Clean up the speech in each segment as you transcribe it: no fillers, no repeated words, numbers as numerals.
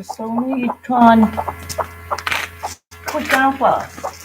So we try and put down first.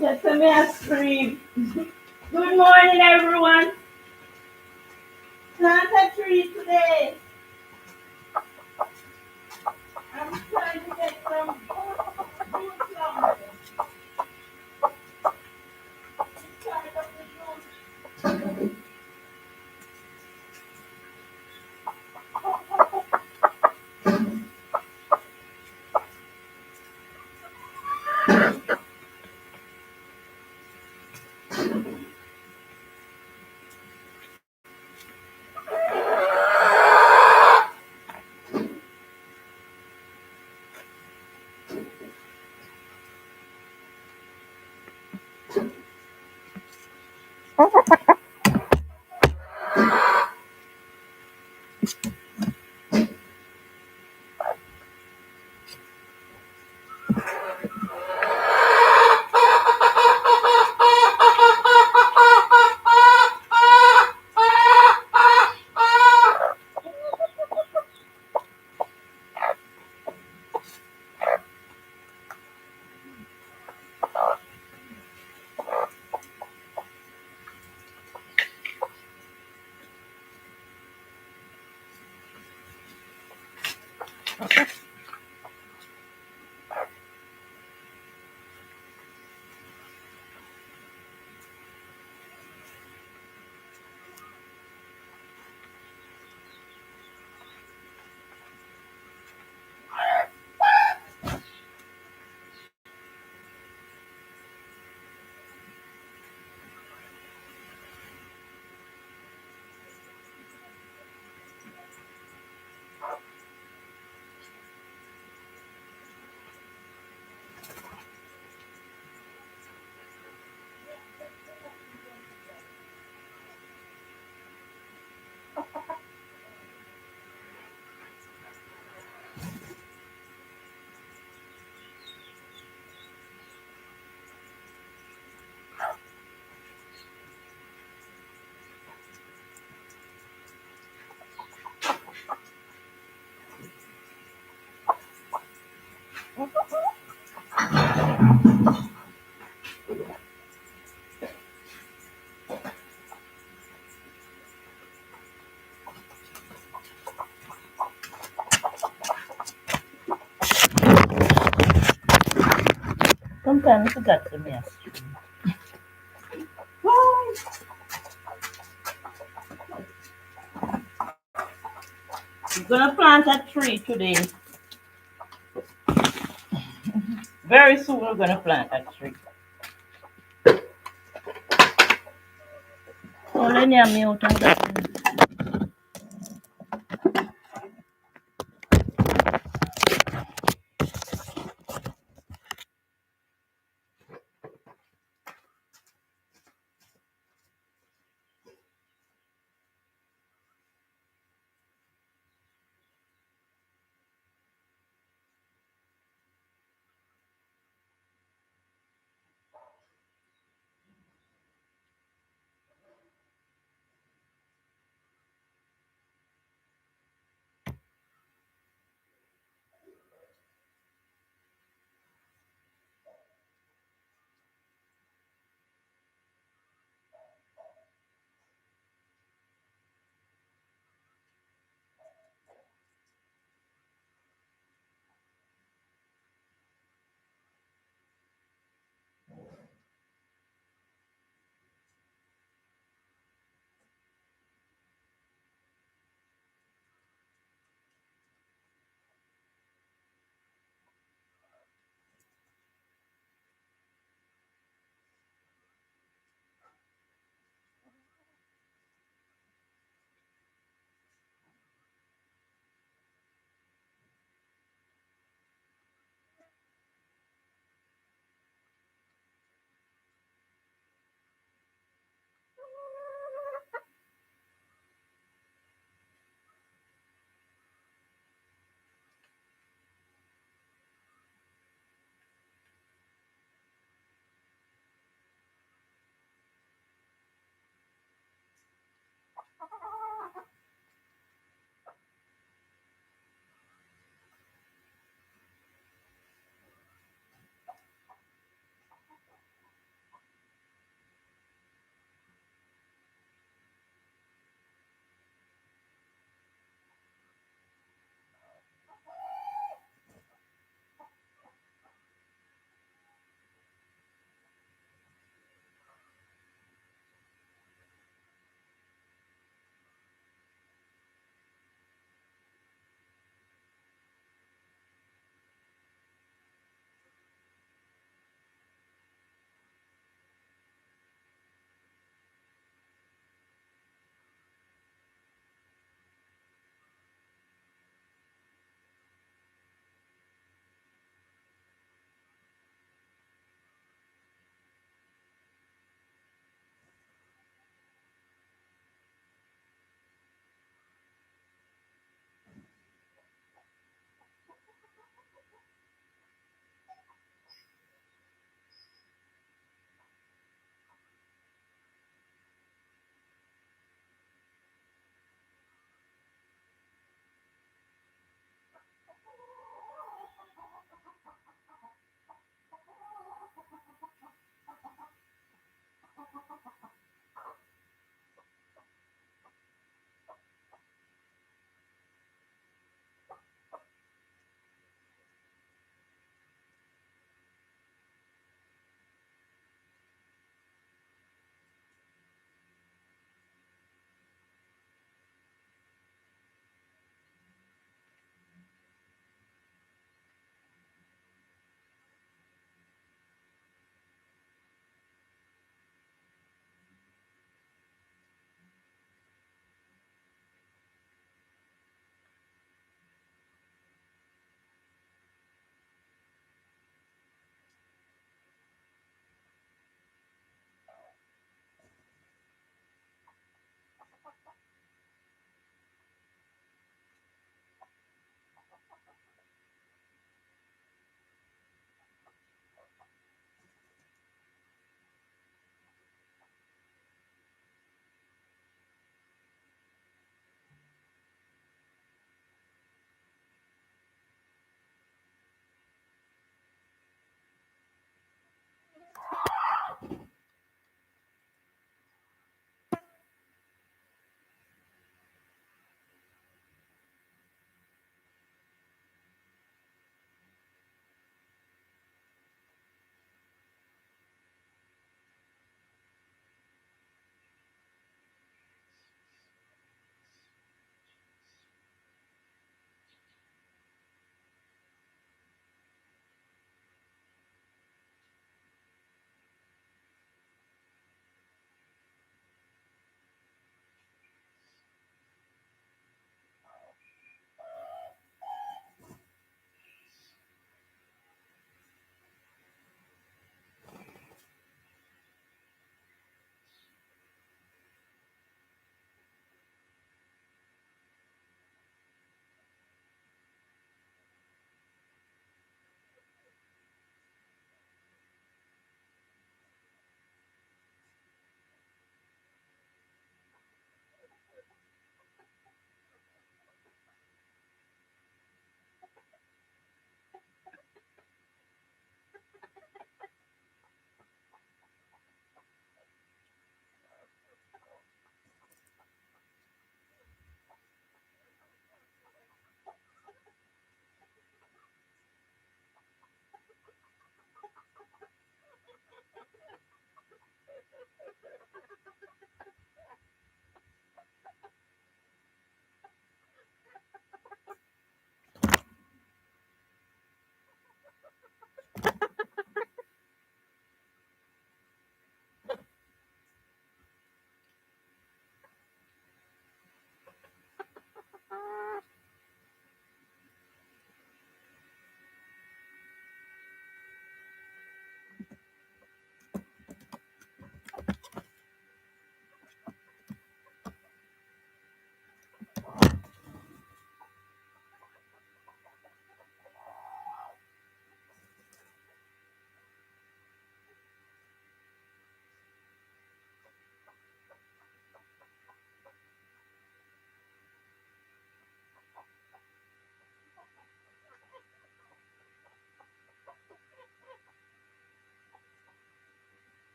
Just a mess free. Good morning, everyone. Plant a tree today. I'm trying to get some good flowers. Tired of the Sometimes you got to mess. We're gonna plant a tree today. Very soon we're gonna plant a tree. So let me mute and that.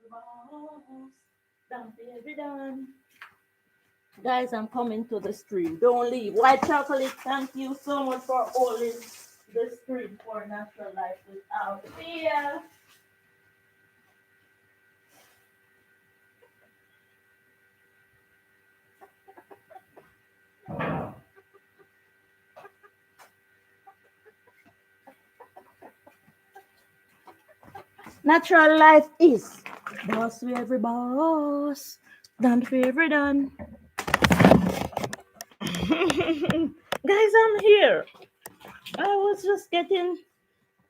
boss. Done for every done. Guys, I'm coming to the stream. Don't leave. White chocolate, thank you so much for holding the stream for natural life without fear. Natural life is boss for every boss. Done for every done. Guys, I'm here. I was just getting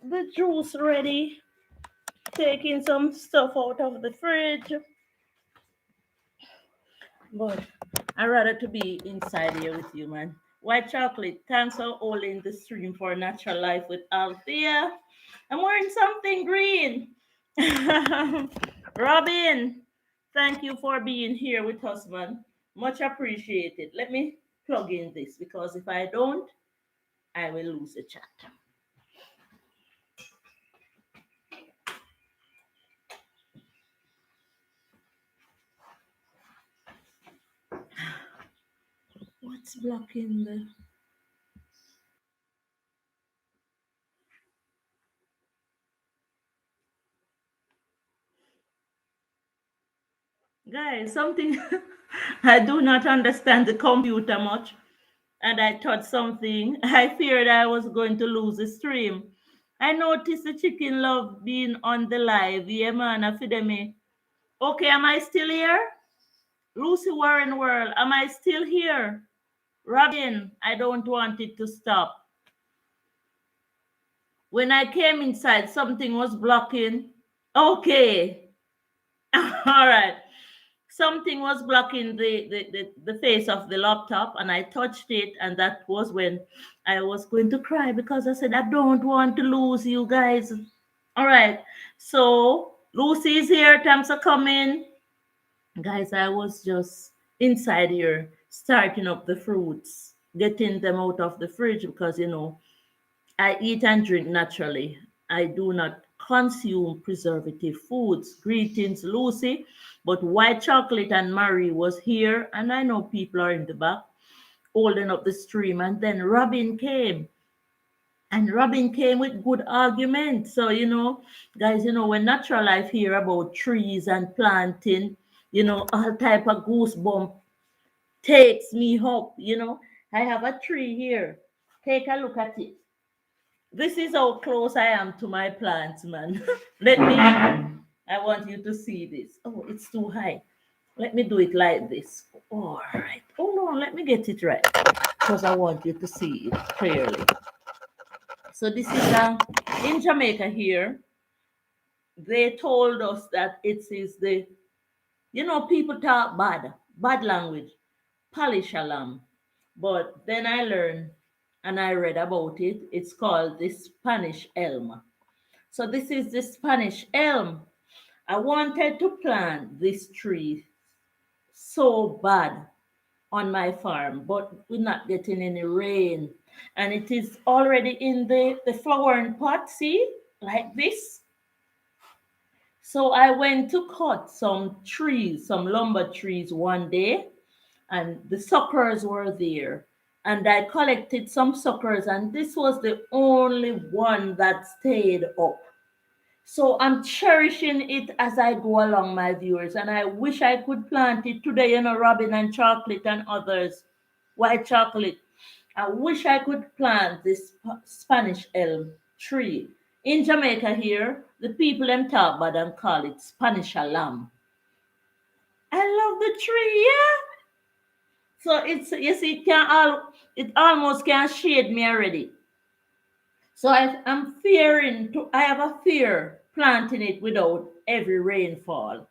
the juice ready, taking some stuff out of the fridge. But I'd rather to be inside here with you, man. White chocolate, thanks for holding the stream for natural life with Althea. I'm wearing something green. Robin, thank you for being here with us, man. Much appreciated. Let me plug in this because if I don't, I will lose the chat. What's blocking the... Guys, something I do not understand the computer much, and I thought something. I feared I was going to lose the stream. I noticed the chicken love being on the live. Yeah, man, Afidemi. Okay, am I still here? Lucy Warren World, am I still here? Robin, I don't want it to stop. When I came inside, something was blocking. Okay. All right. Something was blocking the face of the laptop, and I touched it, and that was when I was going to cry because I said, I don't want to lose you guys. All right. So Lucy is here. Thanks for coming. Guys, I was just inside here starting up the fruits, getting them out of the fridge because, I eat and drink naturally. I do not consume preservative foods. Greetings, Lucy. But white chocolate and Marie was here, and I know people are in the back holding up the stream. And then Robin came. And Robin came with good argument. So, guys, when natural life hear about trees and planting, all type of goosebump takes me up. I have a tree here. Take a look at it. This is how close I am to my plants, man. I want you to see this. Oh, it's too high. Let me do it like this. All right. Oh, no, let me get it right because I want you to see it clearly. So this is in Jamaica here. They told us that it is people talk bad language, Palishalam. But then I learned and I read about it. It's called the Spanish elm. So this is the Spanish elm. I wanted to plant this tree so bad on my farm, but we're not getting any rain. And it is already in the flowering pot, see, like this. So I went to cut some trees, some lumber trees one day, and the suckers were there. And I collected some suckers, and this was the only one that stayed up. So I'm cherishing it as I go along, my viewers, and I wish I could plant it today, Robin and Chocolate and others, white chocolate. I wish I could plant this Spanish elm tree. In Jamaica here, the people them talk about and call it Spanish alam. I love the tree, yeah. So it's you see, it almost can shade me already. So I'm fearing I have a fear planting it without every rainfall,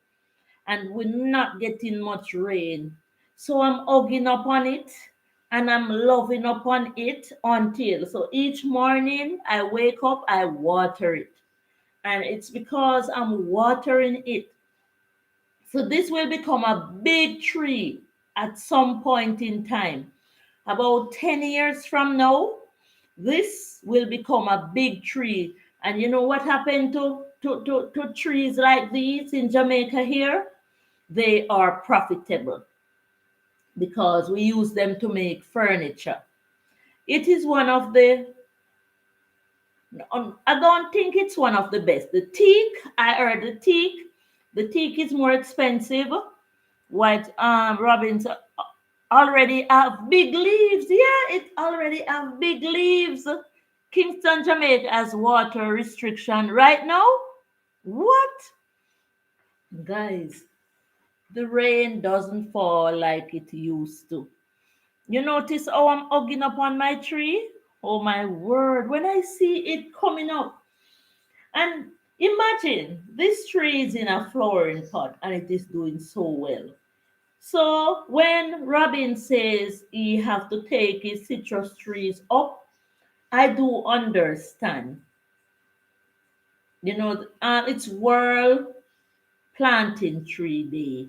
and we're not getting much rain. So I'm hugging up on it and I'm loving upon it until so each morning I wake up, I water it. And it's because I'm watering it. So this will become a big tree at some point in time. About 10 years from now, this will become a big tree. And you know what happened to to trees like these in Jamaica here, they are profitable because we use them to make furniture. It is one of the, I don't think it's one of the best. The teak, I heard the teak is more expensive. White robins already have big leaves. Yeah, it already have big leaves. Kingston, Jamaica has water restriction right now. What? Guys, the rain doesn't fall like it used to. You notice how I'm hugging up on my tree? Oh my word, when I see it coming up. And imagine this tree is in a flowering pot and it is doing so well. So when Robin says he have to take his citrus trees up, I do understand. It's World Planting Tree Day.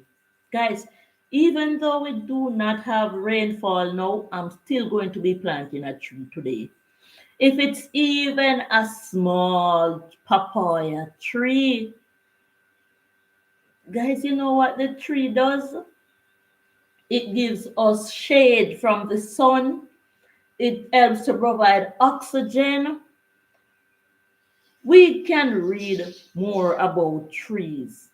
Guys, even though we do not have rainfall now, I'm still going to be planting a tree today. If it's even a small papaya tree, guys, you know what the tree does? It gives us shade from the sun. It helps to provide oxygen. We can read more about trees.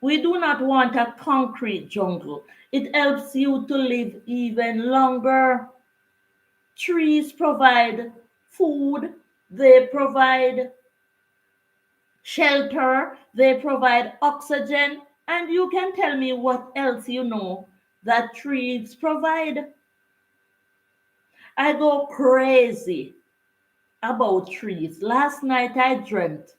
We do not want a concrete jungle. It helps you to live even longer. Trees provide food, they provide shelter, they provide oxygen, and you can tell me what else you know that trees provide. I go crazy about trees. Last night I dreamt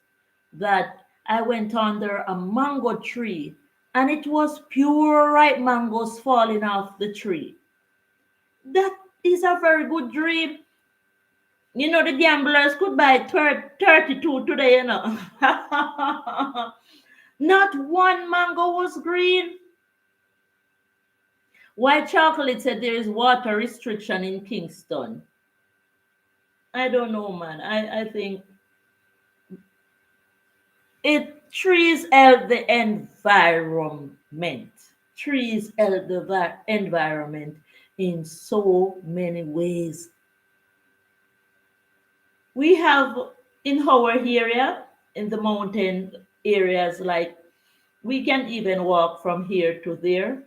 that I went under a mango tree and it was pure ripe mangoes falling off the tree. That is a very good dream. The gamblers could buy 32 today. Not one mango was green. White Chocolate said there is water restriction in Kingston. I don't know, man. I think trees help the environment. Trees help the environment in so many ways. We have in our area, in the mountain areas, like we can even walk from here to there.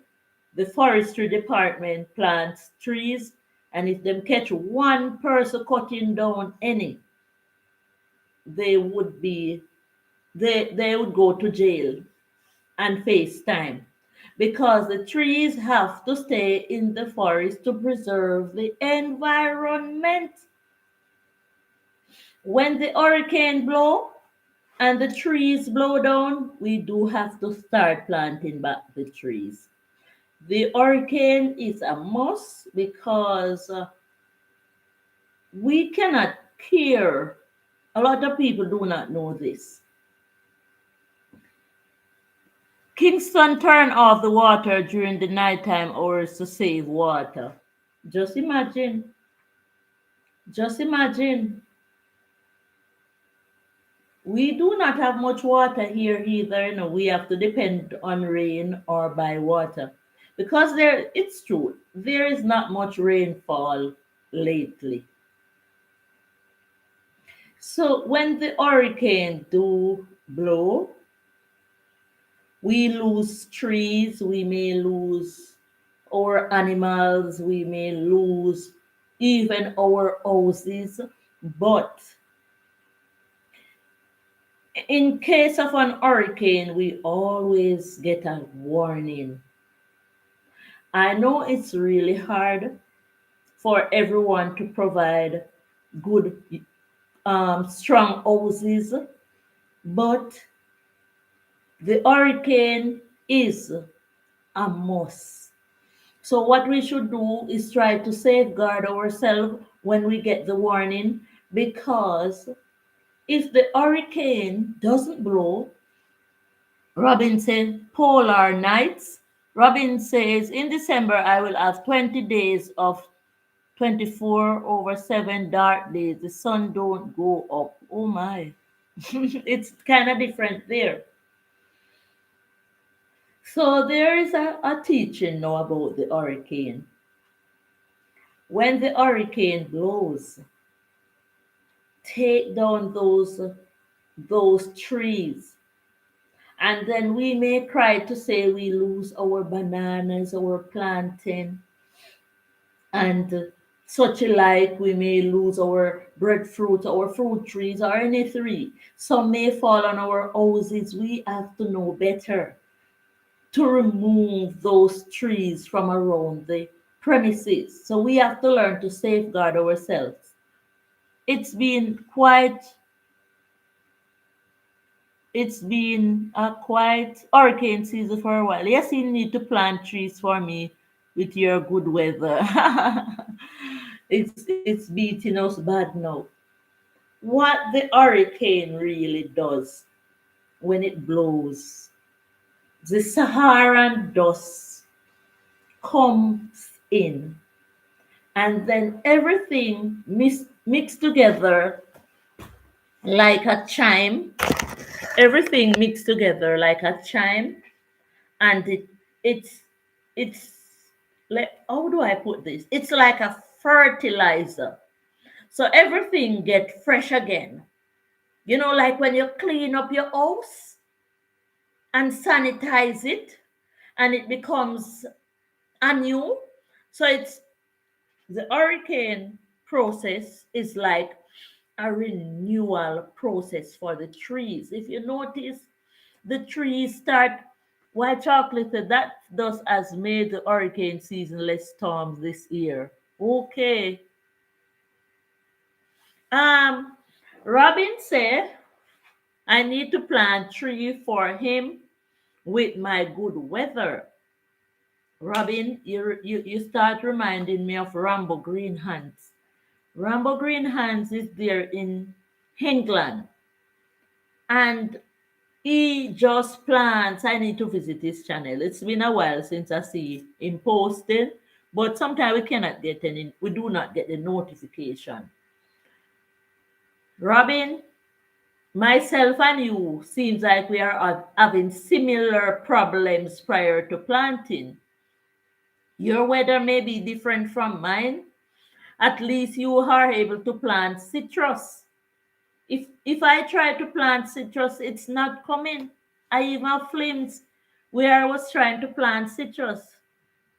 The forestry department plants trees, and if them catch one person cutting down any, they would be they would go to jail and face time because the trees have to stay in the forest to preserve the environment. When the hurricane blow and the trees blow down, we do have to start planting back the trees. The hurricane is a must because we cannot care. A lot of people do not know this. Kingston turned off the water during the nighttime hours to save water. Just imagine. Just imagine. We do not have much water here either. We have to depend on rain or by water. Because it's true, there is not much rainfall lately. So when the hurricane do blow, we lose trees, we may lose our animals, we may lose even our houses. But in case of an hurricane, we always get a warning. I know it's really hard for everyone to provide good, strong houses, but the hurricane is a must. So what we should do is try to safeguard ourselves when we get the warning, because if the hurricane doesn't blow, Robin said polar nights. Robin says in December I will have 20 days of 24/7 dark days. The sun don't go up. Oh my. It's kind of different there. So there is a teaching now about the hurricane. When the hurricane blows, take down those trees. And then we may cry to say we lose our bananas, our plantain, and such like we may lose our breadfruit, our fruit trees, or any tree. Some may fall on our houses. We have to know better to remove those trees from around the premises. So we have to learn to safeguard ourselves. It's been quite it's been a quite hurricane season for a while. Yes, you need to plant trees for me with your good weather. It's beating us bad now. What the hurricane really does when it blows, the Saharan dust comes in, and then everything mixed together like a chime. Everything mixed together like a chime, and it's it's like, how do I put this? It's like a fertilizer. So everything get fresh again. You know, like when you clean up your house and sanitize it, and it becomes anew. So it's the hurricane process is like a renewal process for the trees. If you notice, the trees start white chocolate that thus has made the hurricane season less storms this year. Okay. Um Robin said I need to plant tree for him with my good weather. Robin, you start reminding me of Rambo Green Hands. Rambo Green Hands is there in England, and he just plants. I need to visit his channel. It's been a while since I see him posting, but sometimes we cannot get any. We do not get the notification. Robin, myself and you seems like we are having similar problems prior to planting. Your weather may be different from mine. At least you are able to plant citrus. If I try to plant citrus, it's not coming. I even have flames where I was trying to plant citrus.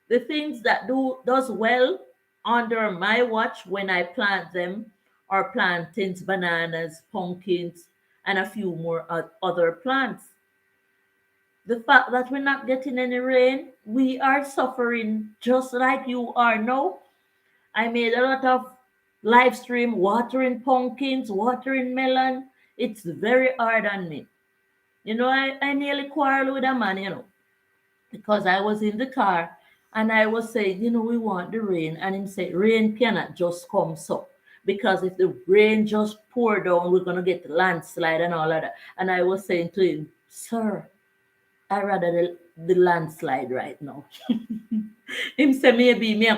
The things that does well under my watch when I plant them are plantains, bananas, pumpkins, and a few more other plants. The fact that we're not getting any rain, we are suffering just like you are now. I made a lot of live stream watering pumpkins, watering melon. It's very hard on me. You know, I nearly quarreled with a man, because I was in the car and I was saying, we want the rain. And him said, rain cannot just come so. Because if the rain just pour down, we're going to get landslide and all of that. And I was saying to him, sir, I rather the landslide right now. Him say maybe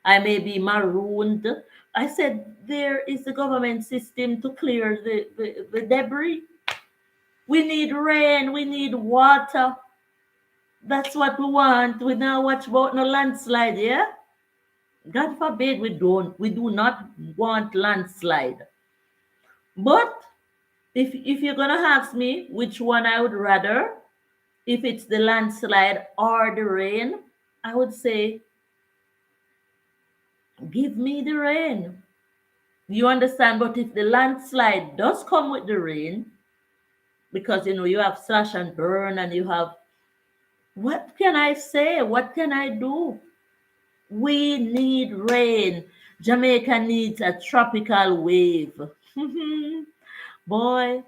I may be marooned. I said there is the government system to clear the debris. We need rain, we need water. That's what we want. We now watch about no landslide, yeah? God forbid we do not want landslide. But if you're gonna ask me which one I would rather, if it's the landslide or the rain, I would say give me the rain. You understand? But if the landslide does come with the rain, because you have slash and burn and you have, what can I say? What can I do? We need rain. Jamaica needs a tropical wave. Boy,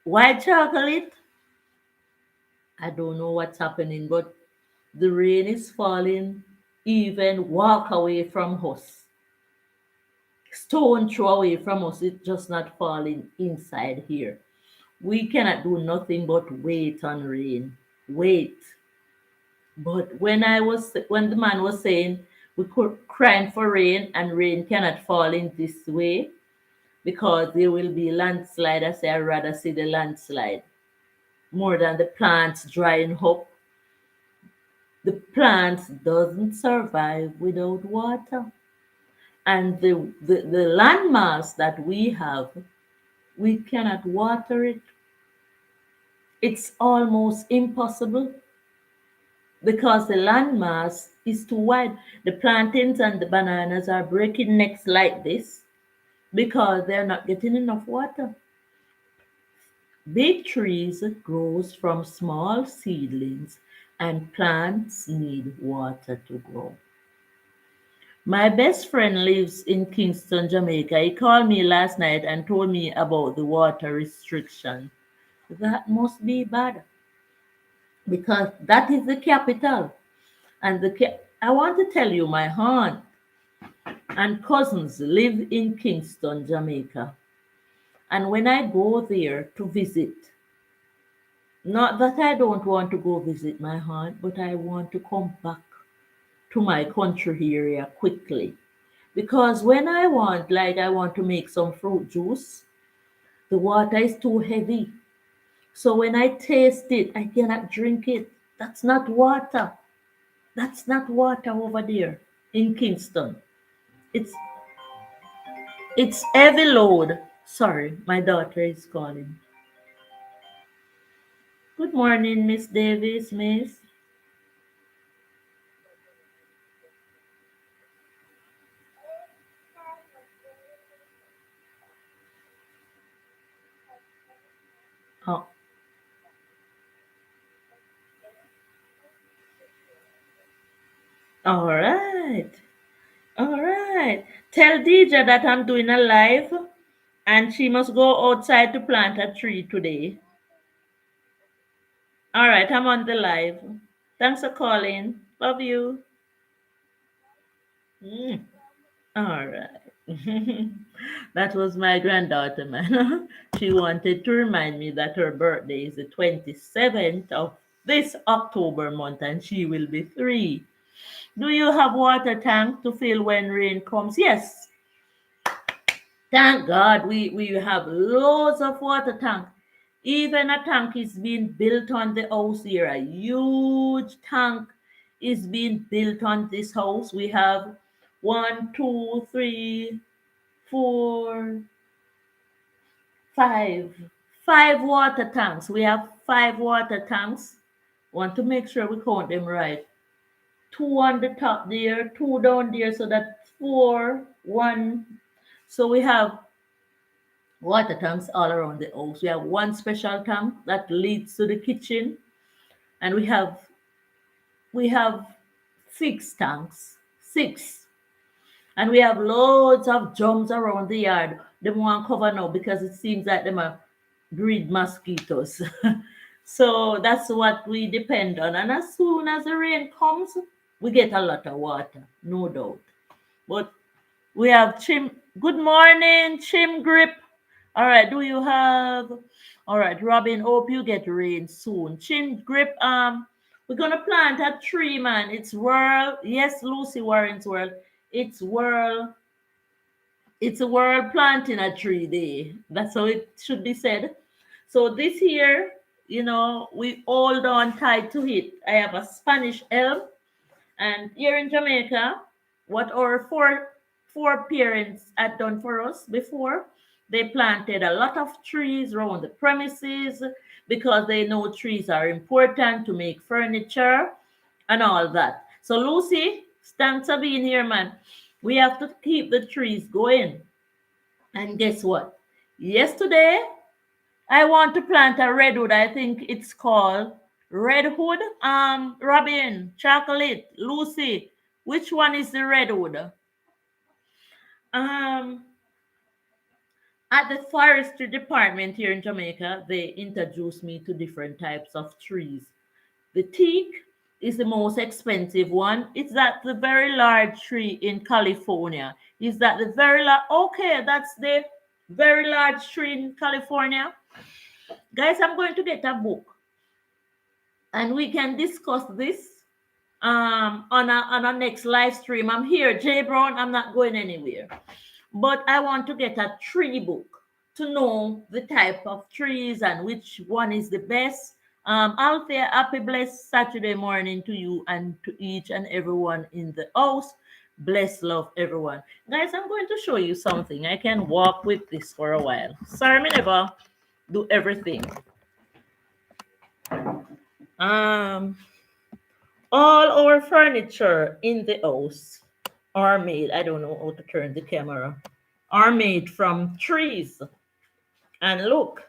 white chocolate. I don't know what's happening, but the rain is falling. Even walk away from us. Stone throw away from us. It's just not falling inside here. We cannot do nothing but wait on rain. Wait. But when the man was saying we could crying for rain and rain cannot fall in this way, because there will be landslide. I say I'd rather see the landslide more than the plants drying up. The plants doesn't survive without water. And the landmass that we have, we cannot water it. It's almost impossible because the landmass is too wide. The plantains and the bananas are breaking necks like this because they're not getting enough water. Big trees grows from small seedlings and plants need water to grow. My best friend lives in Kingston, Jamaica. He called me last night and told me about the water restriction. That must be bad because that is the capital. And I want to tell you, my aunt and cousins live in Kingston, Jamaica. And when I go there to visit, not that I don't want to go visit my aunt, but I want to come back to my country area quickly. Because when I want to make some fruit juice, the water is too heavy. So when I taste it, I cannot drink it. That's not water. That's not water over there in Kingston. It's it's heavy load. Sorry, my daughter is calling. Good morning, Miss Davis, Miss. Oh, all right. All right. Tell Deidre that I'm doing a live and she must go outside to plant a tree today. All right, I'm on the live. Thanks for calling. Love you. Mm. All right. That was my granddaughter, man. She wanted to remind me that her birthday is the 27th of this October month and she will be 3. Do you have water tank to fill when rain comes? Yes. Thank God we have loads of water tank. Even a tank is being built on the house here. A huge tank is being built on this house. We have one, two, three, four, five. Five water tanks. We have 5 water tanks. Want to make sure we count them right. Two on the top there, two down there, so that's four, one. So we have water tanks all around the house. We have one special tank that leads to the kitchen, and we have 6 tanks, 6, and we have loads of drums around the yard. Them want cover now because it seems like them are breed mosquitoes. So that's what we depend on. And as soon as the rain comes, we get a lot of water, no doubt. But we have Chim. Good morning, Chim Grip. All right. Do you have? All right, Robin. Hope you get rain soon. Chim Grip. We're gonna plant a tree, man. It's world. Yes, Lucy Warren's world. It's world. It's a world planting a tree day. That's how it should be said. So this year, we hold on tight to it. I have a Spanish elm, and here in Jamaica, what our four parents had done for us before, they planted a lot of trees around the premises because they know trees are important to make furniture and all that. So Lucy, thanks for being here, man. We have to keep the trees going. And guess what? Yesterday, I want to plant a redwood. I think it's called redwood. Robin, chocolate, Lucy. Which one is the redwood? Um, at the forestry department here in Jamaica, they introduced me to different types of trees. The teak is the most expensive one. It's that the very large tree in California. Is that the very large? Okay, that's the very large tree in California. Guys, I'm going to get a book and we can discuss this on a next live stream. I'm here, Jay Brown. I'm not going anywhere. but I want to get a tree book to know the type of trees and which one is the best. Althea, happy blessed Saturday morning to you and to each and everyone in the house. Bless love, everyone. Guys, I'm going to show you something. I can walk with this for a while. Sorry, me never do everything. Um, all our furniture in the house are made, I don't know how to turn the camera, are made from trees. And look,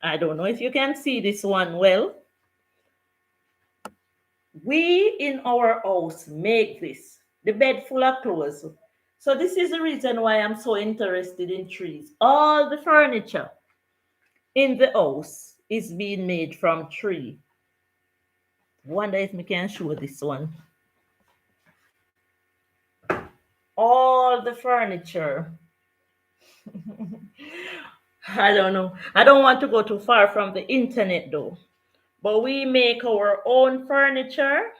I don't know if you can see this one well. We in our house make this, the bed full of clothes. So this is the reason why I'm so interested in trees. All the furniture in the house is being made from tree. Wonder if we can show this one. All the furniture. I don't know. I don't want to go too far from the internet though. But we make our own furniture.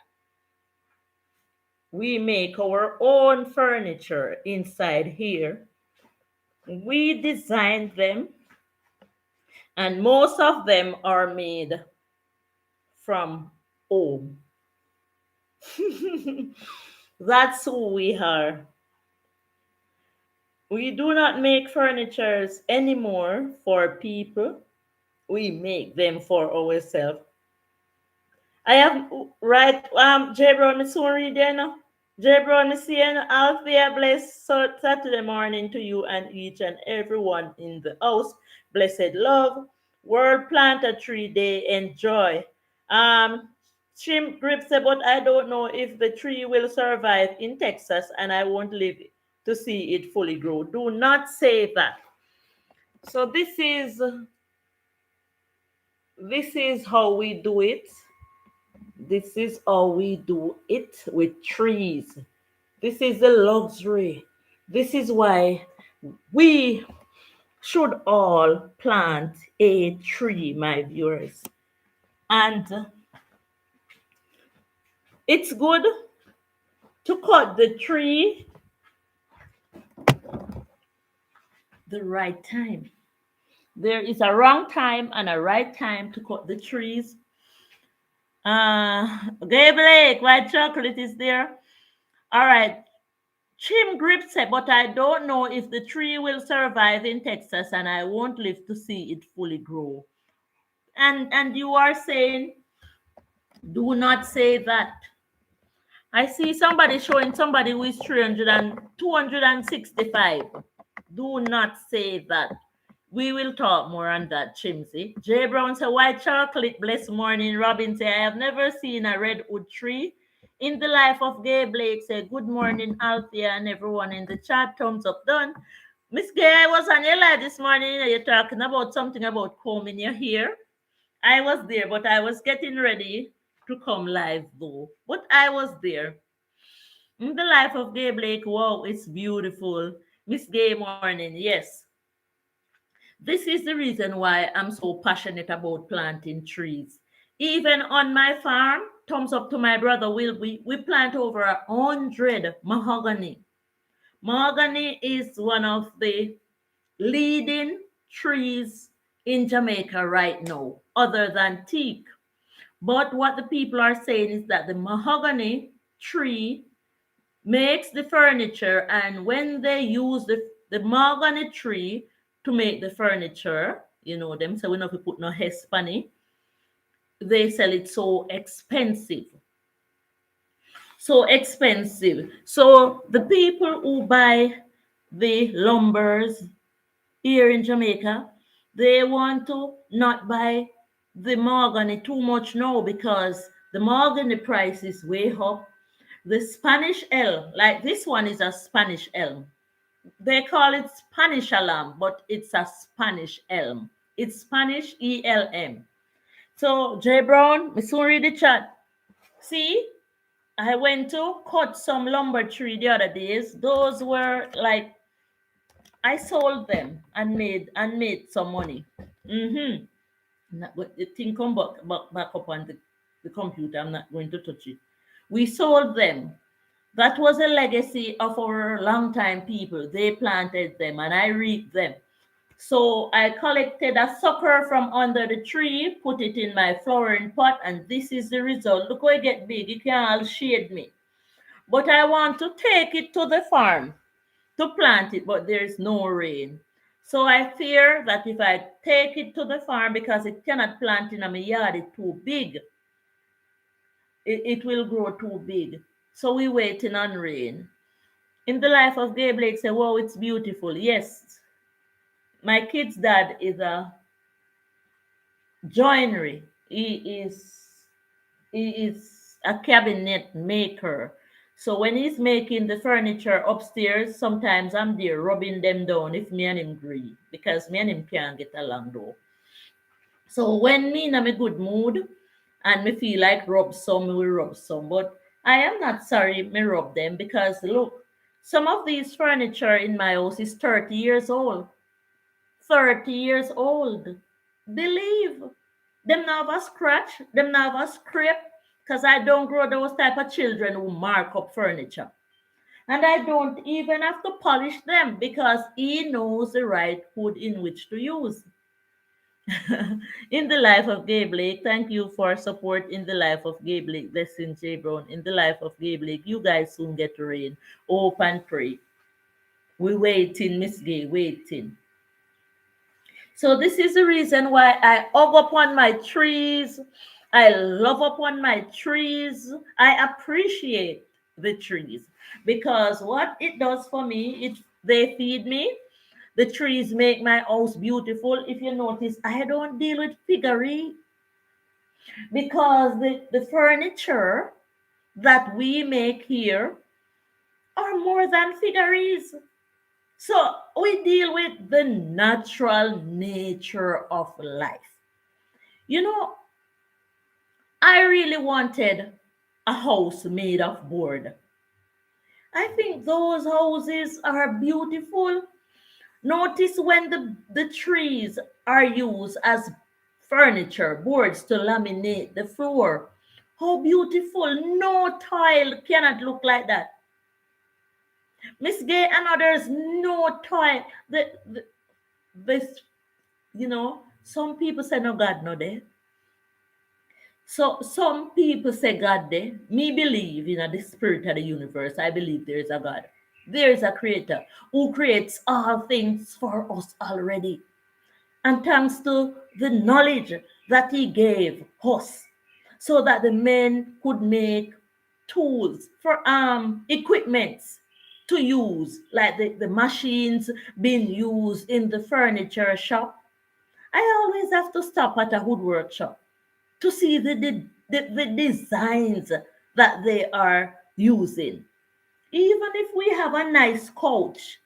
We make our own furniture inside here. We design them, and most of them are made from home. That's who we are. We do not make furnitures anymore for people. We make them for ourselves. I have right J Brown Miss read there now. J Brown Miss Althea bless Saturday morning to you and each and everyone in the house. Blessed love. World Planter Tree Day. Enjoy. Shrimp Grip said, but I don't know if the tree will survive in Texas and I won't live to see it fully grow. Do not say that. So this is how we do it. This is how we do it with trees. This is the luxury. This is why we should all plant a tree, my viewers. And it's good to cut the tree the right time. There is a wrong time and a right time to cut the trees. Gay Blake, white chocolate is there. All right. Chim Grip said, but I don't know if the tree will survive in Texas and I won't live to see it fully grow. And you are saying, do not say that. I see somebody showing somebody who is 300 and 265. Do not say that. We will talk more on that, Chimsy. J Brown said, white chocolate, blessed morning. Robin said, I have never seen a redwood tree. In the life of Gay Blake said, good morning, Althea, and everyone in the chat. Thumbs up done. Miss Gay, I was on your live this morning. You're talking about something about combing your hair. I was there, but I was getting ready to come live though. But I was there. In the life of Gay Blake, wow, it's beautiful. Miss Gay morning, yes. This is the reason why I'm so passionate about planting trees. Even on my farm, thumbs up to my brother Will, we plant over 100 mahogany. Mahogany is one of the leading trees in Jamaica right now, other than teak. But what the people are saying is that the mahogany tree makes the furniture, and when they use the mahogany tree to make the furniture, you know them, so we know if we put no Hispanic, they sell it so expensive. So expensive. So the people who buy the lumbers here in Jamaica, they want to not buy the mahogany too much now because the mahogany price is way up. The Spanish elm, like this one is a Spanish elm. They call it Spanish alarm, but it's a Spanish elm. It's Spanish ELM. So J Brown, me soon read the chat. See, I went to cut some lumber tree the other days. Those were like I sold them and made some money. Mm-hmm. But the thing come back up on the computer. I'm not going to touch it. We sold them That was a legacy of our longtime people. They planted them and I reaped them. So I collected a sucker from under the tree, put it in my flowering pot, and this is the result. Look how it get big. You can't all shade me. But I want to take it to the farm to plant it, but there is no rain. So I fear that if I take it to the farm, because it cannot plant in my yard, it's too big, it will grow too big. So we waiting on rain. In the life of Gay Blake, say, wow, it's beautiful. Yes, my kid's dad is a joinery. He is a cabinet maker. So when he's making the furniture upstairs, sometimes I'm there rubbing them down if me and him agree, because me and him can't get along though. So when me in a good mood and me feel like rub some, me will rub some. But I am not sorry me rub them, because look, some of these furniture in my house is 30 years old. 30 years old. Believe. Them now have a scratch, them now have a scrape, because I don't grow those type of children who mark up furniture. And I don't even have to polish them, because he knows the right wood in which to use. In the life of Gay Blake, thank you for support in the life of Gay Blake. Blessing J. Brown. In the life of Gay Blake, you guys soon get rain. Hope and pray. We waiting, Miss Gay, waiting. So this is the reason why I hug upon my trees. I love upon my trees. I appreciate the trees, because what it does for me, they feed me. The trees make my house beautiful. If you notice, I don't deal with figgery, because the furniture that we make here are more than figurines. So we deal with the natural nature of life. You know, I really wanted a house made of board. I think those houses are beautiful. Notice when the trees are used as furniture, boards to laminate the floor. How beautiful. No tile cannot look like that. Miss Gay and others, no tile. This, some people say no God no there. So some people say God there. Me believe in the spirit of the universe. I believe there is a God. There is a creator who creates all things for us already. And thanks to the knowledge that he gave us, so that the men could make tools for equipments to use, like the machines being used in the furniture shop. I always have to stop at a woodwork shop to see the designs that they are using. Even if we have a nice couch,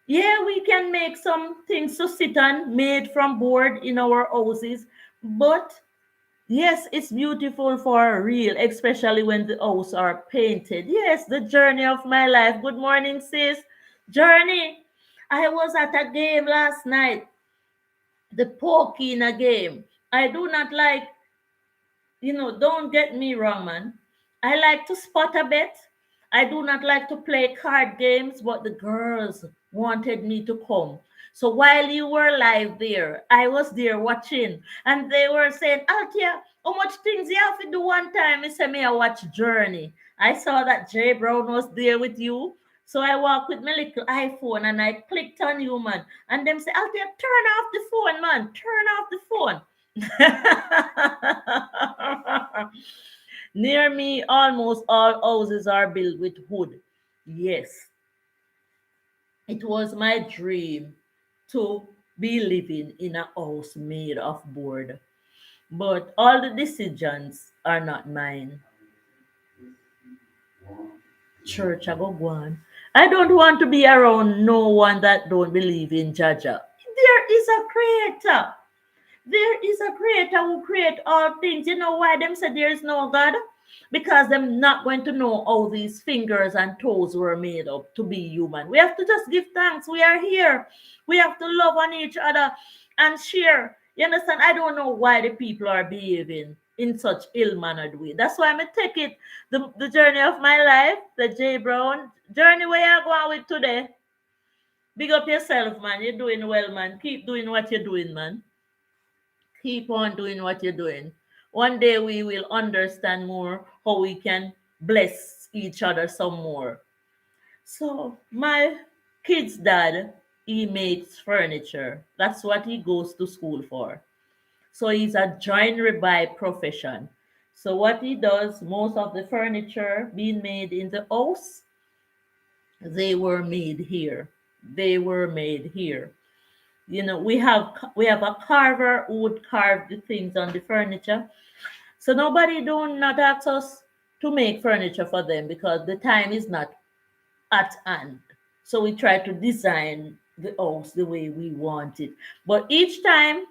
yeah, we can make some things to sit on made from board in our houses. But yes, it's beautiful for real, especially when the houses are painted. Yes, the journey of my life. Good morning, sis. Journey. I was at a game last night, the Pokina game. I do not like, don't get me wrong, man. I like to spot a bet. I do not like to play card games, but the girls wanted me to come. So while you were live there, I was there watching, and they were saying, Altia, how much things you have to do one time? I said, me, I watch Journey. I saw that Jay Brown was there with you. So I walked with my little iPhone and I clicked on you, man. And them say, Altia, turn off the phone, man. Turn off the phone. Near me, almost all houses are built with wood. Yes, it was my dream to be living in a house made of board. But all the decisions are not mine. Church, I go on. I don't want to be around no one that don't believe in Jaja. There is a creator. There is a creator who create all things. You know why them say there is no God? Because them not going to know how these fingers and toes were made up to be human. We have to just give thanks. We are here. We have to love on each other and share. You understand? I don't know why the people are behaving in such ill-mannered way. That's why I take it the journey of my life, the J Brown journey where you're going with today. Big up yourself, man. You're doing well, man. Keep doing what you're doing, man. Keep on doing what you're doing. One day we will understand more how we can bless each other some more. So my kid's dad, he makes furniture. That's what he goes to school for. So he's a joinery by profession. So what he does, most of the furniture being made in the house, they were made here. They were made here. You know, we have a carver who would carve the things on the furniture. So nobody do not ask us to make furniture for them because the time is not at hand. So we try to design the house the way we want it. But each time,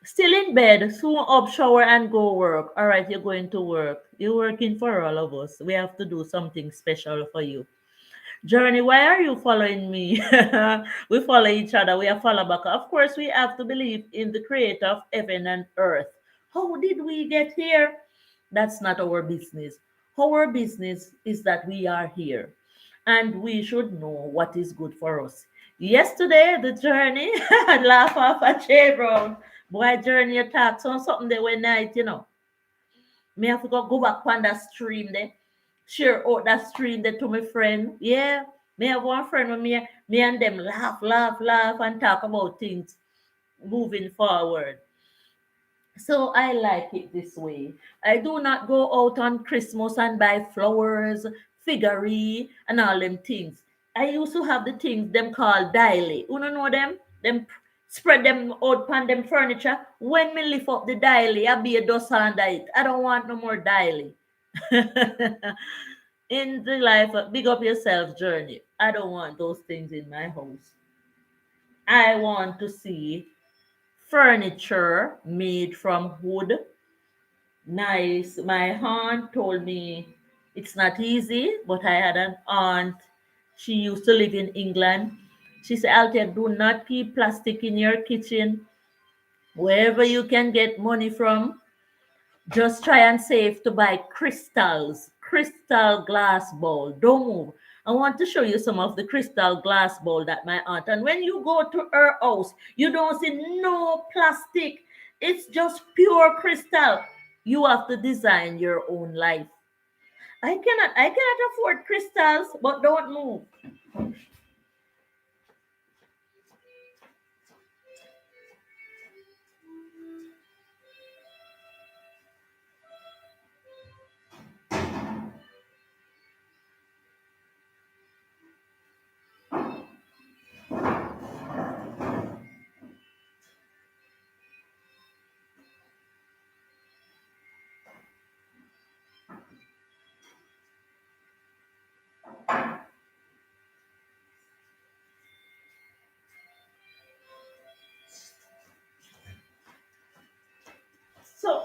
still in bed, soon up, shower, and go work. All right, you're going to work. You're working for all of us. We have to do something special for you. Journey, why are you following me? We follow each other. We are follow back. Of course, we have to believe in the creator of heaven and earth. How did we get here? That's not our business. Our business is that we are here and we should know what is good for us. Yesterday, the journey, I laugh off at J Brown. Boy, journey attack on something they were night. Me have to go back on that stream there. Share out that stream there to my friend. Yeah. Me have one friend with me and them laugh, laugh, laugh and talk about things moving forward. So I like it this way. I do not go out on Christmas and buy flowers, figurine, and all them things. I used to have the things them called daily. You know them? Them spread them out on them furniture. When me lift up the daily, I be a dust under it. I don't want no more daily. In the life, big up yourself journey. I don't want those things in my house. I want to see furniture made from wood. Nice. My aunt told me it's not easy, but I had an aunt. She used to live in England. She said, Althea, do not keep plastic in your kitchen. Wherever you can get money from, just try and save to buy crystals, crystal glass bowl. Don't move. I want to show you some of the crystal glass bowl that my aunt. And when you go to her house, you don't see no plastic. It's just pure crystal. You have to design your own life. I cannot afford crystals, but don't move.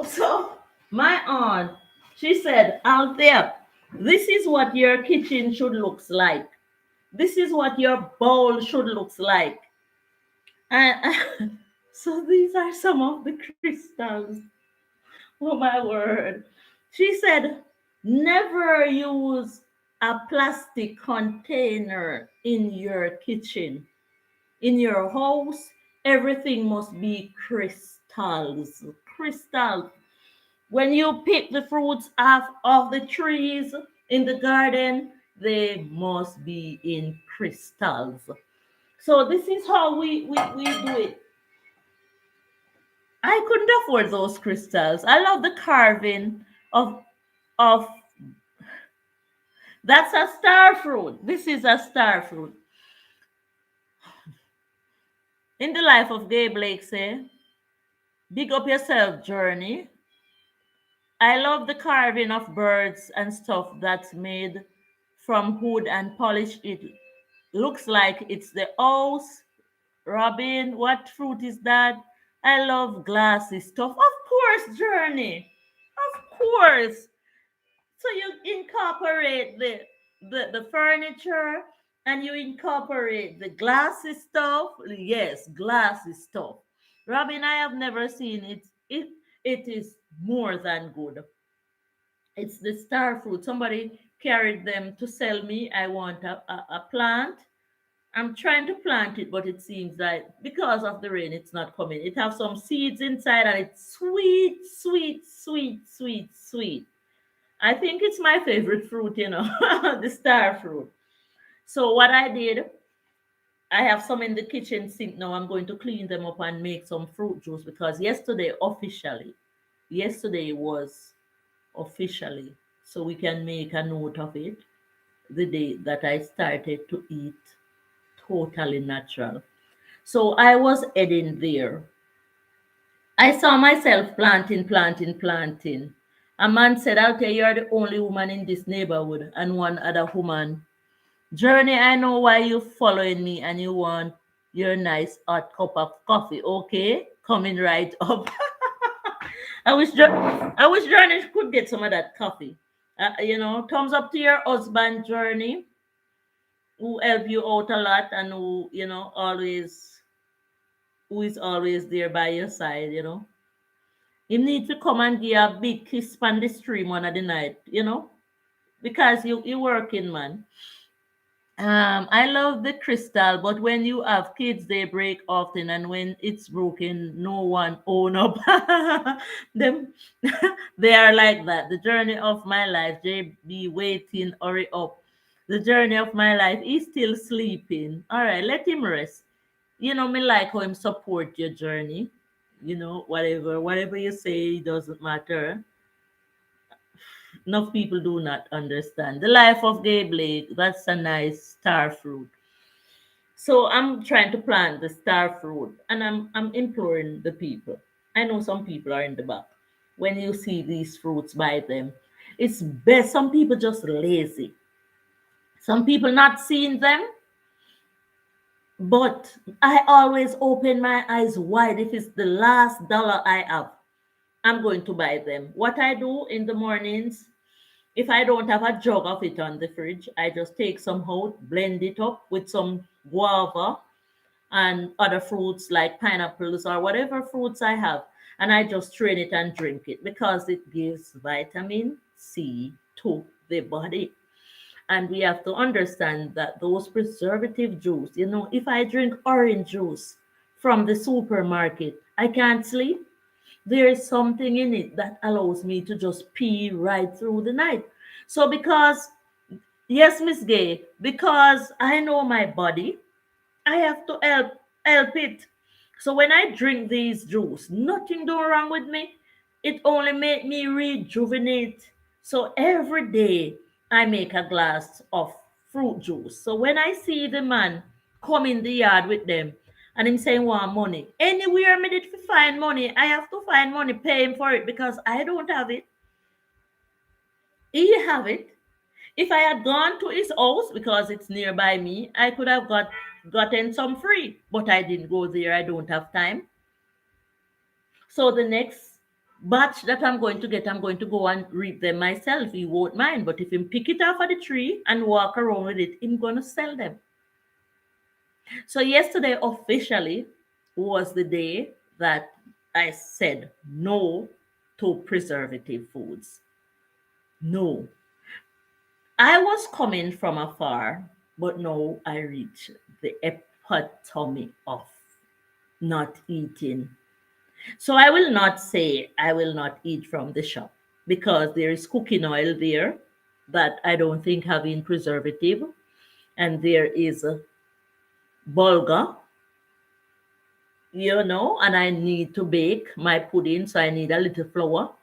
So my aunt, she said, Althea, this is what your kitchen should looks like. This is what your bowl should looks like. And so these are some of the crystals. Oh my word. She said, never use a plastic container in your kitchen. In your house, everything must be crystals. Crystals. When you pick the fruits off of the trees in the garden, they must be in crystals. So this is how we do it. I couldn't afford those crystals. I love the carving of that's a star fruit. This is a star fruit. In the life of Gabe Blake, say, big up yourself, journey. I love the carving of birds and stuff that's made from wood and polished. It looks like it's the house. Robin, what fruit is that? I love glassy stuff. Of course, journey. Of course. So you incorporate the furniture and you incorporate the glassy stuff. Yes, glassy stuff. Robin, I have never seen it. It is more than good. It's the star fruit. Somebody carried them to sell me. I want a plant. I'm trying to plant it, but it seems like because of the rain, it's not coming. It has some seeds inside and it's sweet, sweet, sweet, sweet, sweet. I think it's my favorite fruit, the star fruit. So what I did, I have some in the kitchen sink now. I'm going to clean them up and make some fruit juice because yesterday was officially, so we can make a note of it, the day that I started to eat totally natural. So I was heading there. I saw myself planting, planting, planting. A man said, I'll tell you, you're the only woman in this neighborhood. And one other woman, Journey, I know why you following me and you want your nice hot cup of coffee. Okay, coming right up. I wish Journey could get some of that coffee. Thumbs up to your husband, Journey, who help you out a lot and who is always there by your side. You need to come and give a big kiss on the stream one of the night, because you working, man. I love the crystal, but when you have kids, they break often, and when it's broken, no one own up. Them, they are like that. The journey of my life, JB waiting, hurry up. The journey of my life is still sleeping. All right, let him rest. Me like how him support your journey. Whatever you say doesn't matter. Enough people do not understand the life of gay Blake. That's a nice star fruit. So I'm trying to plant the star fruit, and I'm imploring the people. I know some people are in the back. When you see these fruits, buy them. It's best. Some people just lazy. Some people not seeing them, but I always open my eyes wide. If it's the last dollar I have, I'm going to buy them. What I do in the mornings, if I don't have a jug of it on the fridge, I just take some out, blend it up with some guava and other fruits like pineapples or whatever fruits I have, and I just strain it and drink it because it gives vitamin C to the body. And we have to understand that those preservative juice, if I drink orange juice from the supermarket, I can't sleep. There is something in it that allows me to just pee right through the night. So yes, Miss Gay, because I know my body, I have to help it. So when I drink these juice, nothing do wrong with me. It only make me rejuvenate. So every day I make a glass of fruit juice. So when I see the man come in the yard with them and him saying want money, anywhere I need to find money, I have to find money, pay him for it because I don't have it. He have it. If I had gone to his house because it's nearby me, I could have gotten some free, but I didn't go there. I don't have time. So the next batch that I'm going to get, I'm going to go and reap them myself. He won't mind. But if him pick it off of the tree and walk around with it, I'm gonna sell them. So yesterday officially was the day that I said no to preservative foods. No. I was coming from afar, but now I reach the epitome of not eating. So I will not say I will not eat from the shop because there is cooking oil there that I don't think having preservative, and there is bulgur, and I need to bake my pudding, so I need a little flour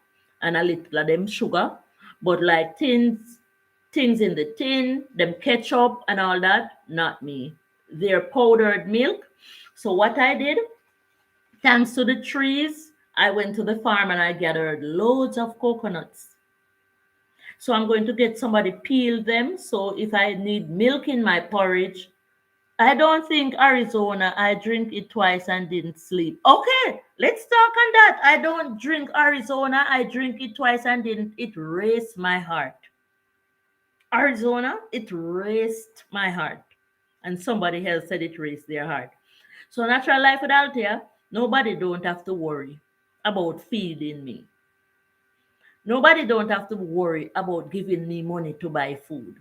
and a little of them sugar. But like things in the tin, them ketchup and all that, not me. They're powdered milk. So what I did, thanks to the trees, I went to the farm and I gathered loads of coconuts. So I'm going to get somebody peel them. So if I need milk in my porridge, I don't think Arizona, I drink it twice and didn't sleep. Okay, let's talk on that. I don't drink Arizona, I drink it twice and didn't. It raced my heart. Arizona, it raced my heart. And somebody else said it raced their heart. So natural life with Althea, nobody don't have to worry. about feeding me. Nobody don't have to worry about giving me money to buy food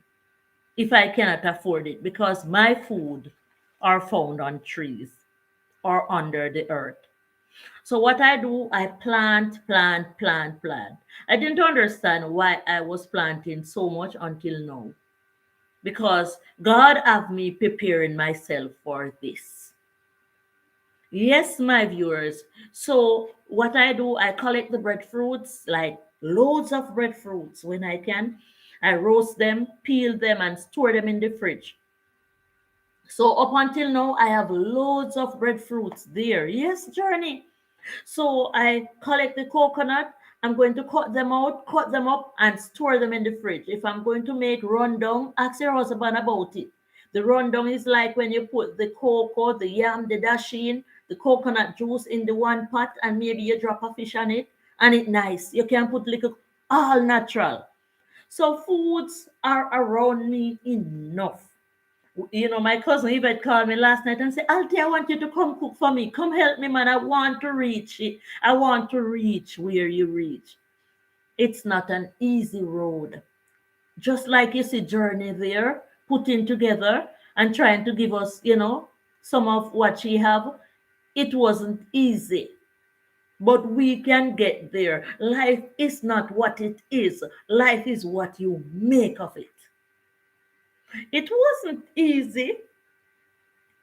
if I cannot afford it, because my food are found on trees or under the earth. So what I do, I plant, plant, plant, plant. I didn't understand why I was planting so much until now, because God have me preparing myself for this. Yes, my viewers. So what I do, I collect the breadfruits, like loads of breadfruits when I can. I roast them, peel them, and store them in the fridge. So up until now, I have loads of breadfruits there. Yes, Journey. So I collect the coconut. I'm going to cut them out, cut them up, and store them in the fridge. If I'm going to make rundown, ask your husband about it. The rundown is like when you put the cocoa, the yam, the dasheen, the coconut juice in the one pot, and maybe you drop a fish on it, and it's nice. You can put little, all natural. So foods are around me enough. My cousin Yvette called me last night and said, Auntie, I want you to come cook for me. Come help me, man. I want to reach it. I want to reach where you reach. It's not an easy road. Just like you see Journey there, putting together and trying to give us, some of what she have. It wasn't easy. But we can get there. Life is not what it is. Life is what you make of it. It wasn't easy,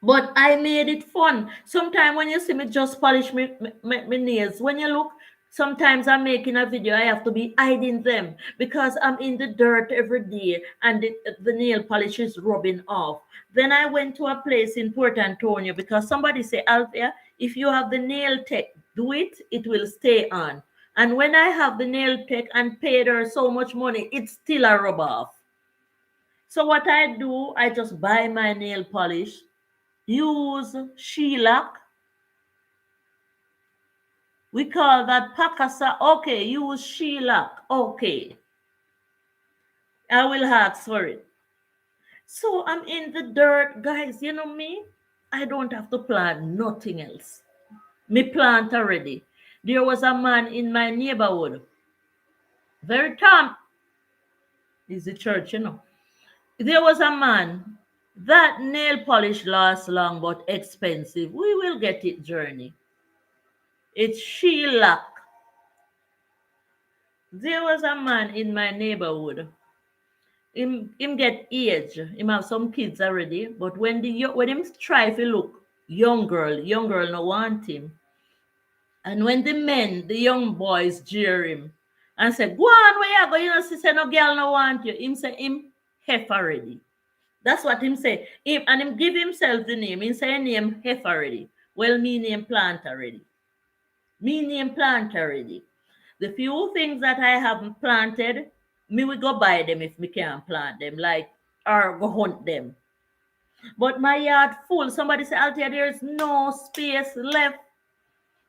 but I made it fun. Sometimes when you see me just polish my nails, when you look, sometimes I'm making a video, I have to be hiding them because I'm in the dirt every day and the nail polish is rubbing off. Then I went to a place in Port Antonio because somebody said, Althea, if you have the nail tech, do it, it will stay on. And when I have the nail tech and paid her so much money, it's still a rub off. So what I do, I just buy my nail polish, use shellac. We call that pakasa. Okay, use shellac. Okay. I will ask for it. So I'm in the dirt, guys. You know me? I don't have to plant nothing else. Me plant already. There was a man in my neighborhood. Very calm. Is the church. There was a man. That nail polish lasts long but expensive. We will get it, Journey. It's shellac. There was a man in my neighborhood. Him get age. Him have some kids already. But when him try to look young girl no want him. And when the young boys jeer him and say, go on, where you go? You know, she say no girl no want you. Him say him hef already. That's what him say. And him give himself the name. Him say name hef already. Well, me name plant already. Me name plant already. The few things that I haven't planted, me will go buy them if me can't plant them, like, or go hunt them. But my yard full. Somebody say, Althea, there is no space left.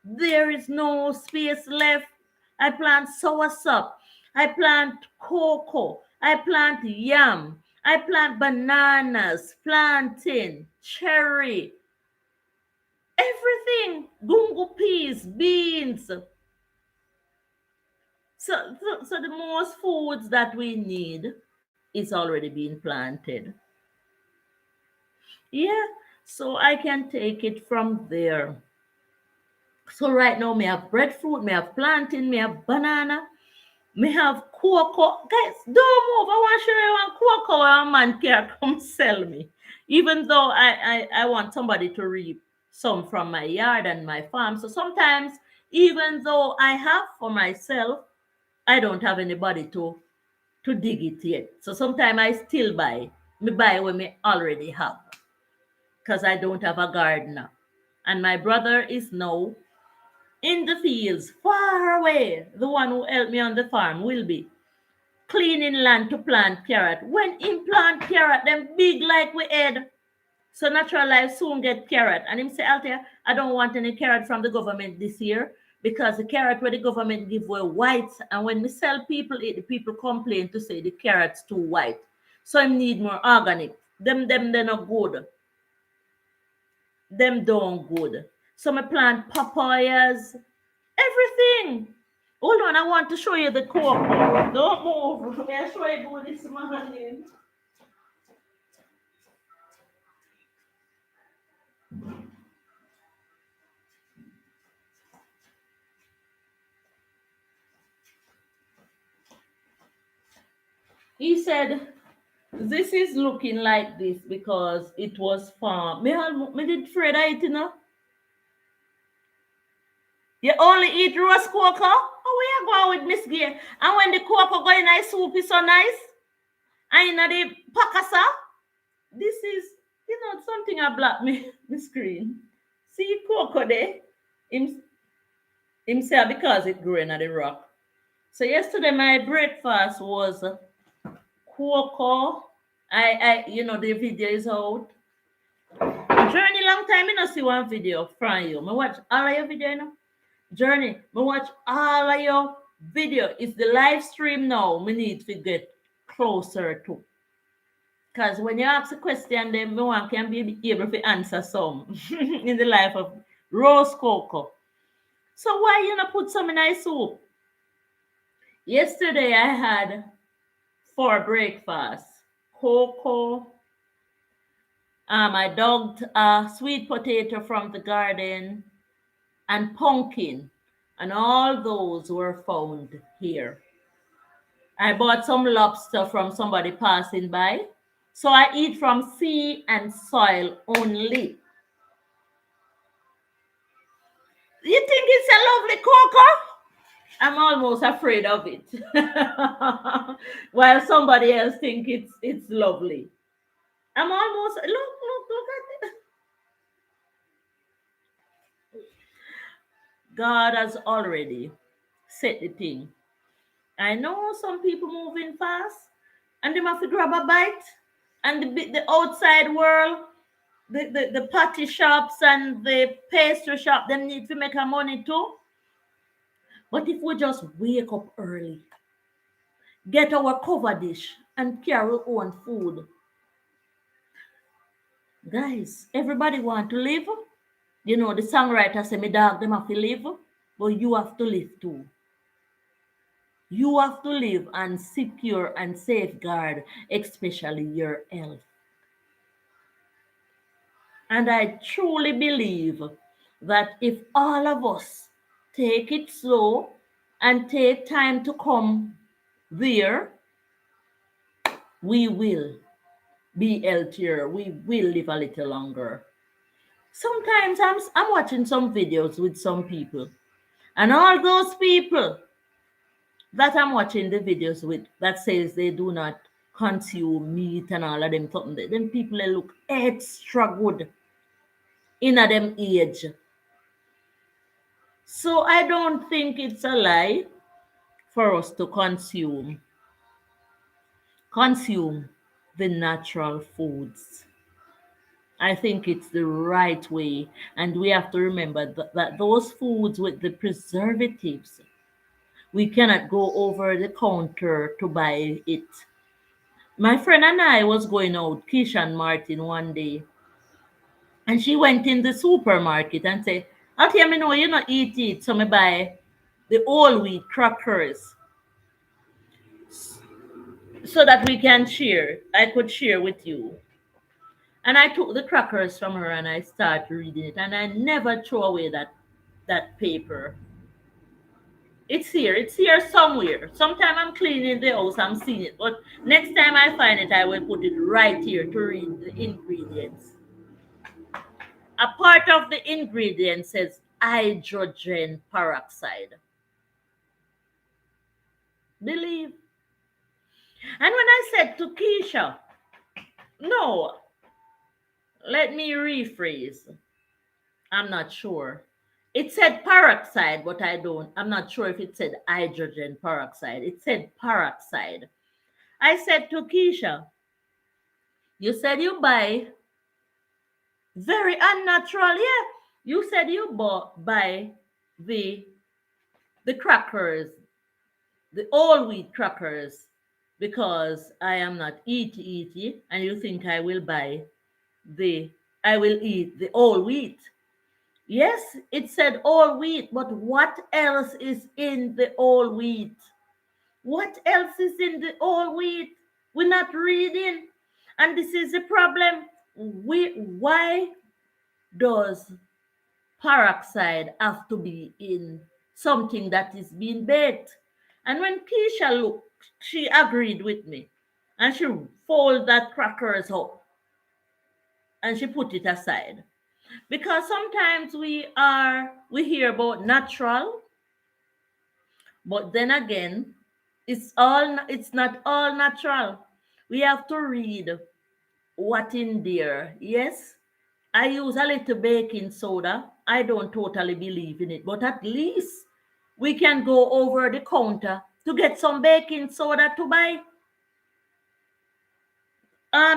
There is no space left. I plant soursop. I plant cocoa. I plant yam. I plant bananas, plantain, cherry, everything. Gungo peas, beans. So the most foods that we need is already being planted. Yeah, so I can take it from there. So right now, me have breadfruit, me have plantain, me have banana, me have cocoa. Guys, don't move. I want to show you one cocoa where a man can come sell me. Even though I want somebody to reap some from my yard and my farm. So sometimes, even though I have for myself, I don't have anybody to dig it yet. So sometimes I still buy. Me buy when me already have. Because I don't have a gardener. And my brother is now in the fields, far away. The one who helped me on the farm will be cleaning land to plant carrot. When him plant carrot, them big like we head. So Natural Life soon get carrot. And him say, Althea, I don't want any carrot from the government this year because the carrot where the government give were white. And when we sell people it, the people complain to say the carrot's too white. So I need more organic. Them they're not good. Them don't good. So I plant papayas, Everything. Hold on, I want to show you the cocoa. Don't move. I'll show you about this morning. He said, this is looking like this because it was farm. Me did Fred eat, you know? You only eat roast cocoa? Oh, we are going with Miss Gay. And when the cocoa go in nice soup is so nice. And in the pakasa, this is, something I black me the screen. See cocoa there? Him say because it grew in the rock. So yesterday my breakfast was cocoa. The video is out. Journey long time I not see one video from you. I watch all of your video, Journey, I watch all of your video. It's the live stream now. We need to get closer to. Because when you ask a question, then one can be able to answer some in the life of roast cocoa. So why you not put some in a soup? Yesterday I had for breakfast cocoa. I dug a sweet potato from the garden and pumpkin, and all those were found here. I bought some lobster from somebody passing by, so I eat from sea and soil only. You think it's a lovely cocoa? I'm almost afraid of it. While somebody else think it's lovely. I'm almost look at it. God has already set the thing. I know some people moving fast and they have to grab a bite. And the outside world, the patty shops and the pastry shop, them need to make a money too. But if we just wake up early, get our cover dish and carry our own food, guys, everybody want to live. The songwriter say, me dog, them have to live, but you have to live too. You have to live and secure and safeguard, especially your health. And I truly believe that if all of us take it slow and take time to come there, we will be healthier. We will live a little longer. Sometimes I'm watching some videos with some people, and all those people that I'm watching the videos with that says they do not consume meat and all of them something, them people they look extra good in a them age. So I don't think it's a lie for us to consume the natural foods. I think it's the right way. And we have to remember that those foods with the preservatives, we cannot go over the counter to buy it. My friend and I was going out, Keisha and Martin, one day, and she went in the supermarket and said, okay, me know you not eat it, so me buy the whole wheat crackers so that we can share. I could share with you. And I took the crackers from her and I started reading it, and I never throw away that paper. It's here. It's here somewhere. Sometime I'm cleaning the house, I'm seeing it. But next time I find it, I will put it right here to read the ingredients. A part of the ingredient says hydrogen peroxide. Believe. And when I said to Keisha, no, let me rephrase. I'm not sure. It said peroxide, but I'm not sure if it said hydrogen peroxide. It said peroxide. I said to Keisha, you said you buy very unnatural. Yeah. You said you buy the crackers, the all wheat crackers, because I am not eaty, and you think I will eat the all wheat. Yes, it said all wheat, but what else is in the all wheat? What else is in the all wheat? We're not reading. And this is the problem. Why does peroxide have to be in something that is being baked? And when Keisha looked, she agreed with me. And she folded that crackers up and she put it aside. Because sometimes we hear about natural, but then again, it's not all natural. We have to read what in there. Yes, I use a little baking soda. I don't totally believe in it, but at least we can go over the counter to get some baking soda to buy.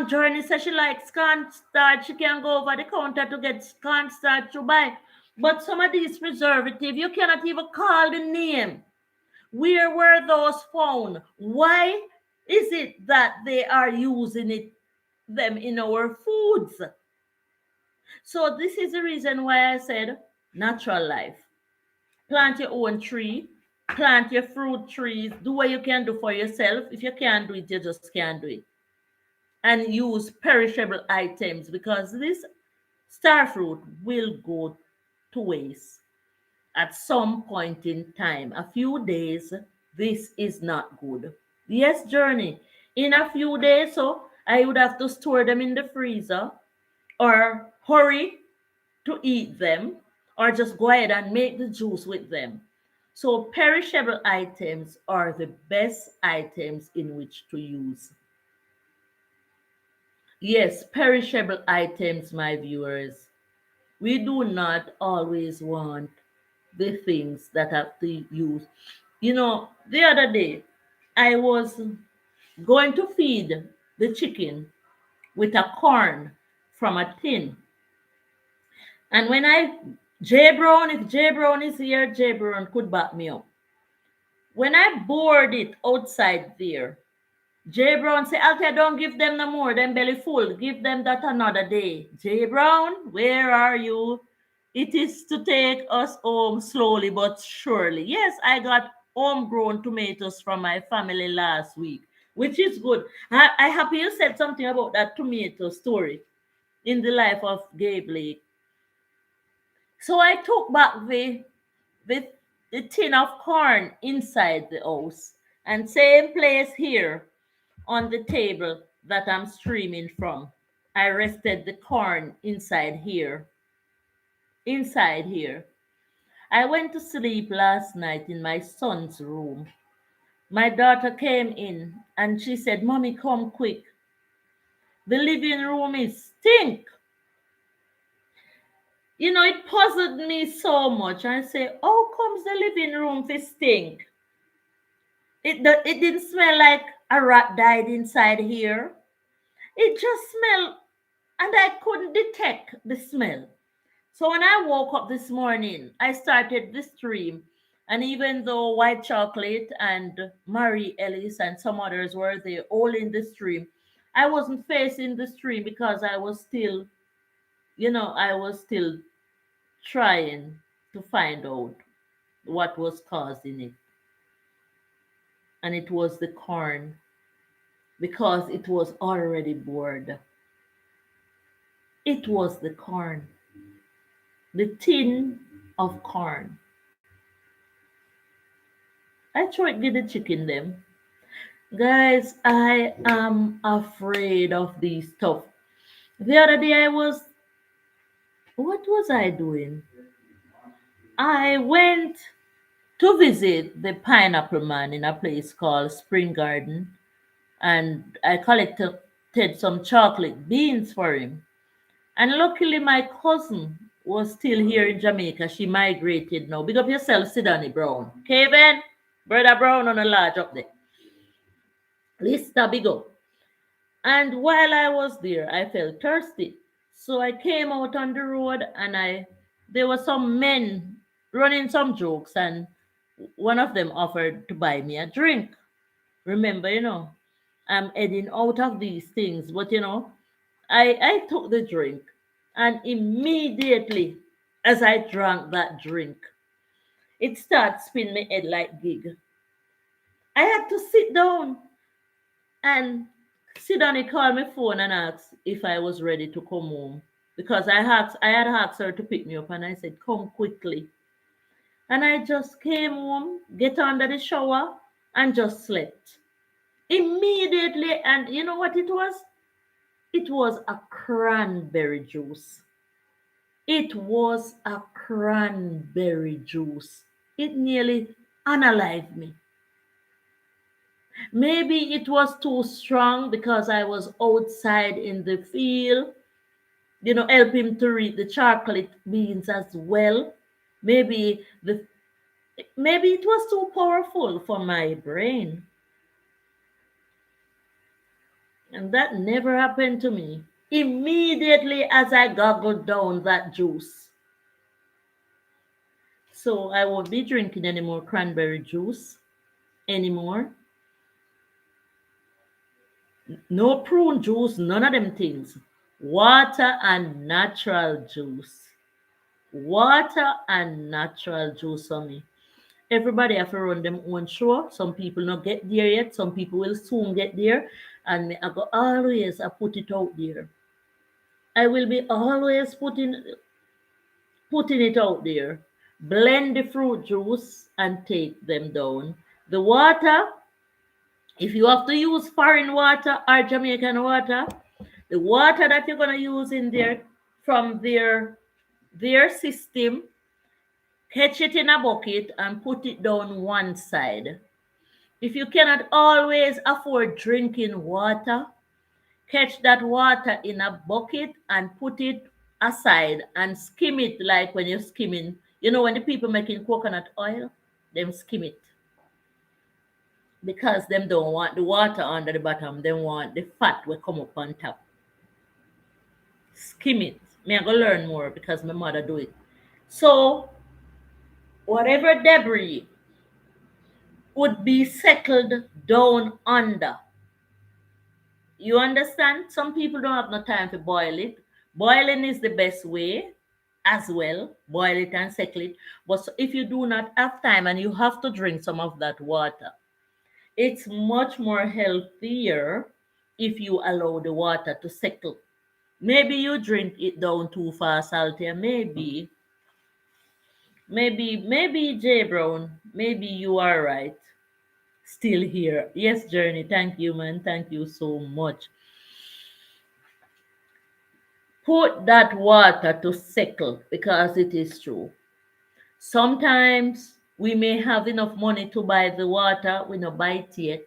Journey says she likes cornstarch. She can go over the counter to get cornstarch to buy. But some of these preservative, you cannot even call the name. Where were those found? Why is it that they are using them in our foods? So this is the reason why I said natural life. Plant your own tree, plant your fruit trees, do what you can do for yourself. If you can't do it, you just can't do it. And use perishable items because this star fruit will go to waste at some point in time. A few days, this is not good. Yes, Journey. In a few days, so I would have to store them in the freezer or hurry to eat them or just go ahead and make the juice with them. So perishable items are the best items in which to use. Yes, perishable items, my viewers. We do not always want the things that have to use. You know, the other day, I was going to feed the chicken with a corn from a tin. And when Jay Brown, if Jay Brown is here, Jay Brown could back me up. When I bored it outside there, Jay Brown say, Althea, don't give them no more, them belly full. Give them that another day. Jay Brown, where are you? It is to take us home slowly but surely. Yes, I got homegrown tomatoes from my family last week, which is good. I happy you said something about that tomato story in the life of Gabe Lake. So I took back the, the tin of corn inside the house and same place here on the table that I'm streaming from. I rested the corn inside here. Inside here. I went to sleep last night in my son's room. My daughter came in and she said, Mommy, come quick. The living room is stink. You know, it puzzled me so much. I say, how comes the living room to stink? It didn't smell like a rat died inside here. It just smelled, and I couldn't detect the smell. So when I woke up this morning, I started the stream. And even though White Chocolate and Marie Ellis and some others were there all in the stream, I wasn't facing the stream because I was still, I was still trying to find out what was causing it. And it was the corn because it was already bored. It was the corn, the tin of corn. I tried get the chicken them. Guys, I am afraid of these stuff. The other day what was I doing? I went to visit the pineapple man in a place called Spring Garden and I collected some chocolate beans for him. And luckily, my cousin was still here in Jamaica. She migrated now. Big up yourself, Sidani Brown. Kevin, Brother Brown on a large up there. Lista, big up. And while I was there, I felt thirsty. So I came out on the road and there were some men running some jokes and one of them offered to buy me a drink. Remember, I'm heading out of these things, but I took the drink and immediately as I drank that drink. It started spinning my head like gig. I had to sit down and sit down. He called my phone and asked if I was ready to come home because I had asked her to pick me up and I said, come quickly. And I just came home, get under the shower, and just slept. Immediately, and you know what it was? It was a cranberry juice. It was a cranberry juice. It nearly unalived me. Maybe it was too strong because I was outside in the field, help him to read the chocolate beans as well. Maybe the maybe it was too powerful for my brain. And that never happened to me. Immediately as I goggled down that juice. So I won't be drinking any more cranberry juice anymore. No prune juice, none of them things. Water and natural juice. Water and natural juice for me. Everybody have to run them own show. Some people not get there yet. Some people will soon get there. And me, I go always I put it out there. I will be always putting it out there. Blend the fruit juice and take them down. The water, if you have to use foreign water or Jamaican water, the water that you're gonna use in there from their system, catch it in a bucket and put it down one side. If you cannot always afford drinking water, catch that water in a bucket and put it aside and skim it like when you're skimming. You know, when the people making coconut oil, them skim it because them don't want the water under the bottom. They want the fat will come up on top. Skim it. Me I go learn more because my mother do it. So whatever debris would be settled down under. You understand? Some people don't have no time to boil it. Boiling is the best way as well. Boil it and settle it. But if you do not have time and you have to drink some of that water, it's much more healthier if you allow the water to settle. Maybe you drink it down too fast, Althea. Maybe J Brown. Maybe you are right. Still here. Yes, Journey. Thank you, man. Thank you so much. Put that water to settle because it is true. Sometimes we may have enough money to buy the water, we don't buy it yet.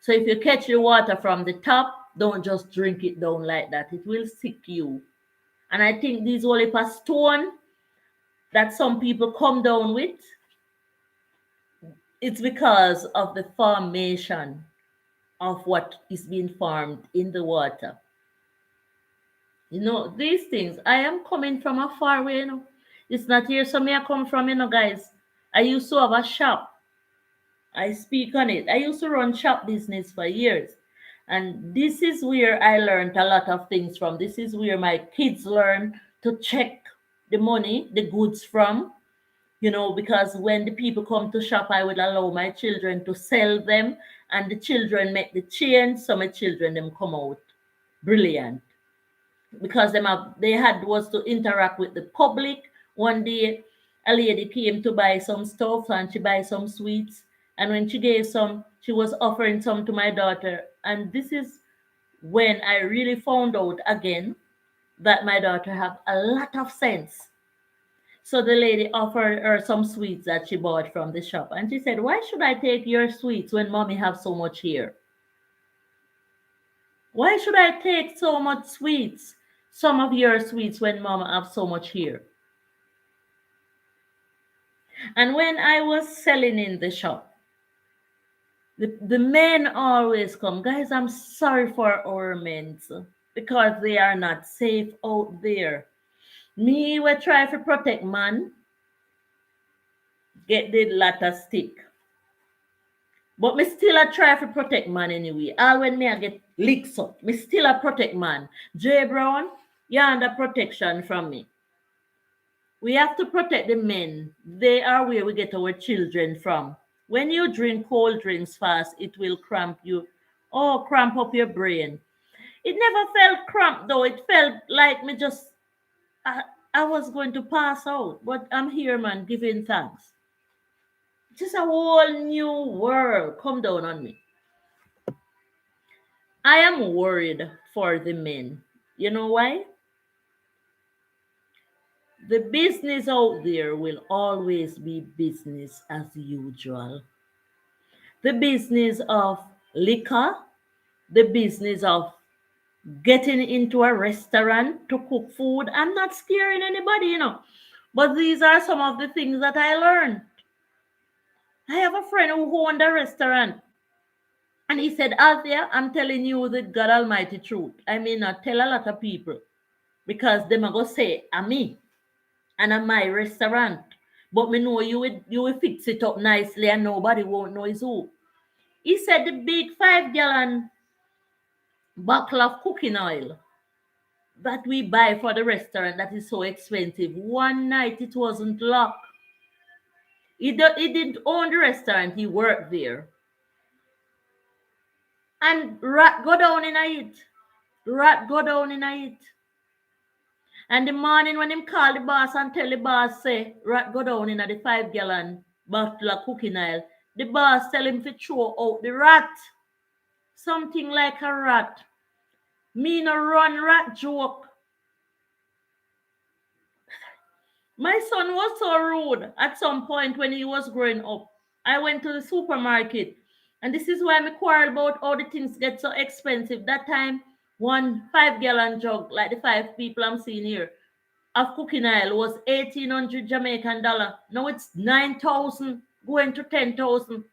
So if you catch the water from the top, don't just drink it down like that. It will sick you. And I think these only a stone that some people come down with, it's because of the formation of what is being formed in the water. These things, I am coming from a far way. It's not here, so me I come from, guys. I used to have a shop. I speak on it. I used to run shop business for years. And this is where I learned a lot of things from. This is where my kids learn to check the money, the goods from, because when the people come to shop, I would allow my children to sell them and the children make the change. So my children, them come out brilliant because they had was to interact with the public. One day, a lady came to buy some stuff and she buy some sweets. And when she gave some, she was offering some to my daughter. And this is when I really found out again that my daughter have a lot of sense. So the lady offered her some sweets that she bought from the shop. And she said, why should I take your sweets when mommy have so much here? Why should I take so much sweets? Some of your sweets when mama have so much here. And when I was selling in the shop, the men always come. Guys, I'm sorry for our men because they are not safe out there. Me, we try to protect man, get the latter stick. But me still a try to protect man anyway. All when me I get licks up, me still a protect man. J Brown, you're under protection from me. We have to protect the men. They are where we get our children from. When you drink cold drinks fast, it will cramp you. Oh, cramp up your brain. It never felt cramped though. It felt like me just I was going to pass out. But I'm here, man, giving thanks. Just a whole new world come down on me. I am worried for the men. You know why? The business out there will always be business as usual. The business of liquor, the business of getting into a restaurant to cook food. I'm not scaring anybody, But these are some of the things that I learned. I have a friend who owned a restaurant. And he said, Althea, I'm telling you the God Almighty truth. I may not tell a lot of people because they might go say, I'm me and I'm my restaurant. But me know you will fix it up nicely and nobody won't know it's who. He said the big 5 gallon bottle of cooking oil that we buy for the restaurant that is so expensive. One night it wasn't locked. He didn't own the restaurant, he worked there. And rat go down in a it. Rat go down in a it. And the morning when him call the boss and tell the boss say rat go down in a the 5 gallon bottle of cooking oil, the boss tell him to throw out the rat. Something like a rat. Me no run rat joke. My son was so rude at some point when he was growing up. I went to the supermarket, and this is why I quarrel about how the things get so expensive. That time, one 5 gallon jug, like the five people I'm seeing here, of cooking oil was 1,800 Jamaican dollar. Now it's 9,000, going to 10,000.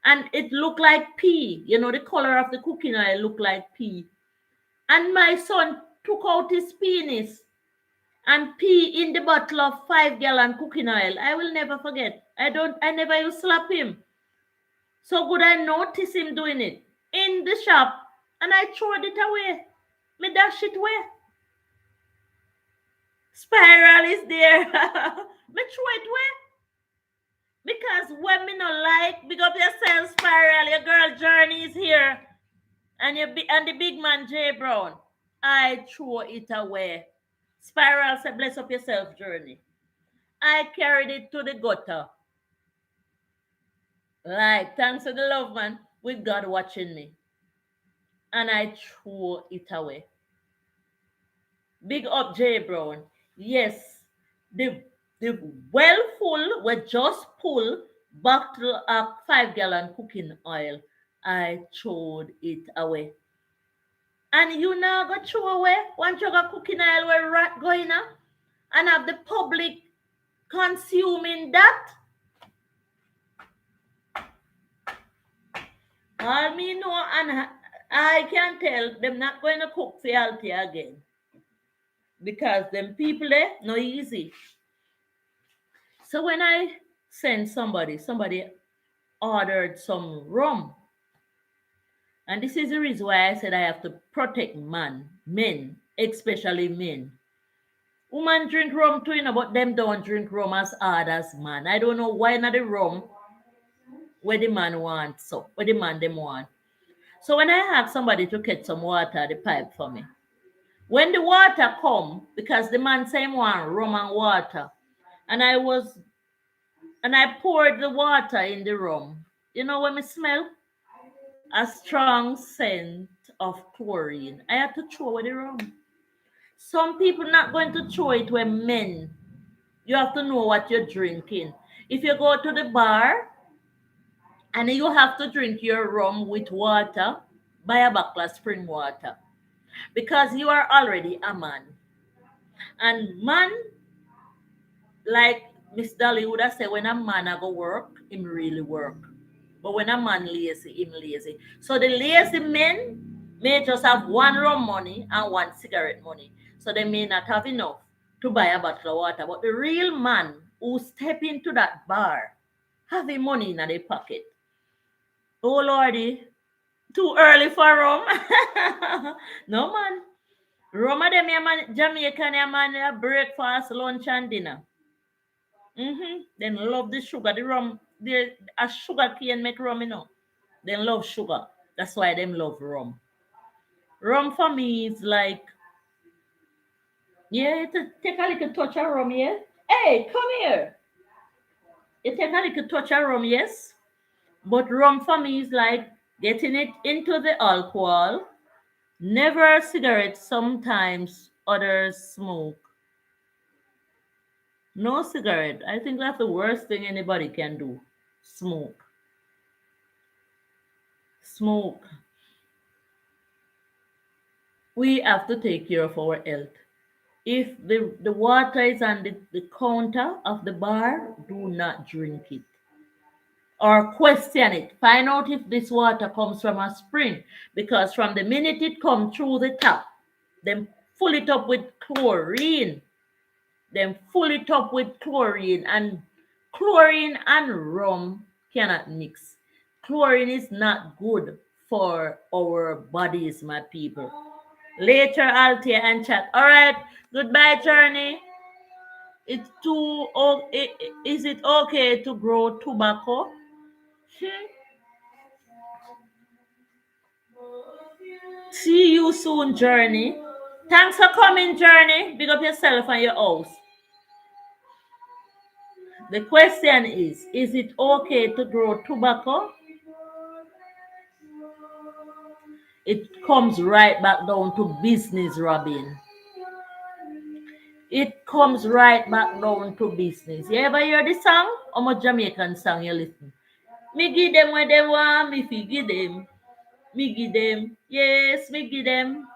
And it looked like pea. The color of the cooking oil looked like pea. And my son took out his penis and pee in the bottle of 5 gallon cooking oil. I will never forget. I never used slap him. So good I notice him doing it in the shop and I throwed it away. Me dash it away. Spiral is there. Me throw it away. Because when me not like, big up yourself, Spiral. Your girl Journey is here. And the big man J Brown. I throw it away. Spiral said, bless up yourself, Journey. I carried it to the gutter. Like, thanks to the love, man, with God watching me. And I threw it away. Big up J Brown. Yes, the well full, we just pull bottle of 5 gallon cooking oil. I threw it away. And you now go throw away one jug of cooking oil where rat going on and have the public consuming that. All me know, and I can tell them not going to cook for healthy again. Because them people there, no easy. So when I send somebody ordered some rum. And this is the reason why I said I have to protect men, especially men. Women drink rum too, but them don't drink rum as hard as man. I don't know why not the rum where the man wants, so where the man them want. So when I have somebody to get some water at the pipe for me, when the water come, because the man say him want rum and water, and I poured the water in the rum. You know what me smell? A strong scent of chlorine. I had to throw away the rum. Some people not going to throw it when men. You have to know what you're drinking. If you go to the bar and you have to drink your rum with water, buy a bottle of spring water. Because you are already a man. And man, like Miss Dolly would have said, when a man a go work, him really work. But when a man lazy, him lazy. So the lazy men may just have one rum money and one cigarette money. So they may not have enough to buy a bottle of water. But the real man who step into that bar having money in their pocket. Oh Lordy, too early for rum. No man. Roma them yeah, man, Jamaican yeah, man, yeah, breakfast, lunch, and dinner. Then love the sugar, the rum. The a sugar cane make rum, you know. They love sugar. That's why them love rum. Rum for me is like, yeah, take a little touch of rum, yeah. Hey, come here. You take a little touch of rum, yes. But rum for me is like getting it into the alcohol. Never a cigarette. Sometimes others smoke. No cigarette. I think that's the worst thing anybody can do. Smoke. Smoke. We have to take care of our health. If the water is on the counter of the bar, do not drink it. Or question it. Find out if this water comes from a spring. Because from the minute it comes through the tap, then fill it up with chlorine. Then fill it up with chlorine. And chlorine and rum cannot mix. Chlorine is not good for our bodies, my people. Later, Altia and chat. All right. Goodbye, Journey. It's too. Is it okay to grow tobacco? Hmm. See you soon, Journey. Thanks for coming, Journey. Big up yourself and your house. The question is it okay to grow tobacco? It comes right back down to business, Robin. It comes right back down to business. You ever hear the song? How much Jamaican song you listen? Me give them what they want, me fi give them. Me give them. Yes, me give them.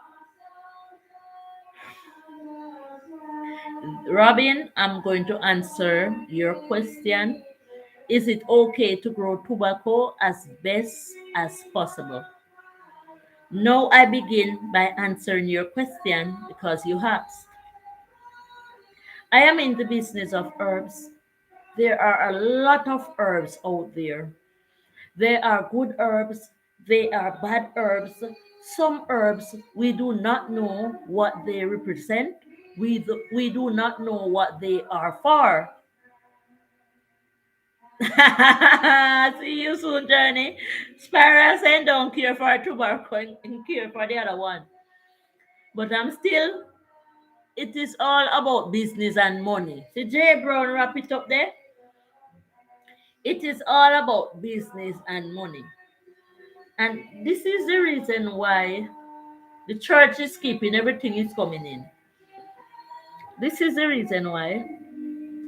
Robin, I'm going to answer your question. Is it okay to grow tobacco as best as possible? Now I begin by answering your question because you asked. I am in the business of herbs. There are a lot of herbs out there. There are good herbs, there are bad herbs. Some herbs we do not know what they represent. We do not know what they are for. See you soon, Journey. Sparrow saying don't care for tobacco and care for the other one. But I'm still, it is all about business and money. See, J Brown, wrap it up there. It is all about business and money. And this is the reason why the church is keeping everything is coming in. This is the reason why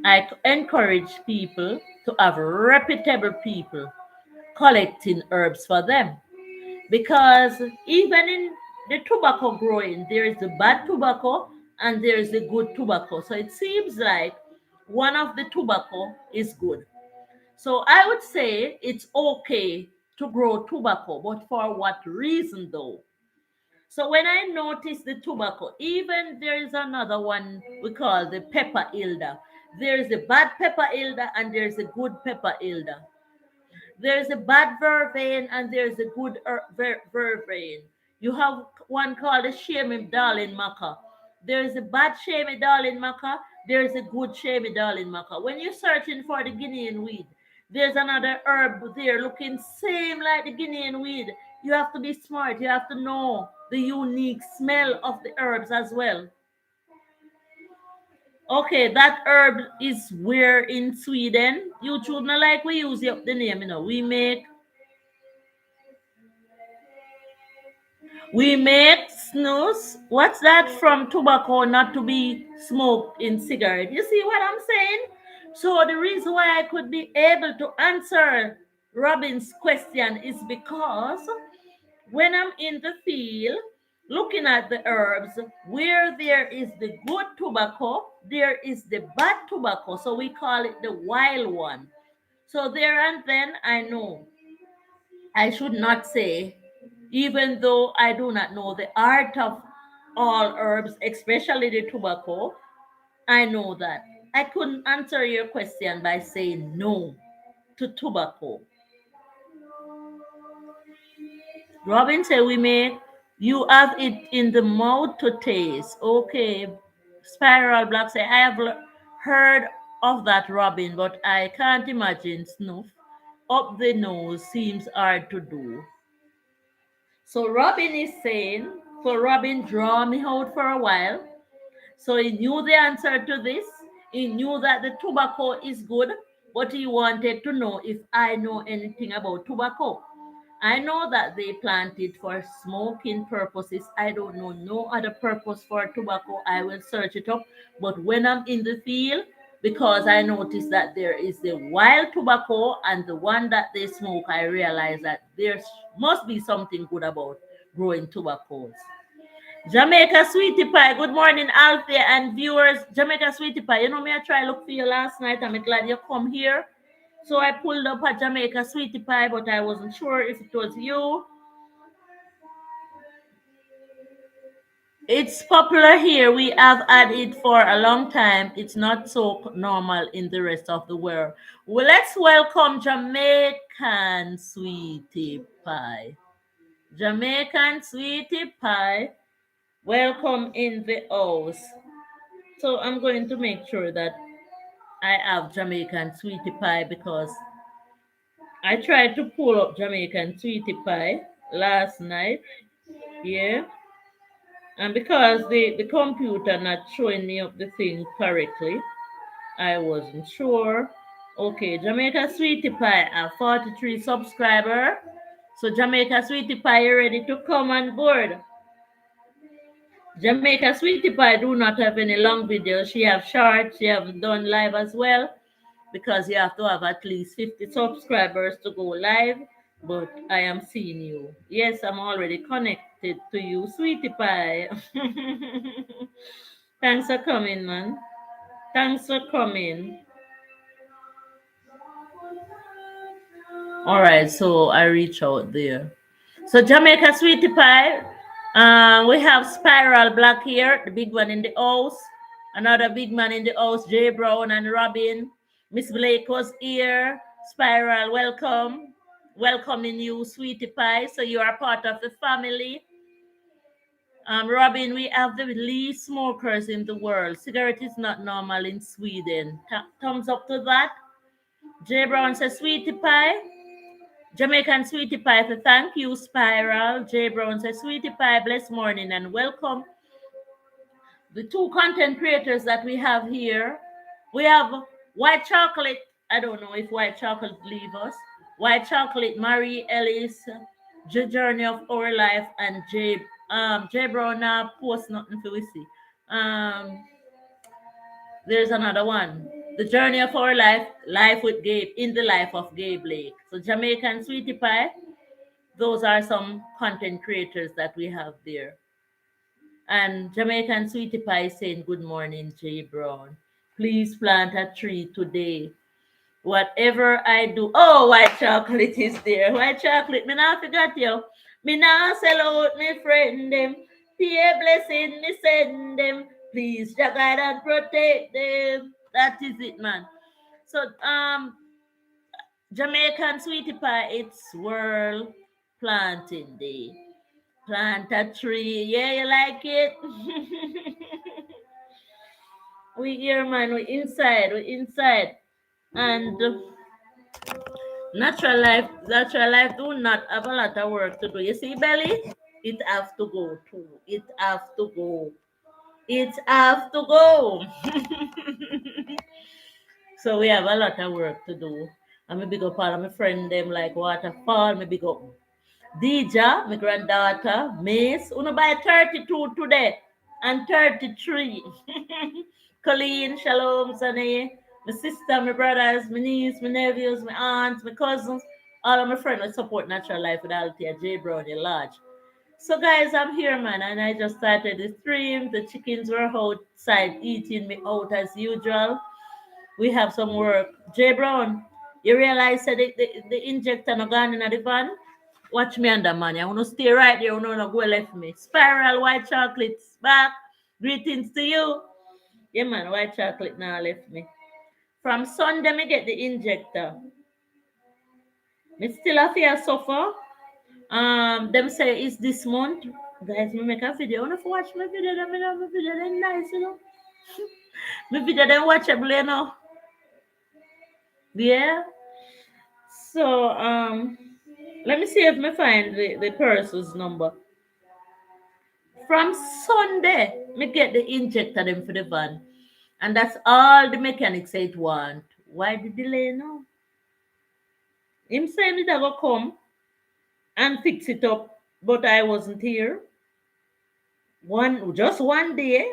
I encourage people to have reputable people collecting herbs for them. Because even in the tobacco growing, there is the bad tobacco and there is the good tobacco. So it seems like one of the tobacco is good. So I would say it's okay to grow tobacco, but for what reason though? So when I notice the tobacco, even there is another one we call the pepper elder. There is a bad pepper elder and there is a good pepper elder. There's a bad vervain and there's a good vervain. You have one called the Shame Darling Maca. There's a bad Shame Darling Maca. There's a good Shame Darling Maca. When you're searching for the Guinean weed, there's another herb there looking same like the Guinean weed. You have to be smart. You have to know the unique smell of the herbs as well. Okay, that herb is where in Sweden. You should not like we use the name, We make snus. What's that from tobacco not to be smoked in cigarette? You see what I'm saying? So the reason why I could be able to answer Robin's question is because when I'm in the field looking at the herbs, where there is the good tobacco, there is the bad tobacco. So we call it the wild one. So there and then I know I should not say, even though I do not know the art of all herbs, especially the tobacco, I know that. I couldn't answer your question by saying no to tobacco. Robin said we make You have it in the mouth to taste. Okay. Spiral Black say, I have heard of that, Robin, but I can't imagine snuff up the nose seems hard to do. So Robin is saying, for Robin draw me out for a while. So he knew the answer to this. He knew that the tobacco is good, but he wanted to know if I know anything about tobacco. I know that they plant it for smoking purposes. I don't know no other purpose for tobacco. I will search it up. But when I'm in the field, because I noticed that there is the wild tobacco and the one that they smoke, I realize that there must be something good about growing tobaccos. Jamaica Sweetie Pie, good morning, Althea and viewers. Jamaica Sweetie Pie, you know me, I try look for you last night. I'm glad you come here. So I pulled up a Jamaica Sweetie Pie, but I wasn't sure if it was you. It's popular here. We have had it for a long time. It's not so normal in the rest of the world. Well, let's welcome Jamaican Sweetie Pie. Jamaican Sweetie Pie, welcome in the house. So I'm going to make sure that I have Jamaican Sweetie Pie because I tried to pull up Jamaican Sweetie Pie last night. Yeah. And because the computer not showing me up the thing correctly, I wasn't sure. Okay, Jamaica Sweetie Pie, a 43 subscriber. So Jamaica Sweetie Pie, you ready to come on board? Jamaica Sweetie Pie do not have any long videos. She have short, she have done live as well because you have to have at least 50 subscribers to go live. But I am seeing you. Yes, I'm already connected to you, Sweetie Pie. Thanks for coming, man. Thanks for coming. All right, so I reach out there. So Jamaica Sweetie Pie, we have Spiral Black here, the big one in the house. Another big man in the house, Jay Brown and Robin. Miss Blake was here. Spiral, welcome. Welcoming you, Sweetie Pie. So you are part of the family. Robin, we have the least smokers in the world. Cigarette is not normal in Sweden. Thumbs up to that. Jay Brown says, Sweetie Pie. Jamaican Sweetie Pie, for thank you, Spiral. Jay Brown says, Sweetie Pie, blessed morning and welcome. The two content creators that we have here, we have White Chocolate. I don't know if White Chocolate leave us. White Chocolate, Marie Ellis, The Journey of Our Life, and Jay Brown post nothing for we see. There's another one. The Journey of Our Life, Life with Gabe, in the life of Gabe Blake. So Jamaican Sweetie Pie, those are some content creators that we have there. And Jamaican Sweetie Pie saying, good morning, Jay Brown. Please plant a tree today. Whatever I do. Oh, White Chocolate is there. White Chocolate, me not forgot you. Me not sell out me friend them. Peer blessing me send them. Please, Jah guide and protect them. That is it, man. So, Jamaican Sweetie Pie, it's World Planting Day. Plant a tree. Yeah, you like it? We here, man. We inside. We inside. And natural life do not have a lot of work to do. You see, Belly? It have to go too. It have to go. It have to go. So we have a lot of work to do. And maybe go part of my friend them like Waterfall. Maybe go Dija, my granddaughter, Mace. Uno by 32 today and 33. Colleen, Shalom, Sunny, my sister, my brothers, my niece, my nephews, my aunts, my cousins, all of my friends that support Natural Life with Althea J. Brown in large. So guys, I'm here, man, and I just started the stream. The chickens were outside eating me out as usual. We have some work. J. Brown, you realize that the injector no gone in the van? Watch me under, man. I want to stay right there. I want to go left me. Spiral White Chocolates back. Greetings to you. Yeah, man. White Chocolate now left me. From Sunday, me get the injector. Me still have here suffer. Them say it's this month. Guys, me make a video. I want to watch my video. I mean, my video then nice, you know. My video then watchable, you know. Yeah. So let me see if I find the person's number. From Sunday, me get the injector them for the van. And that's all the mechanic say it want. Why the delay now? Him saying it go come and fix it up, but I wasn't here. Just one day.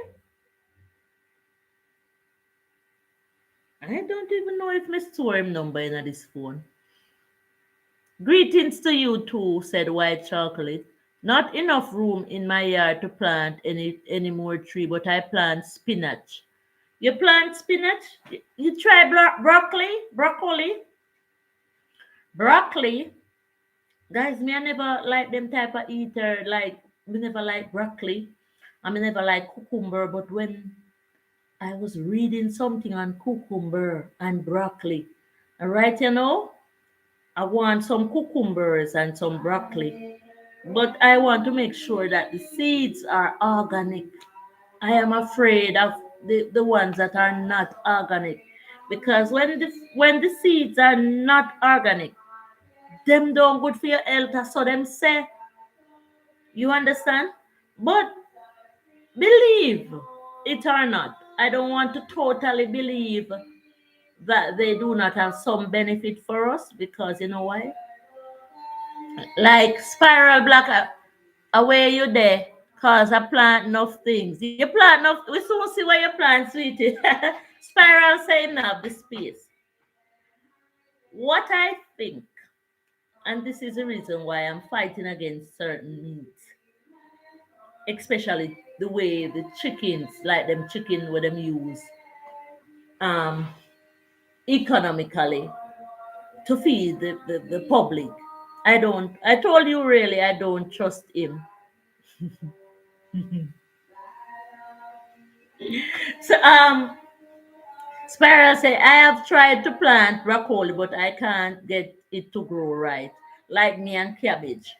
I don't even know if I store him number in this phone. Greetings to you too, said White Chocolate. Not enough room in my yard to plant any more tree, but I plant spinach. You plant spinach? You try broccoli? Broccoli? Guys, me I never like them type of eater. Like, me never like broccoli. I me never like cucumber, but when I was reading something on cucumber and broccoli, and right, you know, I want some cucumbers and some broccoli, but I want to make sure that the seeds are organic. I am afraid of the ones that are not organic because when the seeds are not organic, them don't good for your health. So them say, you understand? But believe it or not, I don't want to totally believe that they do not have some benefit for us because you know why? Like spiral black away you there cause I plant enough things. You plant enough we soon see where you plant, sweetie. Spiral saying now the space. What I think, and this is the reason why I'm fighting against certain meats, especially the way the chickens, like them chicken where them use um economically to feed the public. I told you really I don't trust him. So Spiral say, I have tried to plant broccoli, but I can't get it to grow right, like me and cabbage.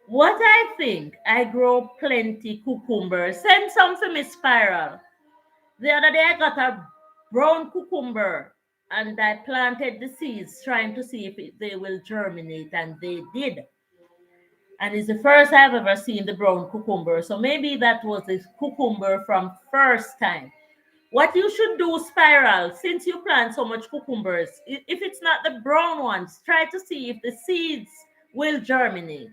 What I think, I grow plenty cucumbers. Send some for me, Spiral. The other day I got a brown cucumber and I planted the seeds trying to see if they will germinate, and they did. And it's the first I've ever seen the brown cucumber. So maybe that was the cucumber from first time. What you should do, Spiral, since you plant so much cucumbers, if it's not the brown ones, try to see if the seeds will germinate.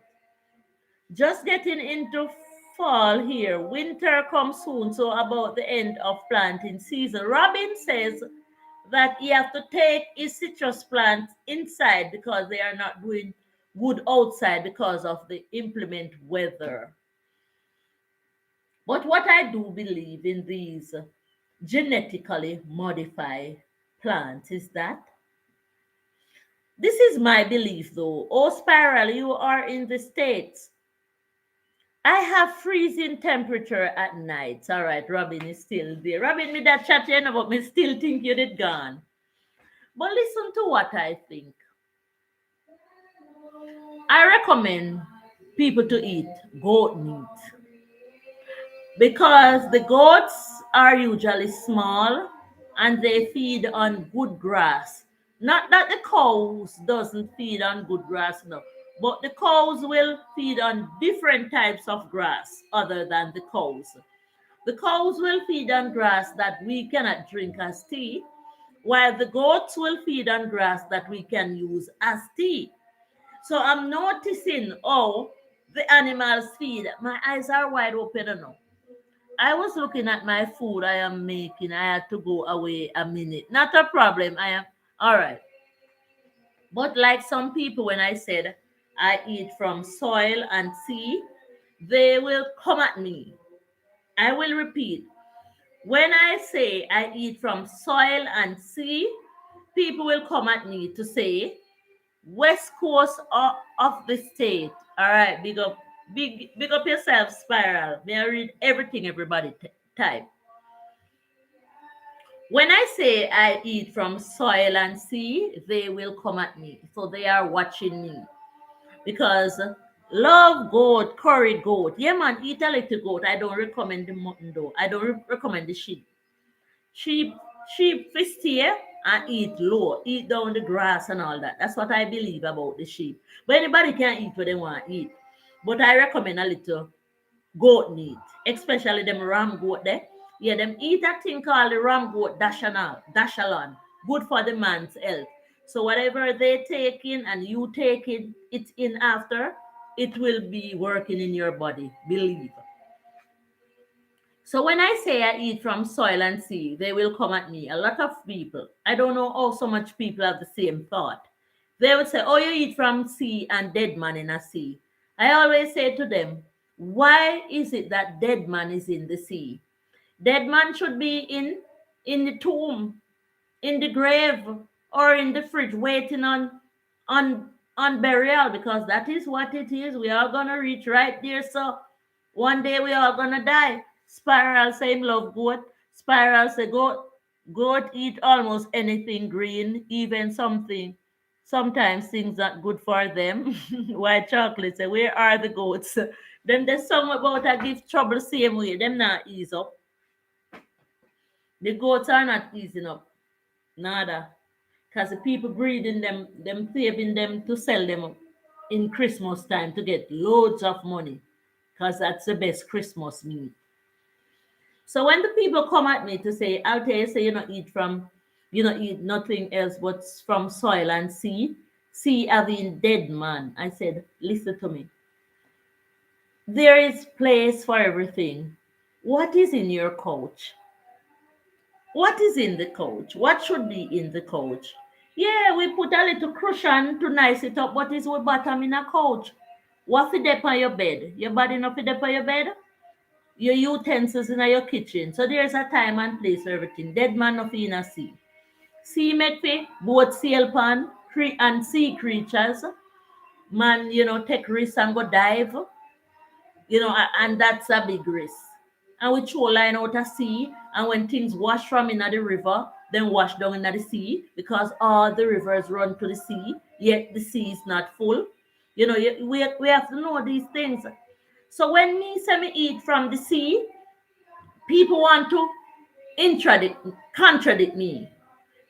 Just getting into fall here. Winter comes soon, so about the end of planting season. Robin says that he have to take his citrus plants inside because they are not doing good outside because of the inclement weather. But what I do believe in these genetically modified plants is that this is my belief though. Oh, Spiral, you are in the States. I have freezing temperature at night. All right, Robin is still there. Robin, me that chat you know, but me still think you did gone. But listen to what I think. I recommend people to eat goat meat because the goats are usually small and they feed on good grass. Not that the cows doesn't feed on good grass, no, but the cows will feed on different types of grass other than the cows. The cows will feed on grass that we cannot drink as tea, while the goats will feed on grass that we can use as tea. So I'm noticing how the animals feed. My eyes are wide open now. I was looking at my food I am making. I had to go away a minute. Not a problem. I am all right. But like some people, when I said I eat from soil and sea, they will come at me. I will repeat. When I say I eat from soil and sea, people will come at me to say West Coast of the state. All right, big up yourself, Spiral. May I read everything everybody type. When I say I eat from soil and sea, they will come at me. So they are watching me because Love goat, curry goat. Yeah, man, eat a little goat. I don't recommend the mutton though. I don't recommend the sheep. Sheep, sheep fish here and eat low, eat down the grass and all that. That's what I believe about the sheep. But anybody can eat what they want to eat. But I recommend a little goat meat, especially them ram goat there. Yeah, them eat a thing called the ram goat dashalon. Good for the man's health. So whatever they take in and you take it in after, it will be working in your body. Believe. So when I say I eat from soil and sea, they will come at me. A lot of people. I don't know how so much people have the same thought. They would say, "Oh, you eat from sea and dead man in a sea." I always say to them, "Why is it that dead man is in the sea? Dead man should be in the tomb, in the grave, or in the fridge, waiting on burial, because that is what it is. We are gonna reach right there. So one day we are gonna die." Spiral say him love goat. Spiral say goat eat almost anything green, even sometimes things not good for them. White chocolate say, "Where are the goats?" Then there's some about I give trouble same way. Them not ease up. The goats are not easing up. Nada. Because the people breeding them saving them to sell them in Christmas time to get loads of money. Because that's the best Christmas meat. So when the people come at me to say, "I'll tell you, say you not eat nothing else but from soil and sea having dead man." I said, "Listen to me. There is place for everything. What is in your couch? What is in the couch? What should be in the couch? Yeah, we put a little cushion to nice it up, but it's with bottom in a couch. What's the dep on your bed? Your body not the dep on your bed? Your utensils in your kitchen. So there's a time and place for everything. Dead man nothing in a sea. Sea make fi boat sail pan and sea creatures. Man, take risks and go dive. And that's a big risk. And we throw line out at sea, and when things wash from in the river, then wash down in the sea, because all the rivers run to the sea, yet the sea is not full. We have to know these things. So when me say me eat from the sea, people want to contradict me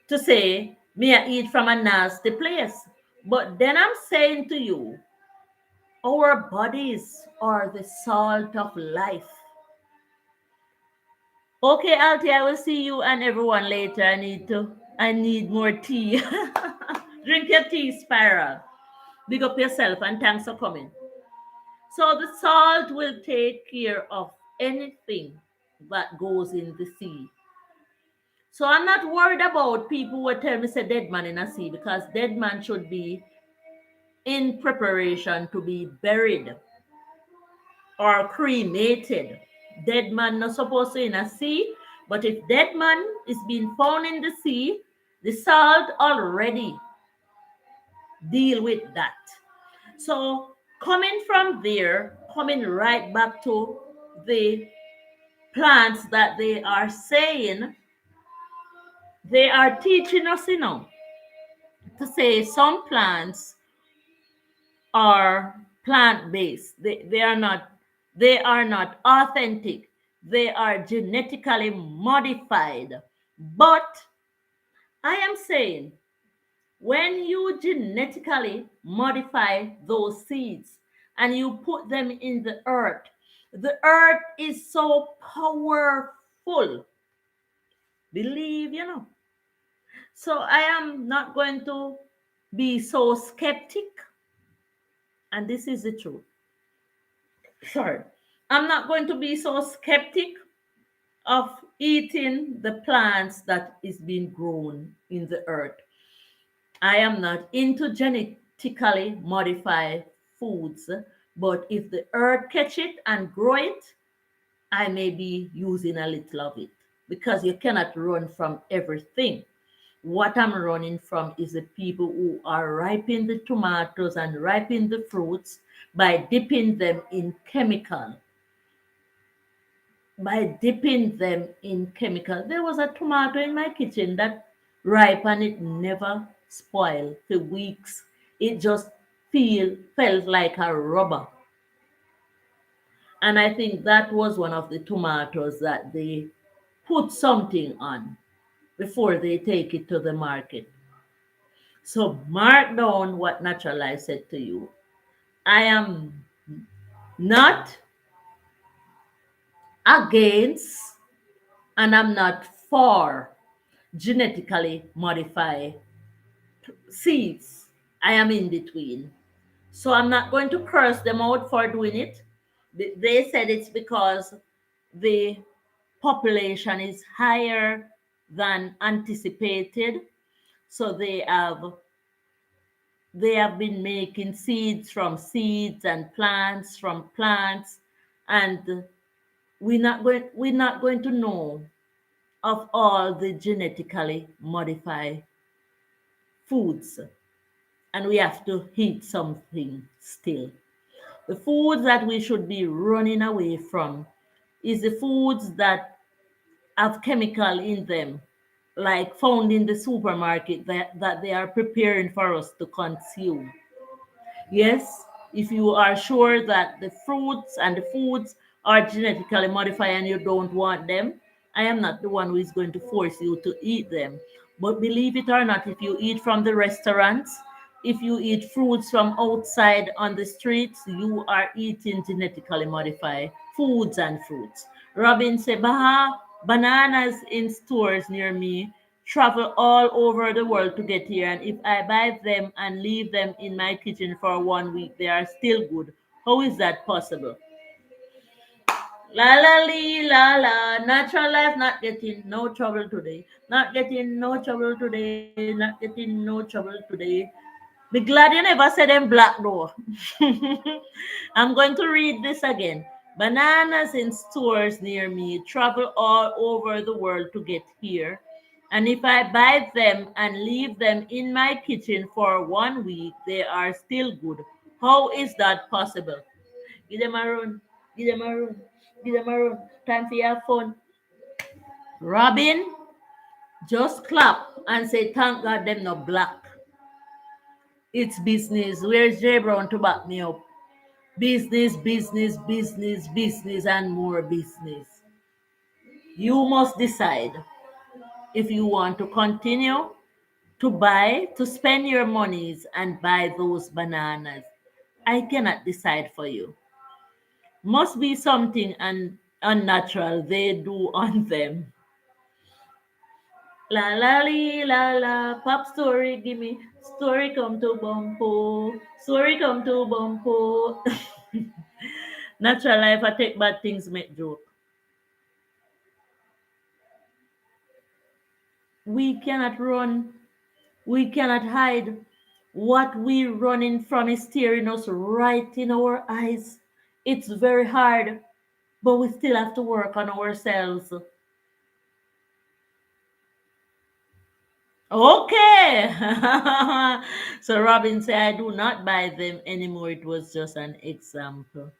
to say me I eat from a nasty place. But then I'm saying to you, our bodies are the salt of life. Okay, Alti, I will see you and everyone later. I need more tea. Drink your tea, Spiral. Big up yourself and thanks for coming. So the salt will take care of anything that goes in the sea. So I'm not worried about people who tell me say dead man in a sea, because dead man should be in preparation to be buried or cremated. Dead man not supposed to in a sea, but if dead man is being found in the sea, the salt already deal with that. So coming from there, coming right back to the plants that they are saying, they are teaching us, to say some plants are plant-based. They are not authentic. They are genetically modified. But I am saying, when you genetically modify those seeds and you put them in the earth is so powerful. Believe, So I am not going to be so skeptic, and this is the truth. Sorry. I'm not going to be so skeptic of eating the plants that is being grown in the earth. I am not into genetically modified foods, but if the earth catch it and grow it, I may be using a little of it, because you cannot run from everything. What I'm running from is the people who are ripening the tomatoes and ripening the fruits by dipping them in chemical. By dipping them in chemical. There was a tomato in my kitchen that ripe and it never spoiled for weeks. It just felt like a rubber. And I think that was one of the tomatoes that they put something on before they take it to the market. So mark down what Natural Life said to you. I am not against and I'm not for genetically modified seeds. I am in between. So I'm not going to curse them out for doing it. They said it's because the population is higher than anticipated. So they have been making seeds from seeds and plants from plants, and we're not going to know of all the genetically modified foods, and we have to eat something still. The foods that we should be running away from is the foods that have chemical in them, like found in the supermarket that they are preparing for us to consume. Yes, if you are sure that the fruits and the foods are genetically modified and you don't want them, I am not the one who is going to force you to eat them. But believe it or not, if you eat from the restaurants, if you eat fruits from outside on the streets, you are eating genetically modified foods and fruits. Robin said, Baha, bananas in stores near me travel all over the world to get here, and if I buy them and leave them in my kitchen for 1 week, they are still good. How is that possible? La la lee la la. Natural Life not getting no trouble today. Not getting no trouble today. Not getting no trouble today. Be glad you never said them black though. I'm going to read this again. Bananas in stores near me travel all over the world to get here. And if I buy them and leave them in my kitchen for 1 week, they are still good. How is that possible? Give them a run. Give them a run. Give them a run. Time for your fun. Robin, just clap and say, thank God them not black. It's business. Where's Jay Brown to back me up? Business, business, business, business, and more business. You must decide if you want to continue to spend your monies and buy those bananas. I cannot decide for you. Must be something unnatural they do on them. La la lee la la, pop story, give me story come to Bumpo, story come to Bumpo. Natural Life, I take bad things, make joke. We cannot run, we cannot hide. What we running from is staring us right in our eyes. It's very hard, but we still have to work on ourselves. Okay. So Robin said, I do not buy them anymore. It was just an example.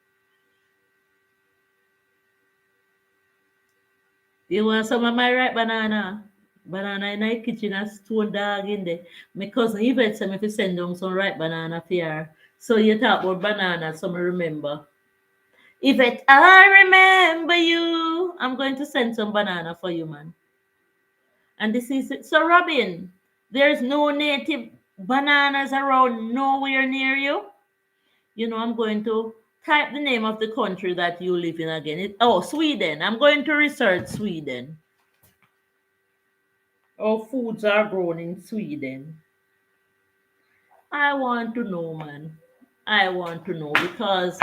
You want some of my ripe banana? Banana in my kitchen, a stone dog in there. My cousin Yvette said me fi send down some ripe banana for her. So you talk about banana, so me remember. Yvette, I remember you. I'm going to send some banana for you, man. And this is it. So Robin, there's no native bananas around nowhere near you. I'm going to type the name of the country that you live in again. Sweden. I'm going to research Sweden. Our foods are grown in Sweden. I want to know, man. I want to know because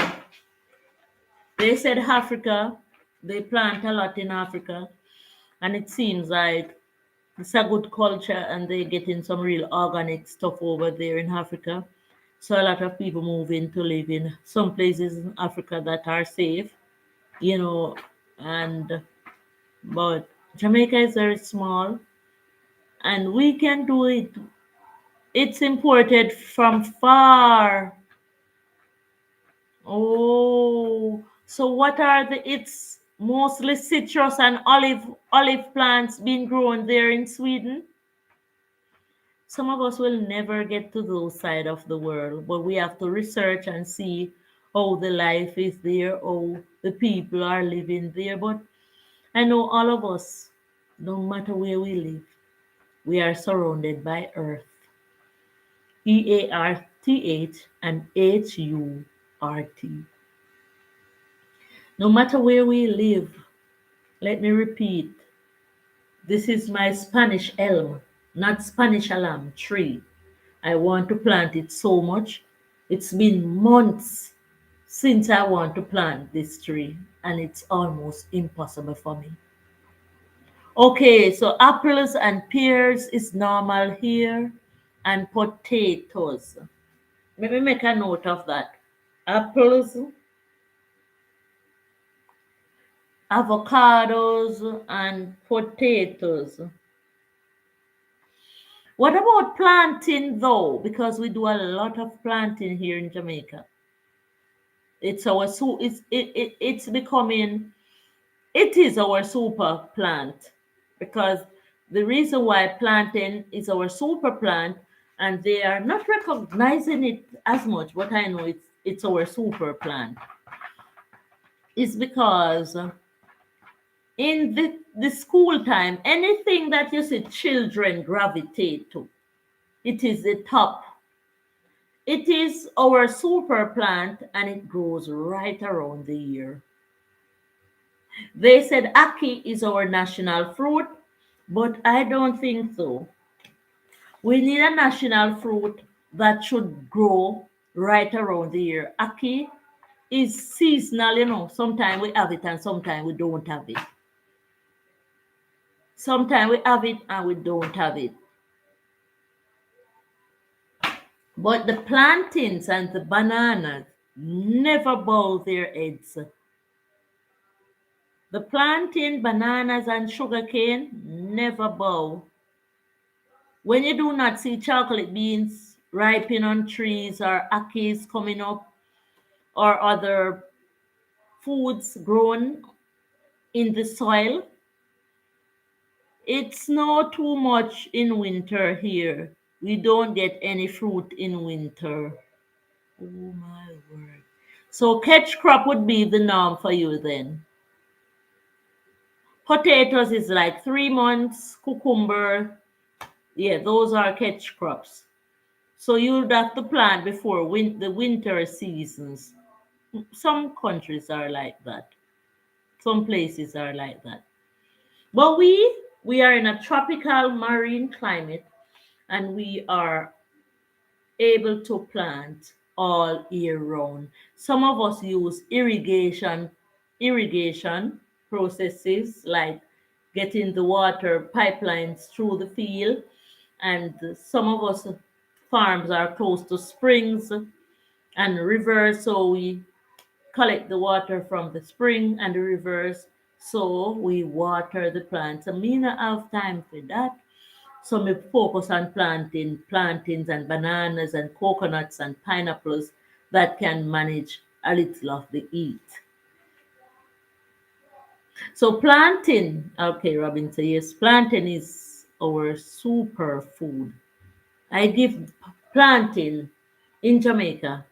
they said Africa, they plant a lot in Africa, and it seems like it's a good culture and they're getting some real organic stuff over there in Africa. So a lot of people move in to live in some places in Africa that are safe, you know, and but Jamaica is very small and we can do it. It's imported from far. Oh, so what are it's mostly citrus and olive plants being grown there in Sweden? Some of us will never get to those side of the world, but we have to research and see how the life is there, how the people are living there. But I know all of us, no matter where we live, we are surrounded by earth. EARTH and HURT. No matter where we live, let me repeat, this is my Spanish elm, not Spanish alarm tree. I want to plant it so much. It's been months since I want to plant this tree, and it's almost impossible for me. Okay, so apples and pears is normal here, and potatoes. Let me make a note of that. Apples, avocados, and potatoes. What about planting though? Because we do a lot of planting here in Jamaica. It's our it's becoming, it is our super plant, because the reason why planting is our super plant, and they are not recognizing it as much, but I know it's our super plant, is because in the school time, anything that you see children gravitate to, it is the top. It is our super plant, and it grows right around the year. They said Aki is our national fruit, but I don't think so. We need a national fruit that should grow right around the year. Aki is seasonal, you know. Sometimes we have it and sometimes we don't have it. Sometimes we have it and we don't have it. But the plantains and the bananas never bow their heads. The plantain, bananas, and sugarcane never bow. When you do not see chocolate beans ripen on trees or akis coming up or other foods grown in the soil, it snow too much in winter here. We don't get any fruit in winter. Oh my word. So catch crop would be the norm for you then. Potatoes is like 3 months, cucumber, yeah, those are catch crops. So you'd have to plant before the winter seasons. Some countries are like that. Some places are like that. But we are in a tropical marine climate, and we are able to plant all year round. Some of us use irrigation processes, like getting the water pipelines through the field, and some of us farms are close to springs and rivers, so we collect the water from the spring and the rivers, so we water the plants. I mean, I have time for that. So we focus on planting plantains and bananas and coconuts and pineapples that can manage a little of the heat. So planting, okay, Robin says yes, planting is our superfood. I give planting in Jamaica.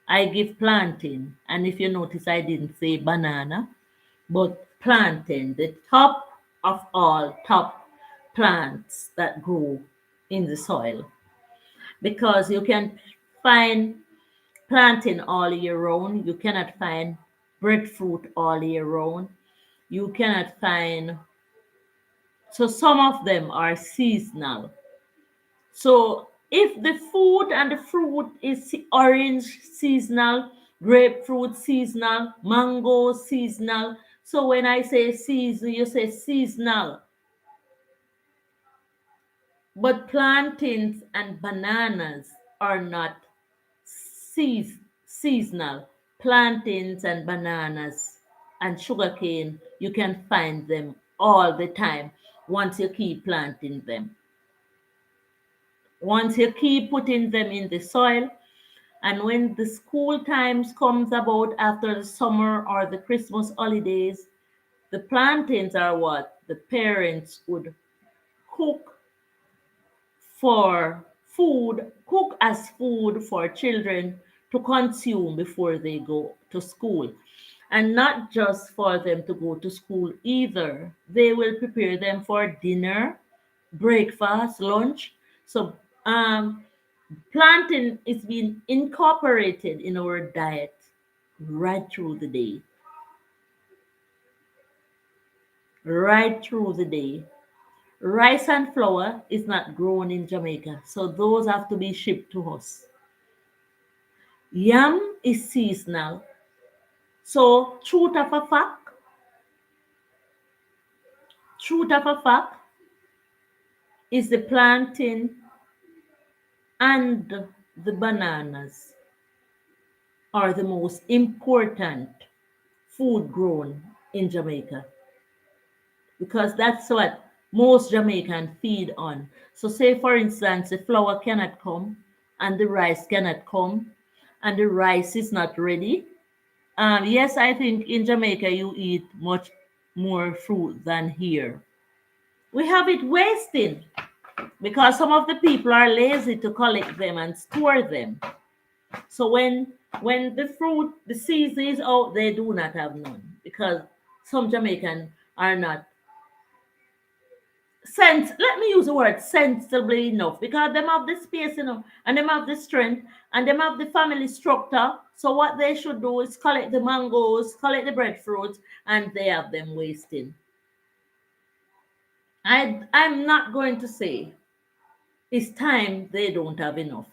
I give plantain, and if you notice, I didn't say banana, but plantain, the top of all top plants that grow in the soil. Because you can find plantain all year round, you cannot find breadfruit all year round, you cannot find, so some of them are seasonal. So if the food and the fruit is orange seasonal, grapefruit seasonal, mango seasonal. So when I say season, you say seasonal. But plantains and bananas are not seasonal. Plantains and bananas and sugarcane, you can find them all the time once you keep planting them. Once you keep putting them in the soil, and when the school times comes about after the summer or the Christmas holidays, the plantains are what the parents would cook for food, cook as food for children to consume before they go to school. And not just for them to go to school either. They will prepare them for dinner, breakfast, lunch. So um, planting is being incorporated in our diet right through the day, right through the day. Rice and flour is not grown in Jamaica, so those have to be shipped to us. Yam is seasonal. So truth of a fact is the planting and the bananas are the most important food grown in Jamaica because that's what most Jamaican feed on. So say for instance the flour cannot come and the rice cannot come and the rice is not ready. Yes, I think in Jamaica you eat much more fruit than here. We have it wasting because some of the people are lazy to collect them and store them. So when the fruit, the season is out, they do not have none because some Jamaican are not let me use the word sensibly enough because them have the space enough and them have the strength and them have the family structure. So what they should do is collect the mangoes, collect the breadfruit, and they have them wasting. I'm not going to say it's time they don't have enough.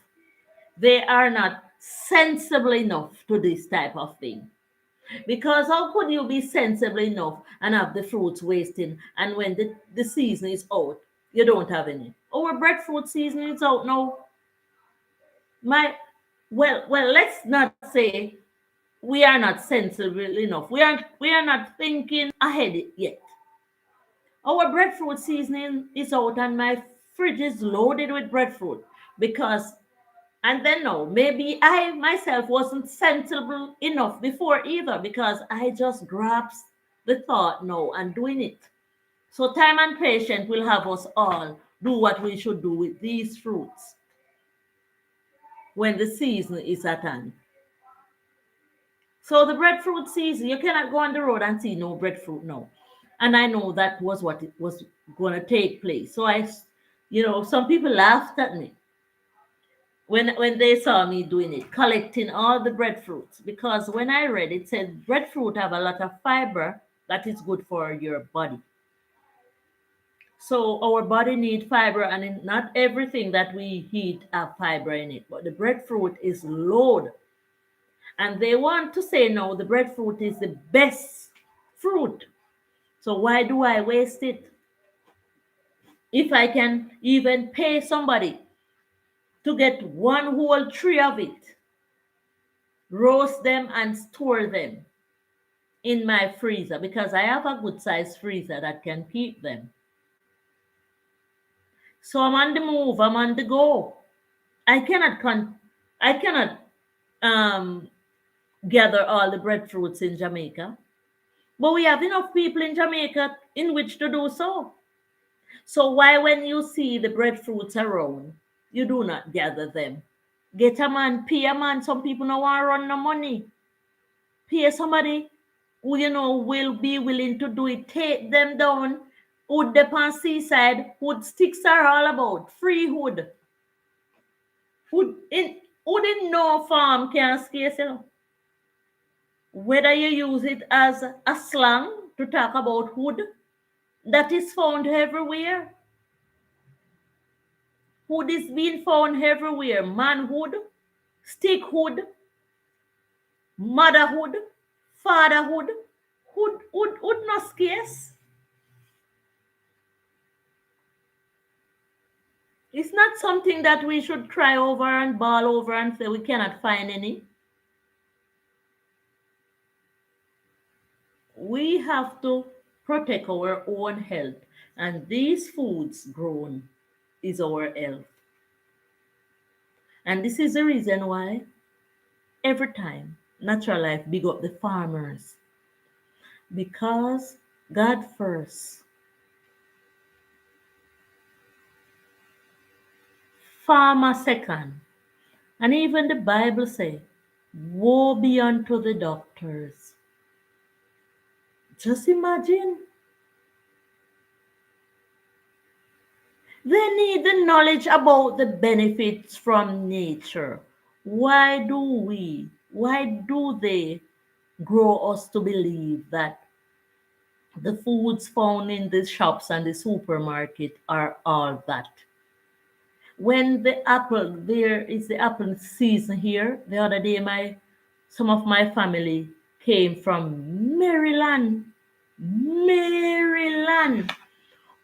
They are not sensible enough to this type of thing. Because how could you be sensible enough and have the fruits wasting and when the season is out, you don't have any? Our breadfruit season is out now. My well, let's not say we are not sensible enough. We are not thinking ahead yet. Our breadfruit seasoning is out and my fridge is loaded with breadfruit because and then no, maybe I myself wasn't sensible enough before either because I just grasped the thought now and doing it. So time and patience will have us all do what we should do with these fruits when the season is at hand. So the breadfruit season, you cannot go on the road and see no breadfruit now. And I know that was what it was going to take place. So some people laughed at me when they saw me doing it, collecting all the breadfruits. Because when I read it said breadfruit have a lot of fiber that is good for your body. So our body need fiber, and not everything that we eat have fiber in it. But the breadfruit is load, and they want to say no, the breadfruit is the best fruit. So why do I waste it? If I can even pay somebody to get one whole tree of it, roast them and store them in my freezer because I have a good sized freezer that can keep them. So I'm on the move, I'm on the go. I cannot I cannot um gather all the breadfruits in Jamaica. But we have enough people in Jamaica in which to do so. So why when you see the breadfruits around, you do not gather them? Get a man, pay a man. Some people don't want to run no money. Pay somebody who will be willing to do it. Take them down. Wood the pan seaside. Wood sticks are all about. Free wood. Wood in no farm can scarce, Whether you use it as a slang to talk about wood, that is found everywhere. Wood is being found everywhere. Manhood, stickhood, motherhood, fatherhood. Wood not scarce. It's not something that we should cry over and bawl over and say we cannot find any. We have to protect our own health, and these foods grown is our health. And this is the reason why every time Natural Life big up the farmers because God first. farmer second. And even the Bible say, woe be unto the doctors. Just imagine. They need the knowledge about the benefits from nature. Why do they grow us to believe that the foods found in the shops and the supermarket are all that? When there is the apple season here. The other day, some of my family came from Maryland,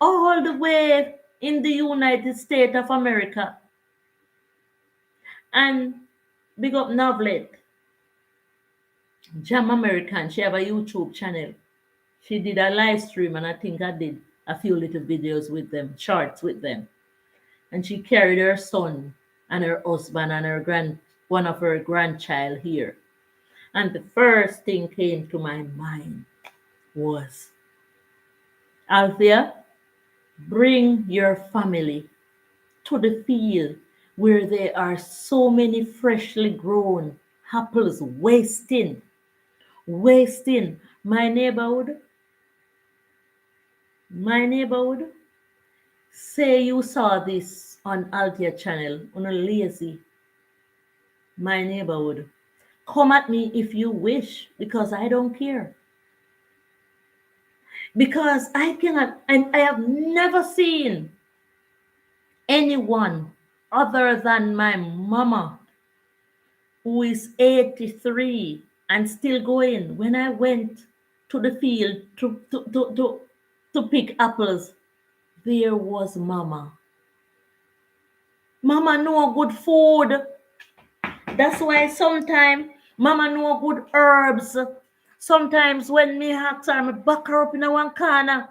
all the way in the United States of America. And big up Novlet, Jam American. She have a YouTube channel. She did a live stream, and I think I did a few little videos with them, shorts with them. And she carried her son and her husband and one of her grandchild here. And the first thing came to my mind was, Althea, bring your family to the field where there are so many freshly grown apples wasting. My neighborhood, say you saw this on Althea channel, on a lazy, my neighborhood. Come at me if you wish, because I don't care. Because I cannot, and I have never seen anyone other than my mama, who is 83 and still going. When I went to the field to pick apples, there was mama. Mama know good food. That's why sometimes mama know good herbs. Sometimes when me have time, I back her up in a one corner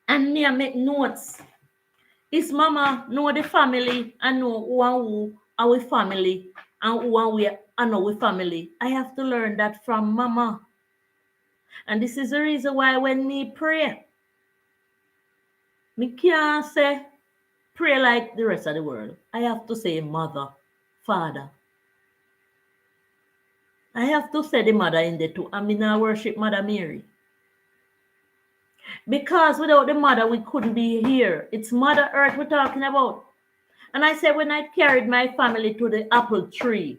and me I make notes. Is mama know the family and know who our family and who and we are our family. I have to learn that from mama. And this is the reason why when me pray, me can't say pray like the rest of the world. I have to say mother, father. I have to say the mother in there too. I mean, I worship Mother Mary. Because without the mother, we couldn't be here. It's Mother Earth we're talking about. And I said, when I carried my family to the apple tree,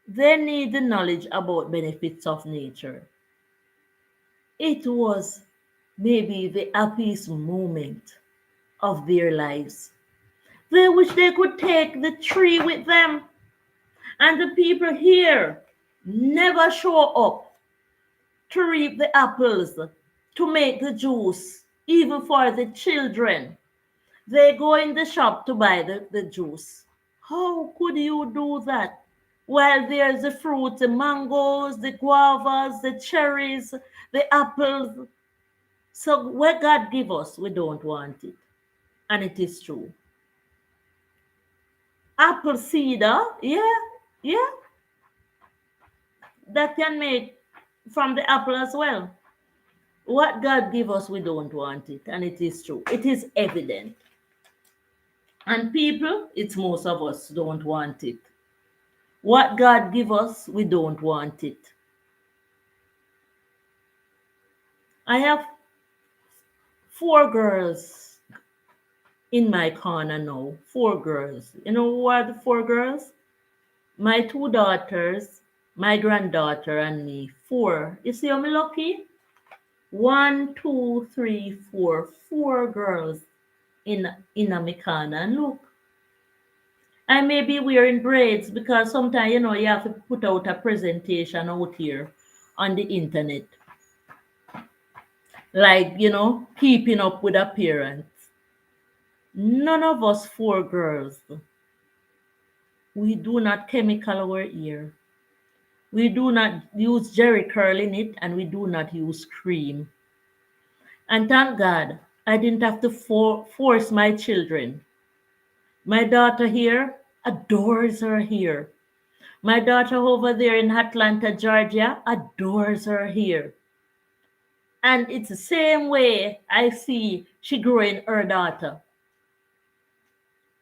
they need the knowledge about benefits of nature. It was maybe the happiest moment of their lives. They wish they could take the tree with them. And the people here never show up to reap the apples, to make the juice, even for the children. They go in the shop to buy the juice. How could you do that? Well, there's the fruit, the mangoes, the guavas, the cherries, the apples. So what God give us, we don't want it. And it is true. Apple cider, yeah. That can make from the apple as well. What God give us, we don't want it. And it is true. It is evident. And people, it's most of us don't want it. What God give us, we don't want it. I have 4 girls in my corner now. 4 girls. You know who are the 4 girls? My 2 daughters, my granddaughter, and me. 4. You see how me lucky? 1, 2, 3, 4. 4 girls in my corner. And look, I may be wearing braids because sometimes, you have to put out a presentation out here on the internet. Like, keeping up with appearance. None of us 4 girls, we do not chemical our ear. We do not use Jerry curl in it, and we do not use cream. And thank God, I didn't have to force my children. My daughter here adores her hair. My daughter over there in Atlanta, Georgia, adores her hair. And it's the same way I see she growing her daughter.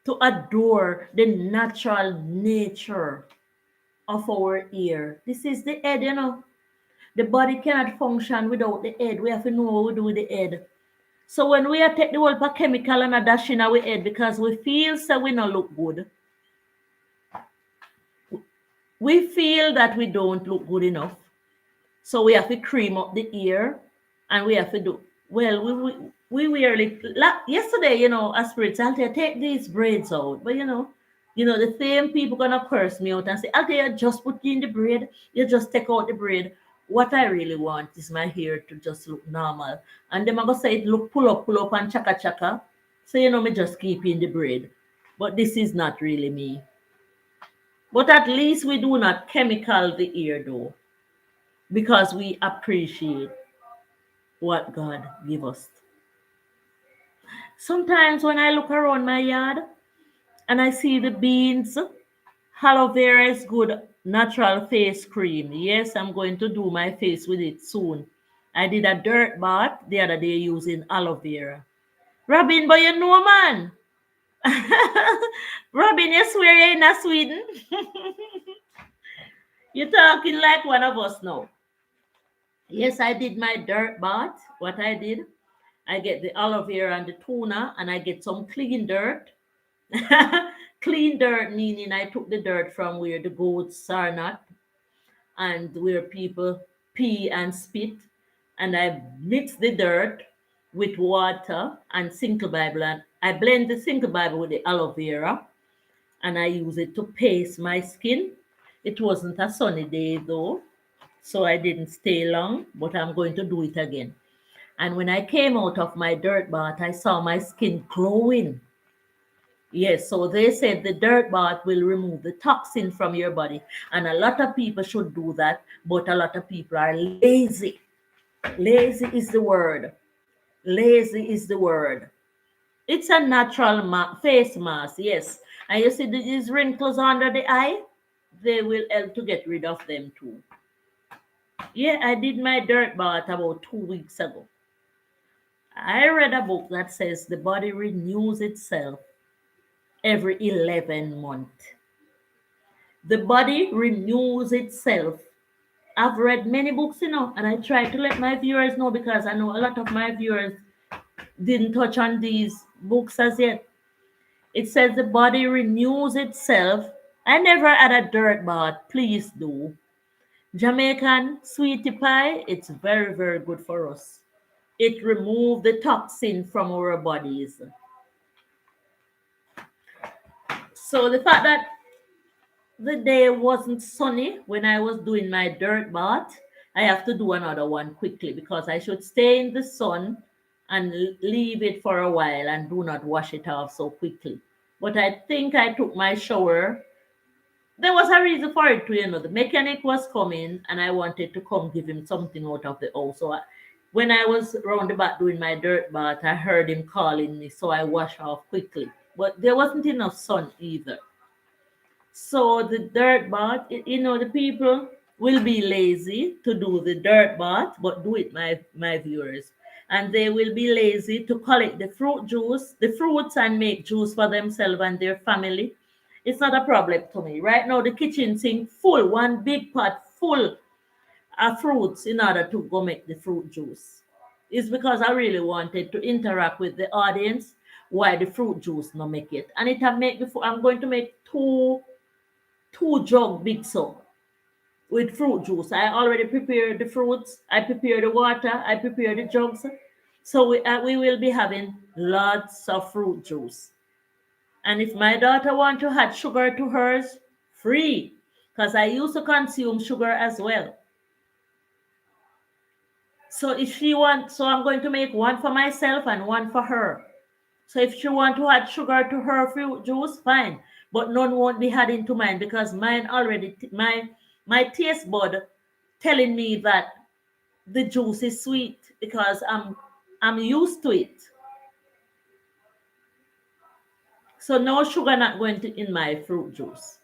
to adore the natural nature of our ear. This is the head, you know. The body cannot function without the head. We have to know what we do with the head. So when we take the whole chemical and a dash in our head because we feel so we not look good, we feel that we don't look good enough. So we have to cream up the ear and we have to do, well, we really, yesterday, you know, as spirits, I'll tell you, take these braids out. But the same people gonna curse me out and say, I'll tell you, just put in the braid, you just take out the braid. What I really want is my hair to just look normal. And them are gonna say, look, pull up and chaka chaka. So, me just keep in the braid. But this is not really me. But at least we do not chemical the ear though, because we appreciate what God give us. Sometimes when I look around my yard and I see the beans, aloe vera is good natural face cream. Yes, I'm going to do my face with it soon. I did a dirt bath the other day using aloe vera. Robin, but you know, man. Robin, you swear you're in a Sweden? You're talking like one of us now. Yes, I did my dirt bath. What I did, I get the aloe vera and the tuna, and I get some clean dirt. Clean dirt meaning I took the dirt from where the goats are not and where people pee and spit, and I mix the dirt with water and Single Bible, and I blend the Single Bible with the aloe vera, and I use it to paste my skin. It wasn't a sunny day though, so I didn't stay long, but I'm going to do it again. And when I came out of my dirt bath, I saw my skin glowing. Yes, so they said the dirt bath will remove the toxin from your body. And a lot of people should do that, but a lot of people are lazy. Lazy is the word. Lazy is the word. It's a natural face mask, yes. And you see these wrinkles under the eye? They will help to get rid of them too. Yeah, I did my dirt bath about 2 weeks ago. I read a book that says the body renews itself every 11 months. The body renews itself. I've read many books, and I try to let my viewers know because I know a lot of my viewers didn't touch on these books as yet. It says the body renews itself. I never had a dirt bath. Please do. Jamaican sweetie pie, it's very, very good for us. It removes the toxin from our bodies. So the fact that the day wasn't sunny when I was doing my dirt bath, I have to do another one quickly because I should stay in the sun and leave it for a while and do not wash it off so quickly. But I think I took my shower. There was a reason for it too, the mechanic was coming and I wanted to come give him something out of the house. So when I was round the back doing my dirt bath, I heard him calling me, so I washed off quickly. But there wasn't enough sun either. So the dirt bath, the people will be lazy to do the dirt bath, but do it, my viewers. And they will be lazy to collect the fruits and make juice for themselves and their family. It's not a problem to me. Right now, the kitchen sink full, one big pot full of fruits in order to go make the fruit juice. It's because I really wanted to interact with the audience why the fruit juice not make it. And it have make before I'm going to make two jug big soap with fruit juice. I already prepared the fruits, I prepared the water, I prepared the jugs. So we will be having lots of fruit juice. And if my daughter want to add sugar to hers, free. Because I used to consume sugar as well. So if she wants, so I'm going to make one for myself and one for her. So if she want to add sugar to her fruit juice, fine. But none won't be adding to mine because mine already, my taste bud telling me that the juice is sweet because I'm used to it. So no sugar not going to in my fruit juice.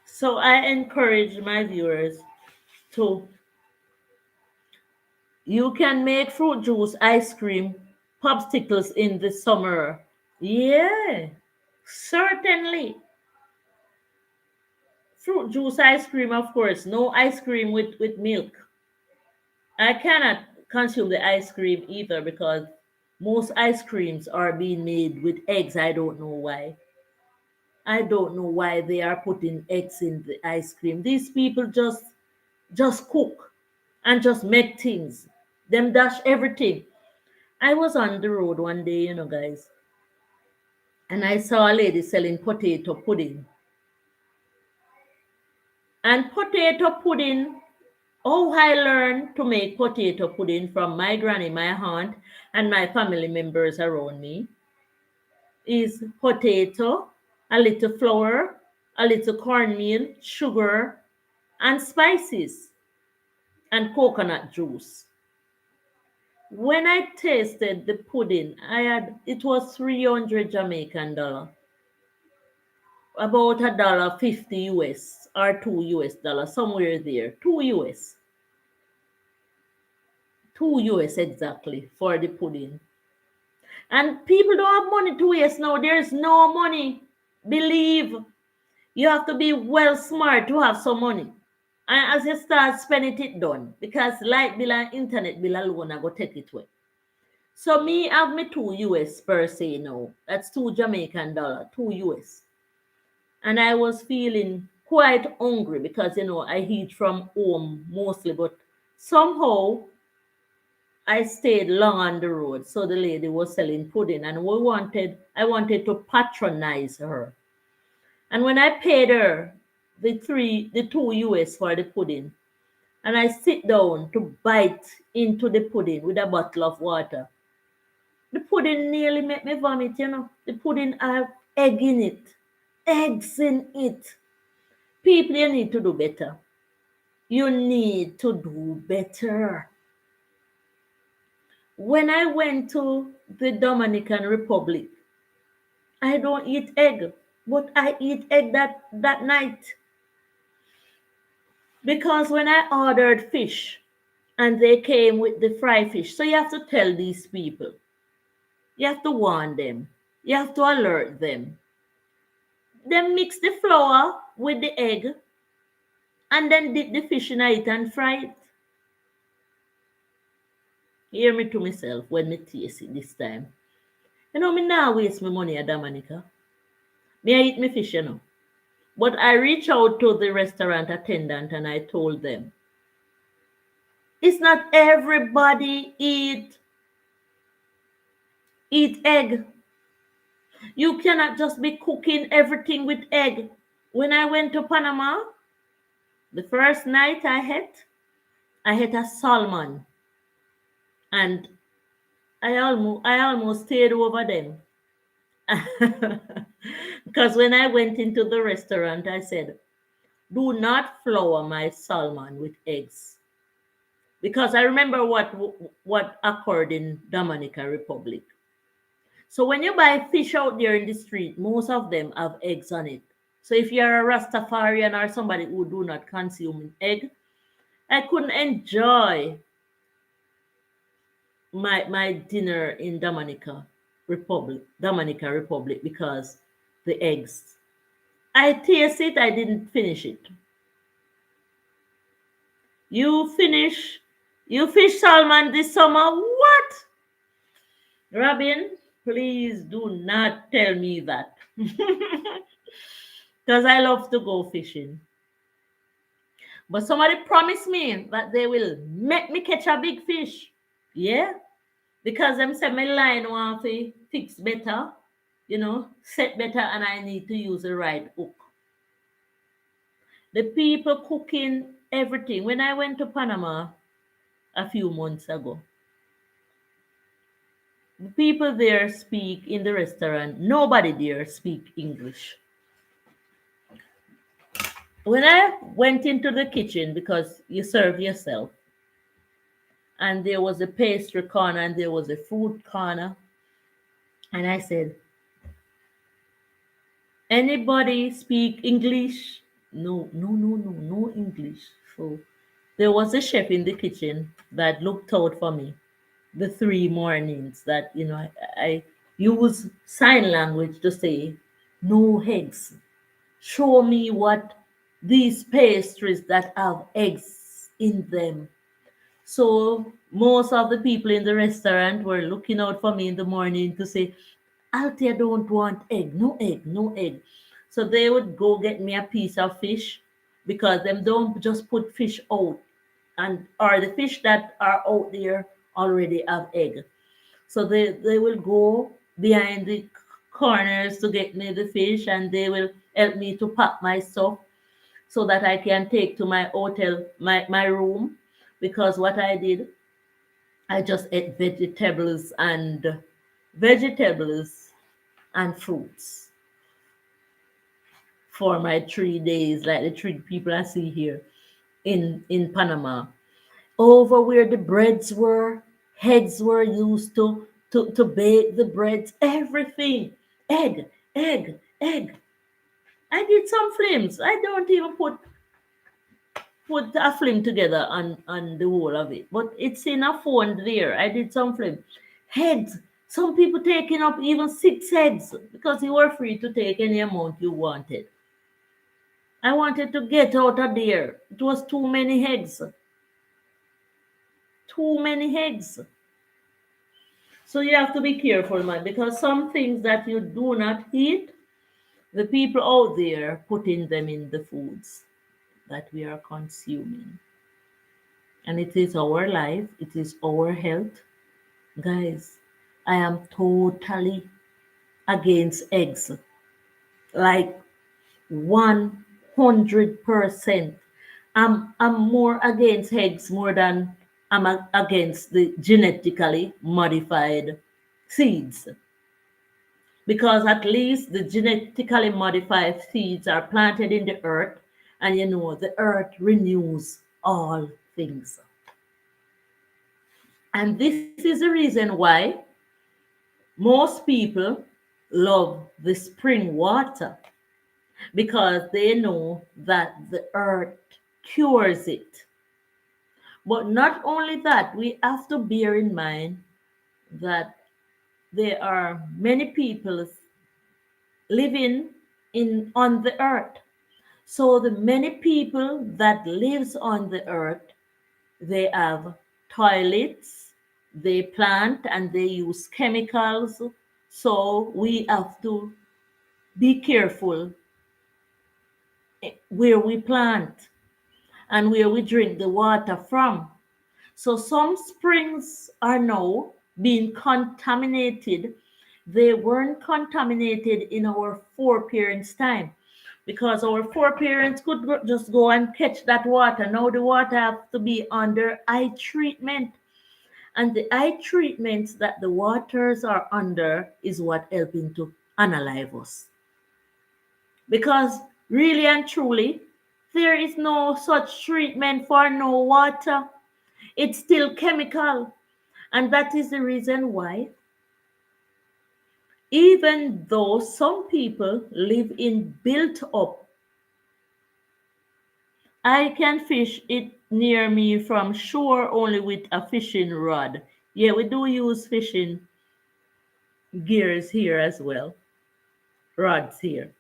So I encourage my viewers to, you can make fruit juice, ice cream, popsicles in the summer. Yeah, certainly. Fruit juice ice cream, of course. No ice cream with milk. I cannot consume the ice cream either because most ice creams are being made with eggs. I don't know why. I don't know why they are putting eggs in the ice cream. These people just cook and just make things. Them dash everything. I was on the road one day, guys, and I saw a lady selling potato pudding. And potato pudding, oh, I learned to make potato pudding from my granny, my aunt, and my family members around me is potato, a little flour, a little cornmeal, sugar, and spices, and coconut juice. When I tasted the pudding, it was 300 Jamaican dollar, about $1.50 US or $2 US, somewhere there, 2 US, 2 US exactly for the pudding. And people don't have money to waste now. There's no money. Believe you have to be well smart to have some money. And as you start spending it done, because light bill and internet bill alone I go take it away. So me have me 2 US per se now. That's $2 Jamaican, 2 US. And I was feeling quite hungry because I eat from home mostly, but somehow I stayed long on the road. So the lady was selling pudding, and I wanted to patronize her. And when I paid her the 2 US for the pudding, and I sit down to bite into the pudding with a bottle of water, the pudding nearly made me vomit. The pudding have egg in it, eggs in it. People, you need to do better. You need to do better. When I went to the Dominican Republic, I don't eat egg, but I eat egg that night. Because when I ordered fish and they came with the fried fish, so you have to tell these people, you have to warn them, you have to alert them. Then mix the flour with the egg and then dip the fish in it and fry it. Hear me to myself when me taste it this time. Me now waste my money at Dominica. Me I eat my fish. But I reach out to the restaurant attendant and I told them, it's not everybody eat egg. You cannot just be cooking everything with egg. When I went to Panama, the first night I ate a salmon, and I almost stayed over them. Because when I went into the restaurant, I said, do not flour my salmon with eggs. Because I remember what occurred in Dominica Republic. So when you buy fish out there in the street, most of them have eggs on it. So if you're a Rastafarian or somebody who do not consume egg, I couldn't enjoy my dinner in Dominica Republic because the eggs. I taste it, I didn't finish it. You fish salmon this summer? What? Robin, please do not tell me that. Because I love to go fishing. But somebody promised me that they will make me catch a big fish. Yeah. Because them say my line want to fix better, set better, and I need to use the right hook. The people cooking everything. When I went to Panama a few months ago, the people there speak in the restaurant. Nobody there speak English. When I went into the kitchen, because you serve yourself, and there was a pastry corner and there was a fruit corner, and I said, anybody speak English? No, no, no, no, no English. So there was a chef in the kitchen that looked out for me. the 3 mornings that I use sign language to say no eggs. Show me what these pastries that have eggs in them. So most of the people in the restaurant were looking out for me in the morning to say, Althea don't want egg, no egg, no egg. So they would go get me a piece of fish because them don't just put fish out, and or the fish that are out there already have egg. So they will go behind the corners to get me the fish, and they will help me to pack my stuff so that I can take to my hotel, my room. Because what I did, I just ate vegetables and fruits for my 3 days, like the three people I see here in Panama. Over where the breads were, heads were used to bake the breads, everything. Egg, egg, egg. I did some flames. I don't even put a film together on the whole of it. But it's in a phone there. I did some film. Heads. Some people taking up even 6 heads because you were free to take any amount you wanted. I wanted to get out of there. It was too many heads. Too many heads. So you have to be careful, man, because some things that you do not eat, the people out there putting them in the foods that we are consuming. And it is our life, it is our health. Guys, I am totally against eggs. Like 100%. I'm more against eggs more than against the genetically modified seeds. Because at least the genetically modified seeds are planted in the earth, and the earth renews all things. And this is the reason why most people love the spring water, because they know that the earth cures it. But not only that, we have to bear in mind that there are many people living in on the earth. So the many people that lives on the earth, they have toilets, they plant and they use chemicals. So we have to be careful where we plant and where we drink the water from. So some springs are now being contaminated. They weren't contaminated in our foreparents' time because our foreparents could just go and catch that water. Now the water has to be under eye treatment. And the eye treatments that the waters are under is what helping to analyze us. Because really and truly, there is no such treatment for no water. It's still chemical. And that is the reason why, even though some people live in built up, I can fish it near me from shore only with a fishing rod. Yeah, we do use fishing gears here as well, rods here.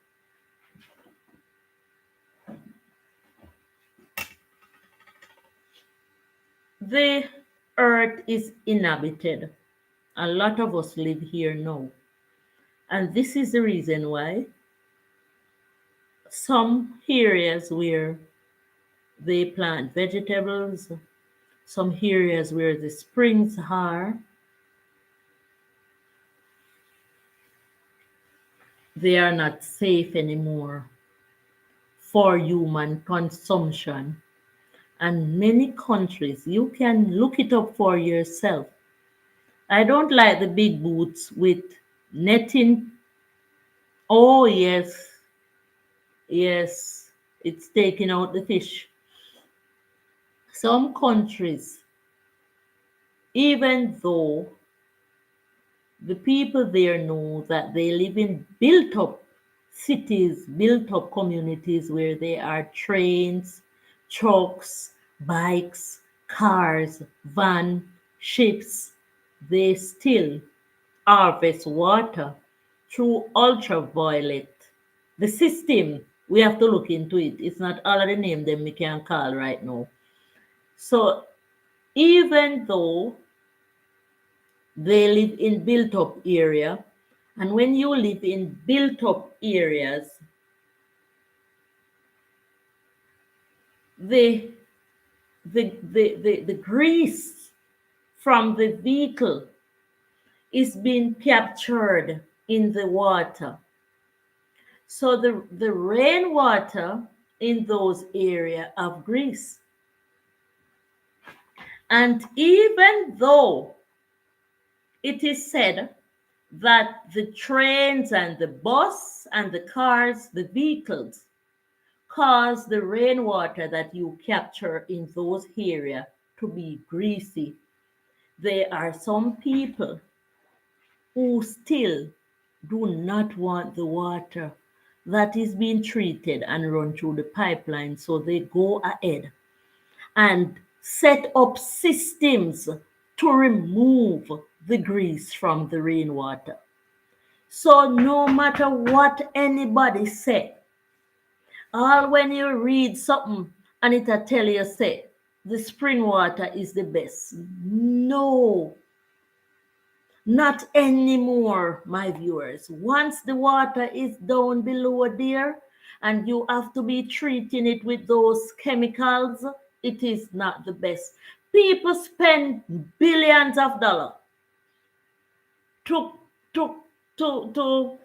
The earth is inhabited. A lot of us live here now. And this is the reason why some areas where they plant vegetables, some areas where the springs are, they are not safe anymore for human consumption. And many countries, you can look it up for yourself. I don't like the big boats with netting. Oh, yes, yes, it's taking out the fish. Some countries, even though the people there know that they live in built up cities, built up communities where there are trains, trucks, bikes, cars, van, ships. they still harvest water through ultraviolet. The system, we have to look into it. It's not all of the name them we can call right now. So even though they live in built up area, and when you live in built up areas, the the grease from the vehicle is being captured in the water. So the rainwater in those areas of Greece. And even though it is said that the trains and the bus and the cars, the vehicles, cause the rainwater that you capture in those areas to be greasy, there are some people who still do not want the water that is being treated and run through the pipeline. So they go ahead and set up systems to remove the grease from the rainwater. So no matter what anybody say, all when you read something and it'll tell you say the spring water is the best. No, not anymore, my viewers. Once the water is down below there and you have to be treating it with those chemicals, it is not the best. People spend billions of dollars to, to, to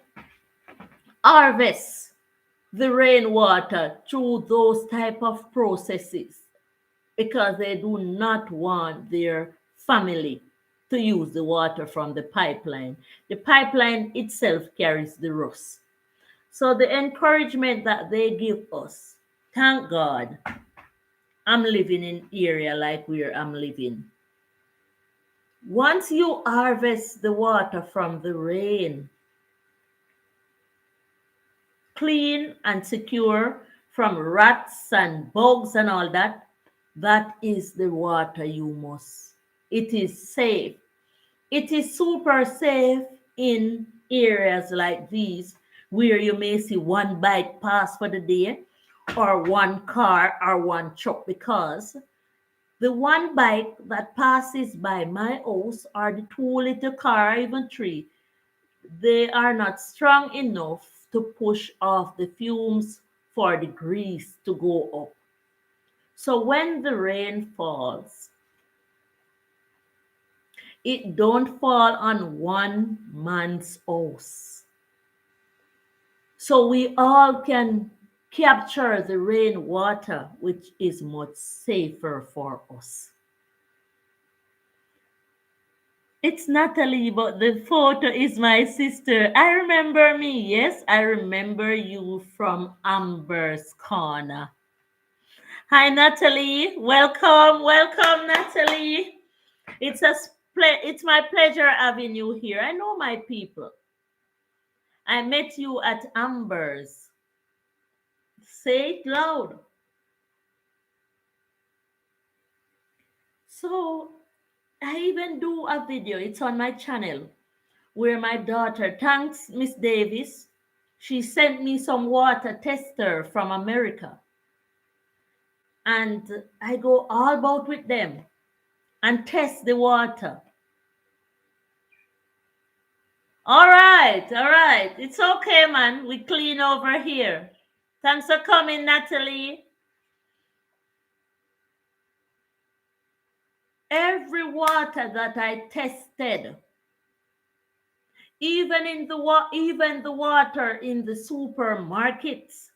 harvest the rainwater through those type of processes because they do not want their family to use the water from the pipeline. The pipeline itself carries the rust. So the encouragement that they give us, thank God, I'm living in area like where I'm living. Once you harvest the water from the rain, clean and secure from rats and bugs and all that, that is the water you must. It is safe. It is super safe in areas like these where you may see one bike pass for the day or one car or one truck because the one bike that passes by my house or the two little car or even three, they are not strong enough to push off the fumes for the grease to go up. So when the rain falls, it don't fall on one man's house. So we all can capture the rainwater, which is much safer for us. It's Natalie, but the photo is my sister. I remember me. Yes, I remember you from Amber's Corner. Hi, Natalie. Welcome, welcome, Natalie. It's my pleasure having you here. I know my people. I met you at Amber's. Say it loud. So I even do a video. It's on my channel where my daughter, thanks Miss Davis, she sent me some water tester from America. And I go all about with them and test the water. All right, all right. It's okay, man. We clean over here. Thanks for coming, Natalie. Every water that I tested, even the water in the supermarkets,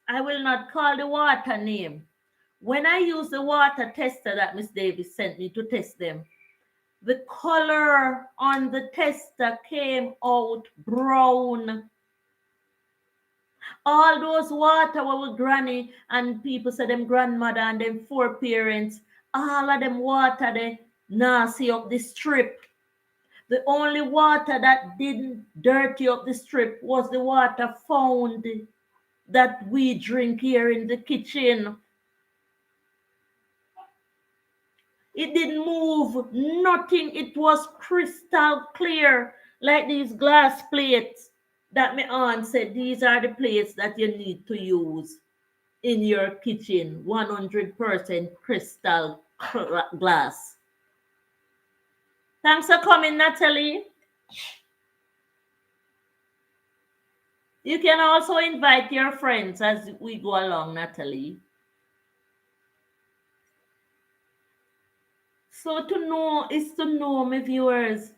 I will not call the water name. When I use the water tester that Miss Davis sent me to test them, the color on the tester came out brown. All those water were granny and people said them grandmother and them four parents, all of them water they nasty up the strip. The only water that didn't dirty up the strip was the water found that we drink here in the kitchen. It didn't move, nothing. It was crystal clear, like these glass plates that my aunt said these are the plates that you need to use in your kitchen. 100% crystal glass. Thanks for coming, Natalie. You can also invite your friends as we go along, Natalie. So to know is to know, my viewers.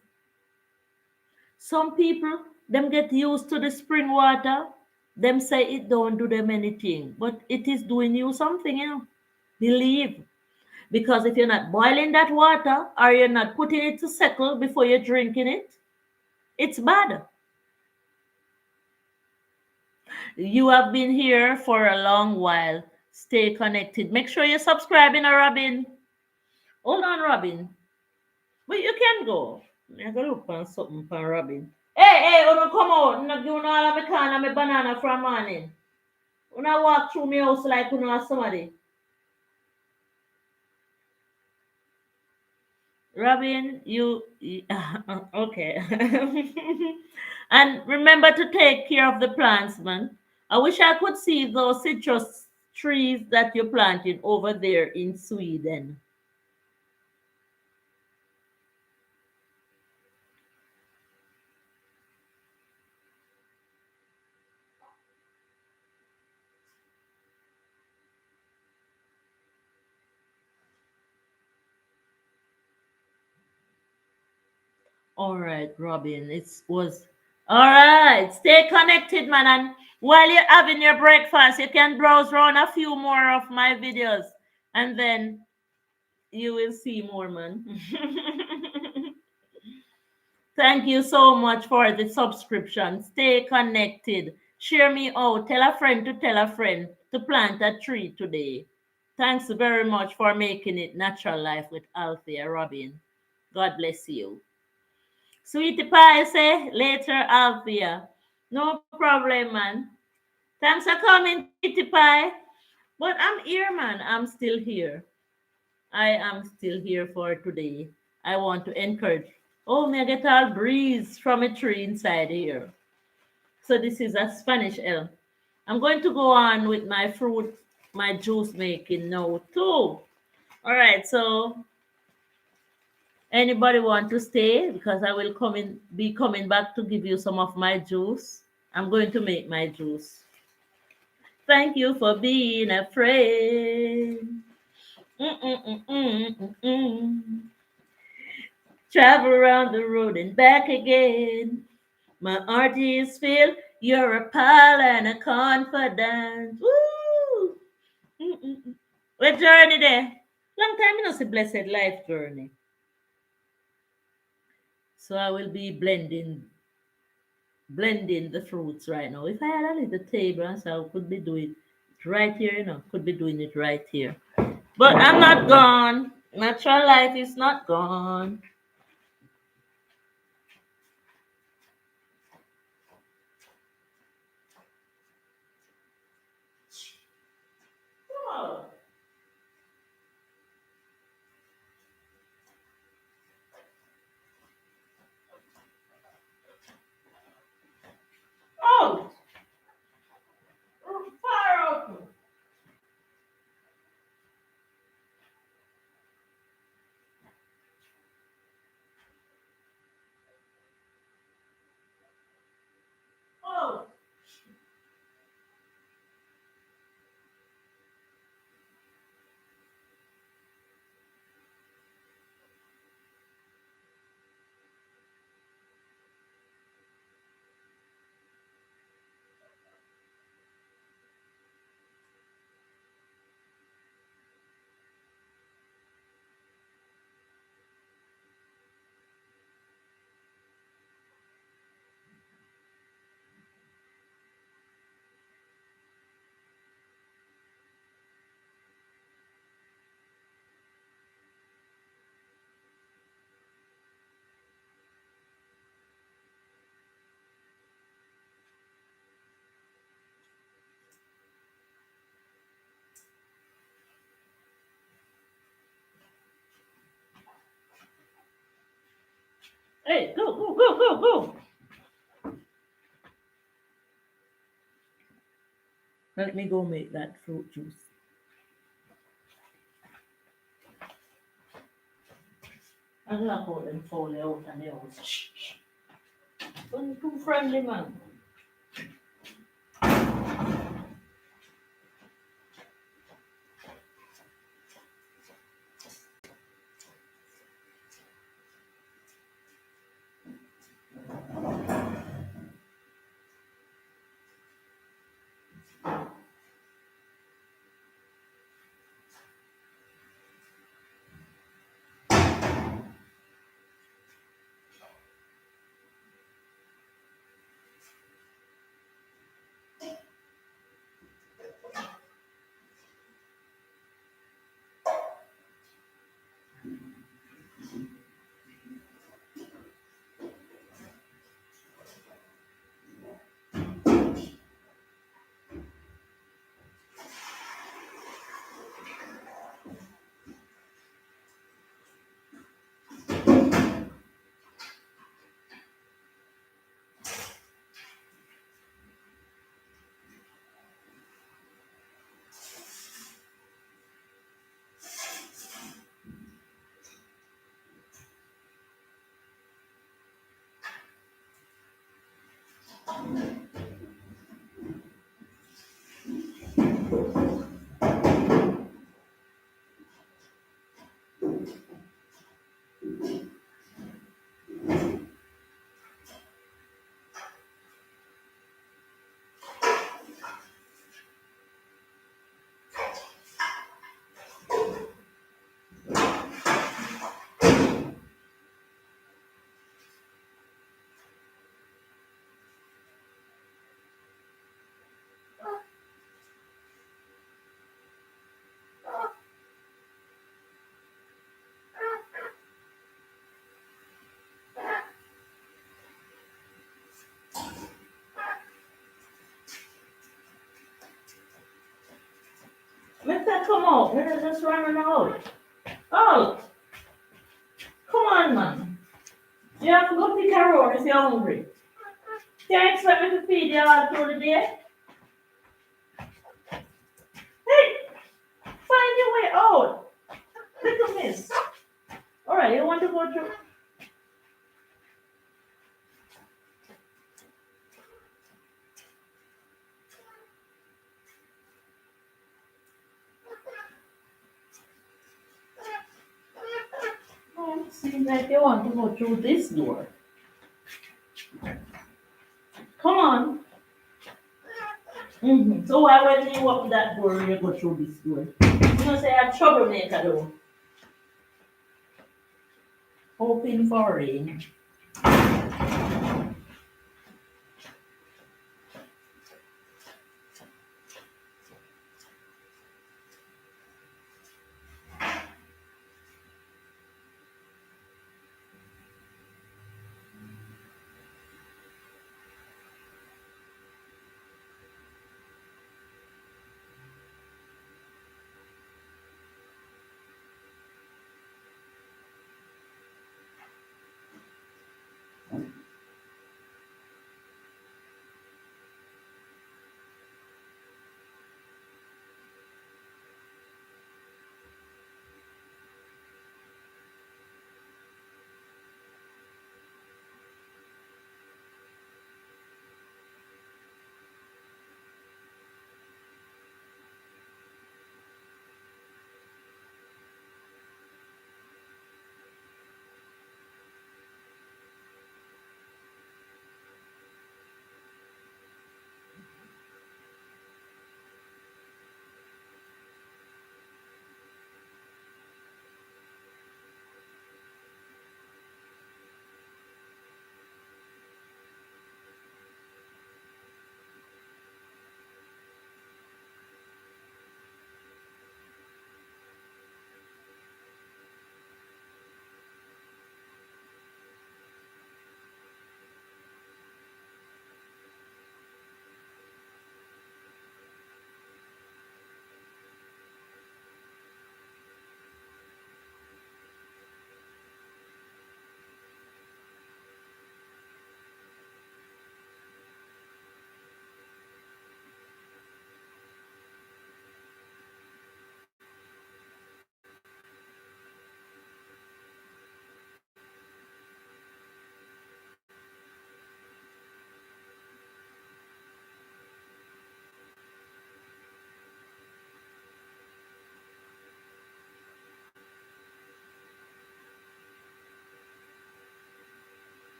Some people, them get used to the spring water. Them say it don't do them anything, but it is doing you something, Believe. Because if you're not boiling that water or you're not putting it to settle before you're drinking it, it's bad. You have been here for a long while. Stay connected. Make sure you're subscribing, Robin. Hold on, Robin. But you can go. I gotta look for something for Robin. Hey, Uno come out. No give all of me can and me banana from morning. Uno walk through my house like Uno are somebody. Robin, okay. And remember to take care of the plants, man. I wish I could see those citrus trees that you planted over there in Sweden. All right, Robin. It was all right. Stay connected, man. And while you're having your breakfast, you can browse around a few more of my videos, and then you will see more, man. Thank you so much for the subscription. Stay connected. Share me out. Tell a friend to tell a friend to plant a tree today. Thanks very much for making it Natural Life with Althea Robin. God bless you. Sweetie Pie say later, Althea. No problem, man. Thanks for coming, Sweetie Pie. But I'm here, man. I'm still here. I am still here for today. I want to encourage. Oh, me I get all breeze from a tree inside here. So this is a Spanish elm. I'm going to go on with my fruit, my juice making now too. All right, so anybody want to stay? Because I will be coming back to give you some of my juice. I'm going to make my juice. Thank you for being a friend. Mm-mm-mm-mm-mm-mm. Travel around the road and back again. My heart is filled. You're a pal and a confidant. Woo! Mm-mm-mm. What journey there? Long time you know see blessed life journey. So I will be blending the fruits right now. If I had a little table, so I could be doing it right here, could be doing it right here. But I'm not gone. Natural life is not gone. Oh, oh, fire open. Hey, go, go, go, go, go. Let me go make that fruit juice. And lock out them fall out and they all shh, shh. Don't too friendly, man. Make that come out. Let it just running out. Oh, come on, man. You have to go pick a road if you're hungry. Can't expect me to feed you all through the day. Hey, find your way out. Little miss. All right, you want to go through? Oh, seems like you want to go through this door. Come on. So why when you open that door, you go through this door? You know, say I'm troublemaker though. Hoping for rain.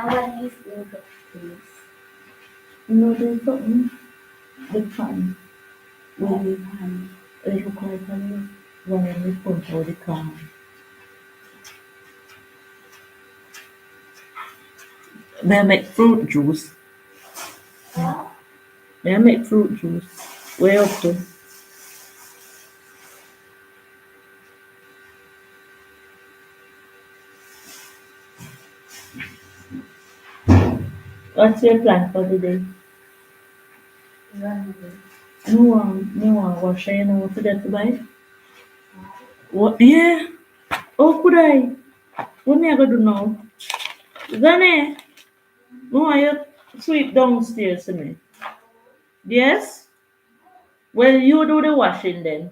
What is in the place? No, there's something. The pan. When we pan. It look like when we put out the can. May I make fruit juice? May I make fruit juice? Where up to? What's your plan for the day? Run. No, wash you know forget to buy? What? Yeah. Oh, could I? What me I gonna do now? Zane, no, I sweep downstairs to me. Yes? Well, you do the washing then.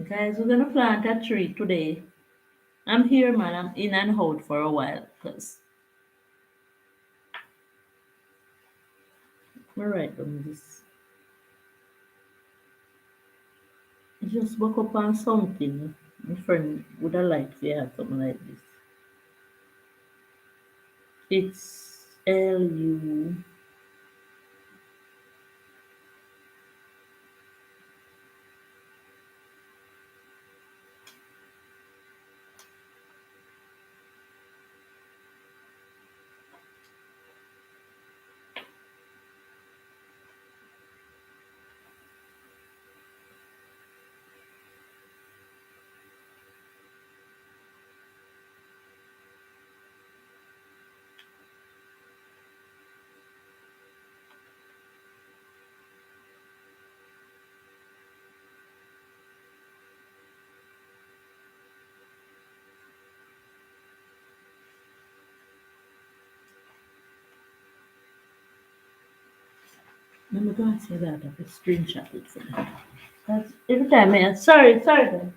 Guys, we're gonna plant a tree today. I'm here, man. I'm in and out for a while because we're right on this. I just woke up on something. My friend would have liked to have something like this. It's LU. Let me go and say that. I have screenshot it for you. That's every time, man. Sorry, then.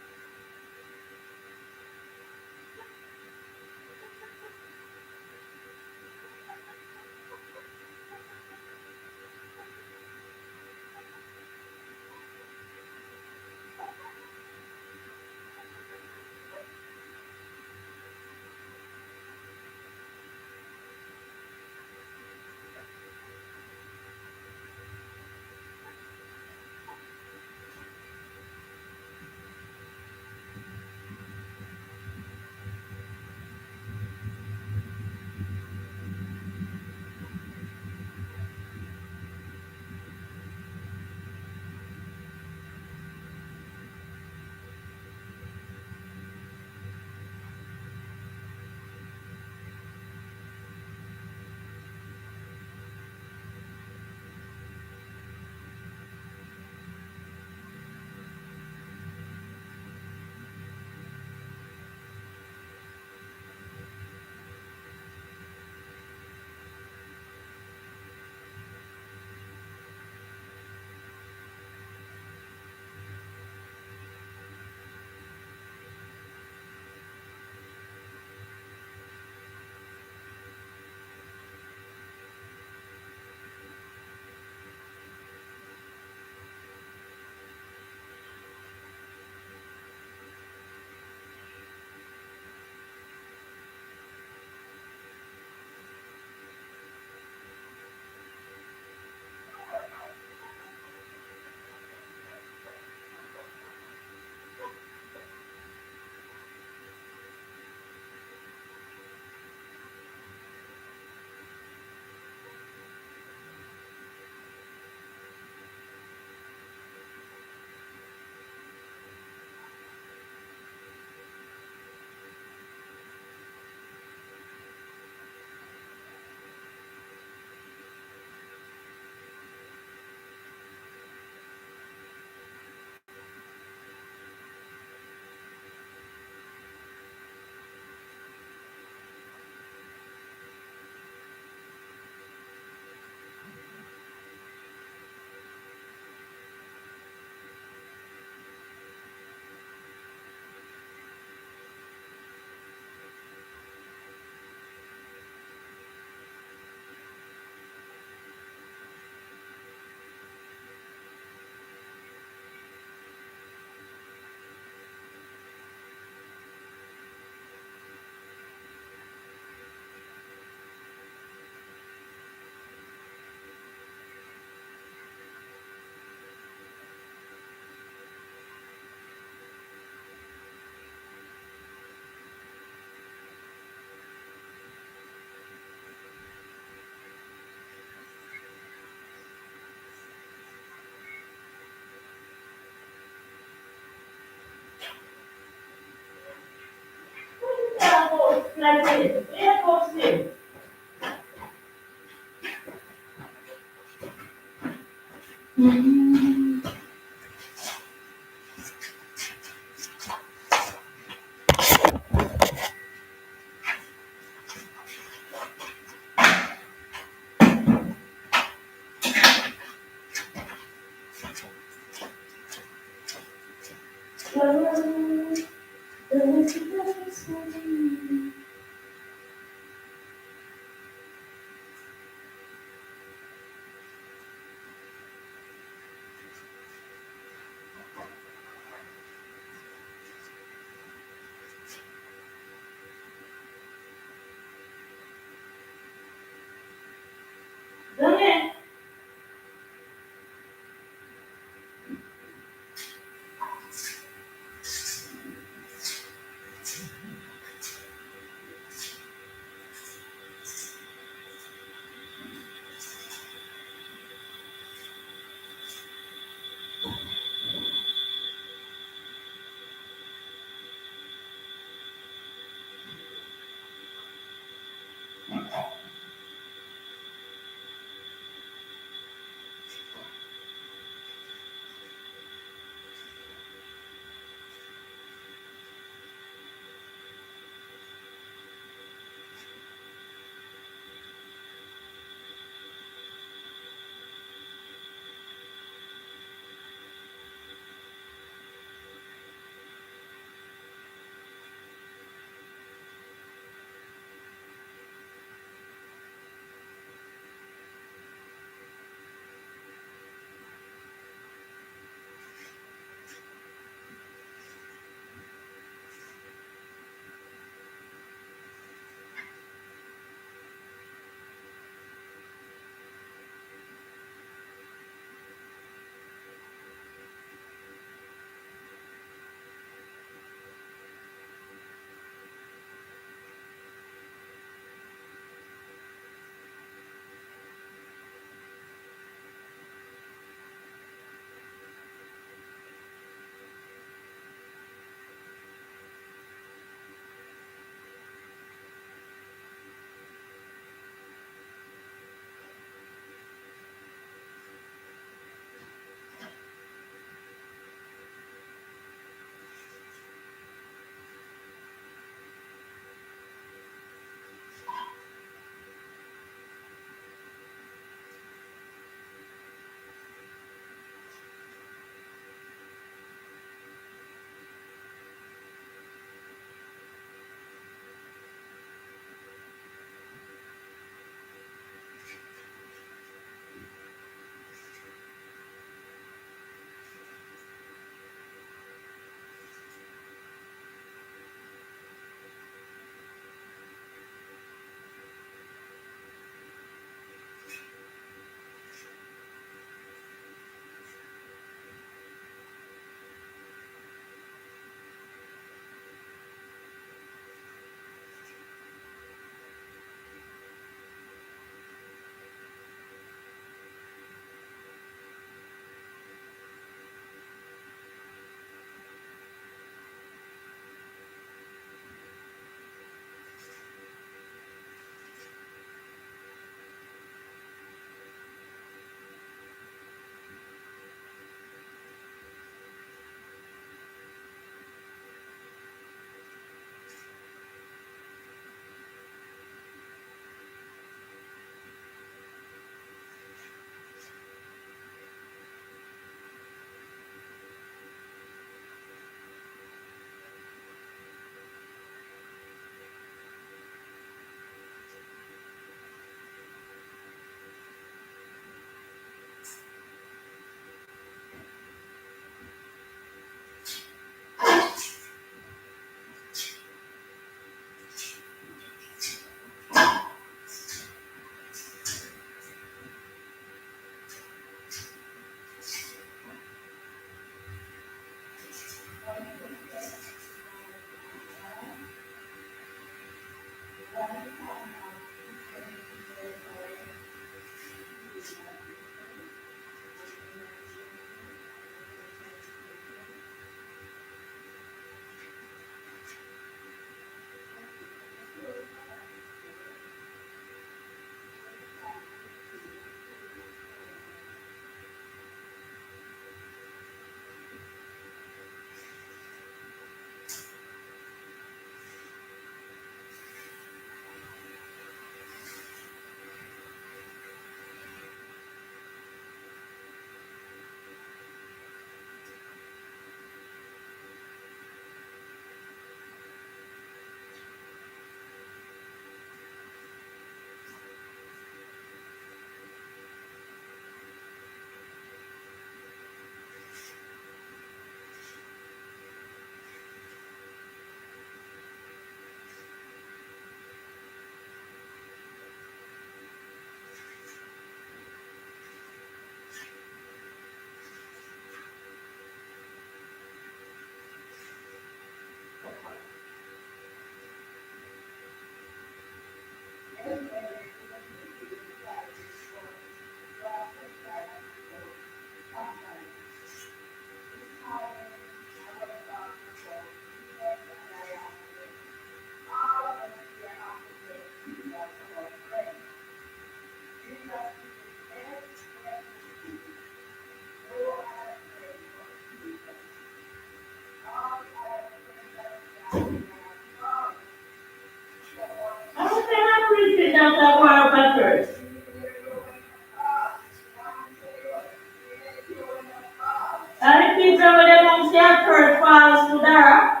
people with them on the church falls to there.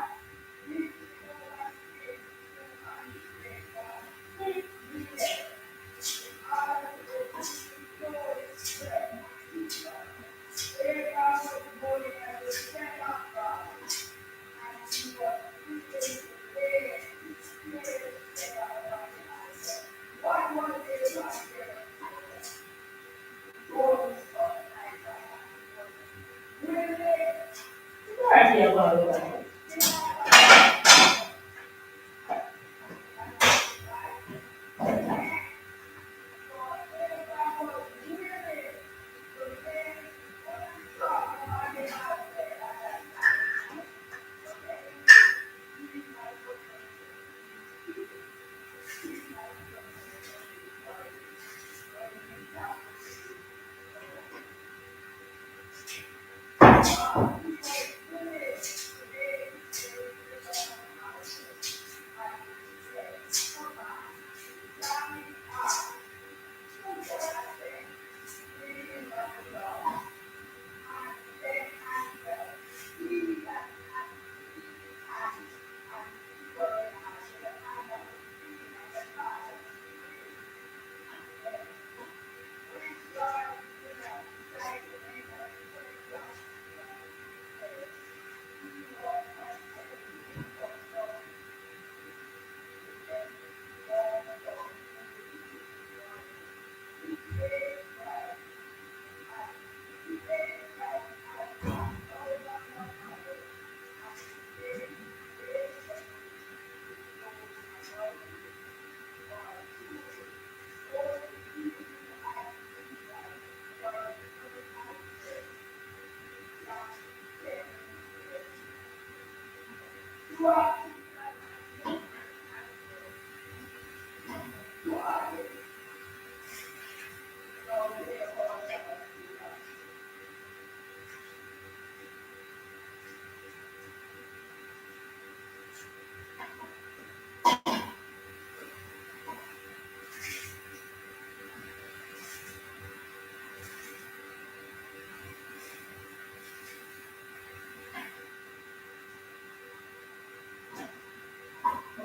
Right here, about it.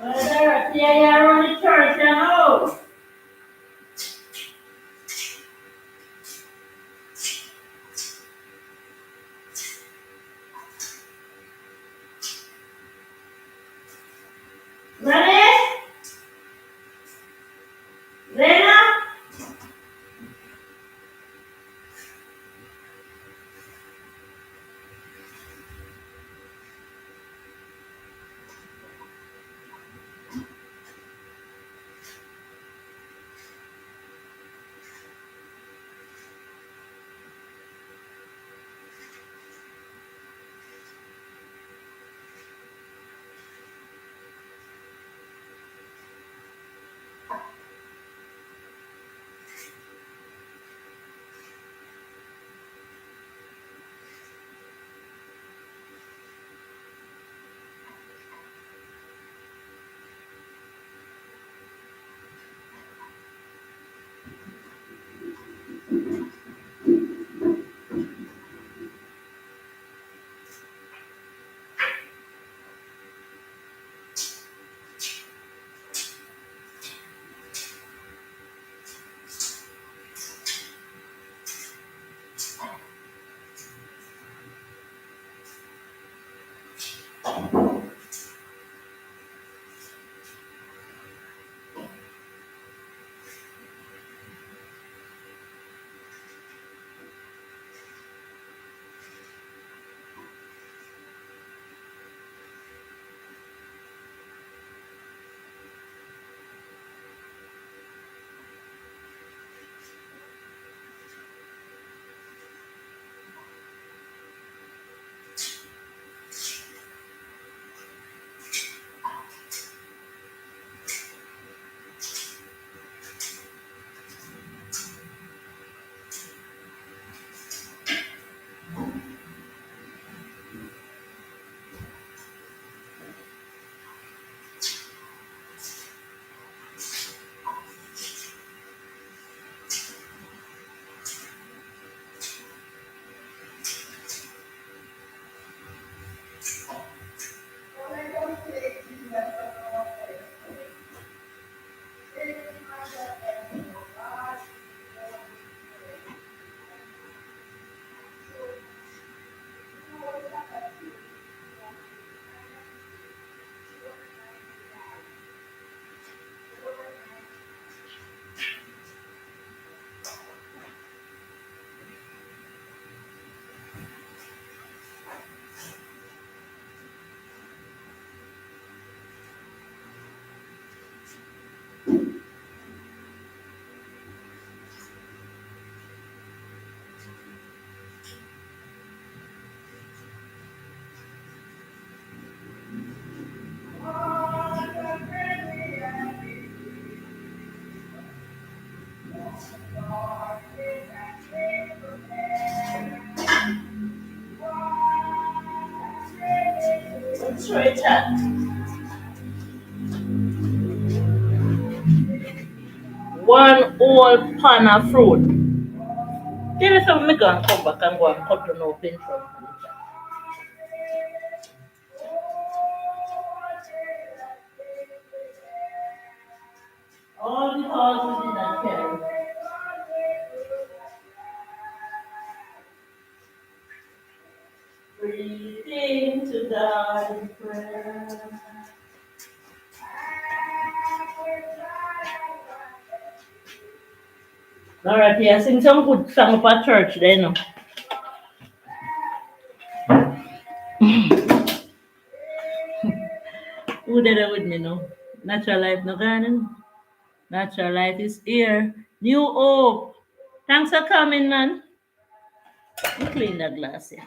Well, there, yeah, around the church, you know. Ready? Lena? Straight chat. One whole pan of fruit. Tell me something, me go and come back and go and cut on open from. All the horses in that carry. Breathing to God in prayer. All right, yeah, sing some good song up at church then. Who did it with me now? Natural life no garden. Natural life is here. New hope. Thanks for coming, man. You clean that glass here.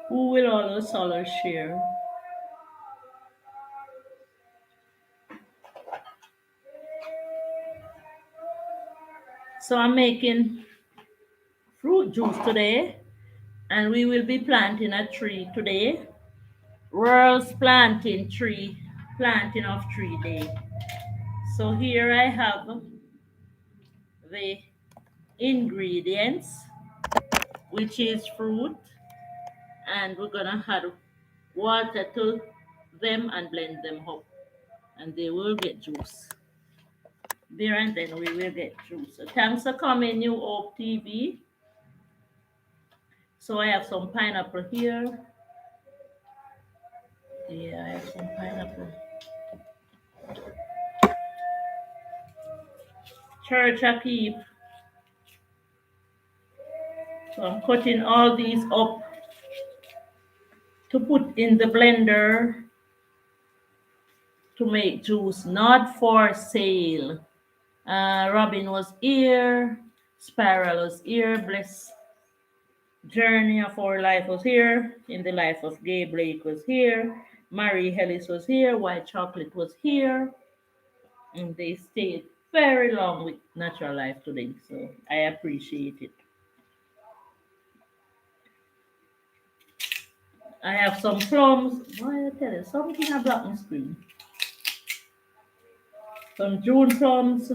Who will all us all share? So I'm making fruit juice today, and we will be planting a tree today. World's planting of tree day. So here I have the ingredients, which is fruit, and we're gonna add water to them and blend them up, and they will get juice. There and then we will get juice. So thanks for coming, New Hope TV. So I have some pineapple here. Yeah, I have some pineapple. Church I keep. So I'm cutting all these up to put in the blender to make juice, not for sale. Robin was here, Spiral was here, Bless Journey of Our Life was here, In the Life of Gay Blake was here, Mary Ellis was here, White Chocolate was here, and they stayed very long with Natural Life today, so I appreciate it. I have some plums. Why I tell you, something about my screen. Some June plums,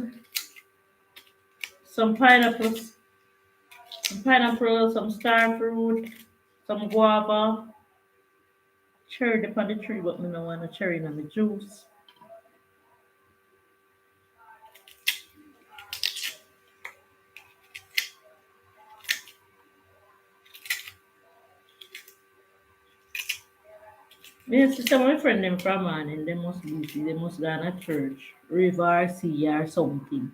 some pineapples, some star fruit, some guava, cherry upon the tree, but me no want a cherry in my juice. Yes, some of my friend them from morning, they must busy, they must go on a church, river, sea or something.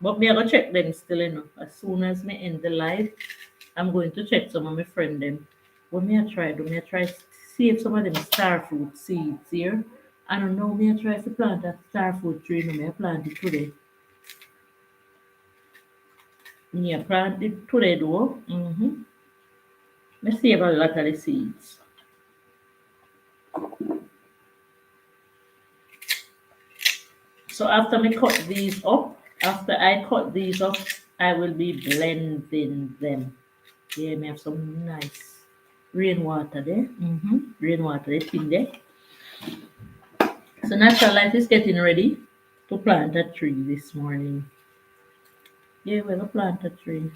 But me I go check them still, As soon as me end the live, I'm going to check some of my friend them. What me I try do, me I try see if some of them star fruit seeds here. I don't know, me I try to plant a star fruit tree, no, me I plant it today. Me I plant it today though. Me save a lot of the seeds. So after me cut these up, after I cut these up, I will be blending them. Yeah, me have some nice rainwater there. Rainwater is in there. So Natural Life is getting ready to plant a tree this morning. Yeah, we're gonna plant a tree.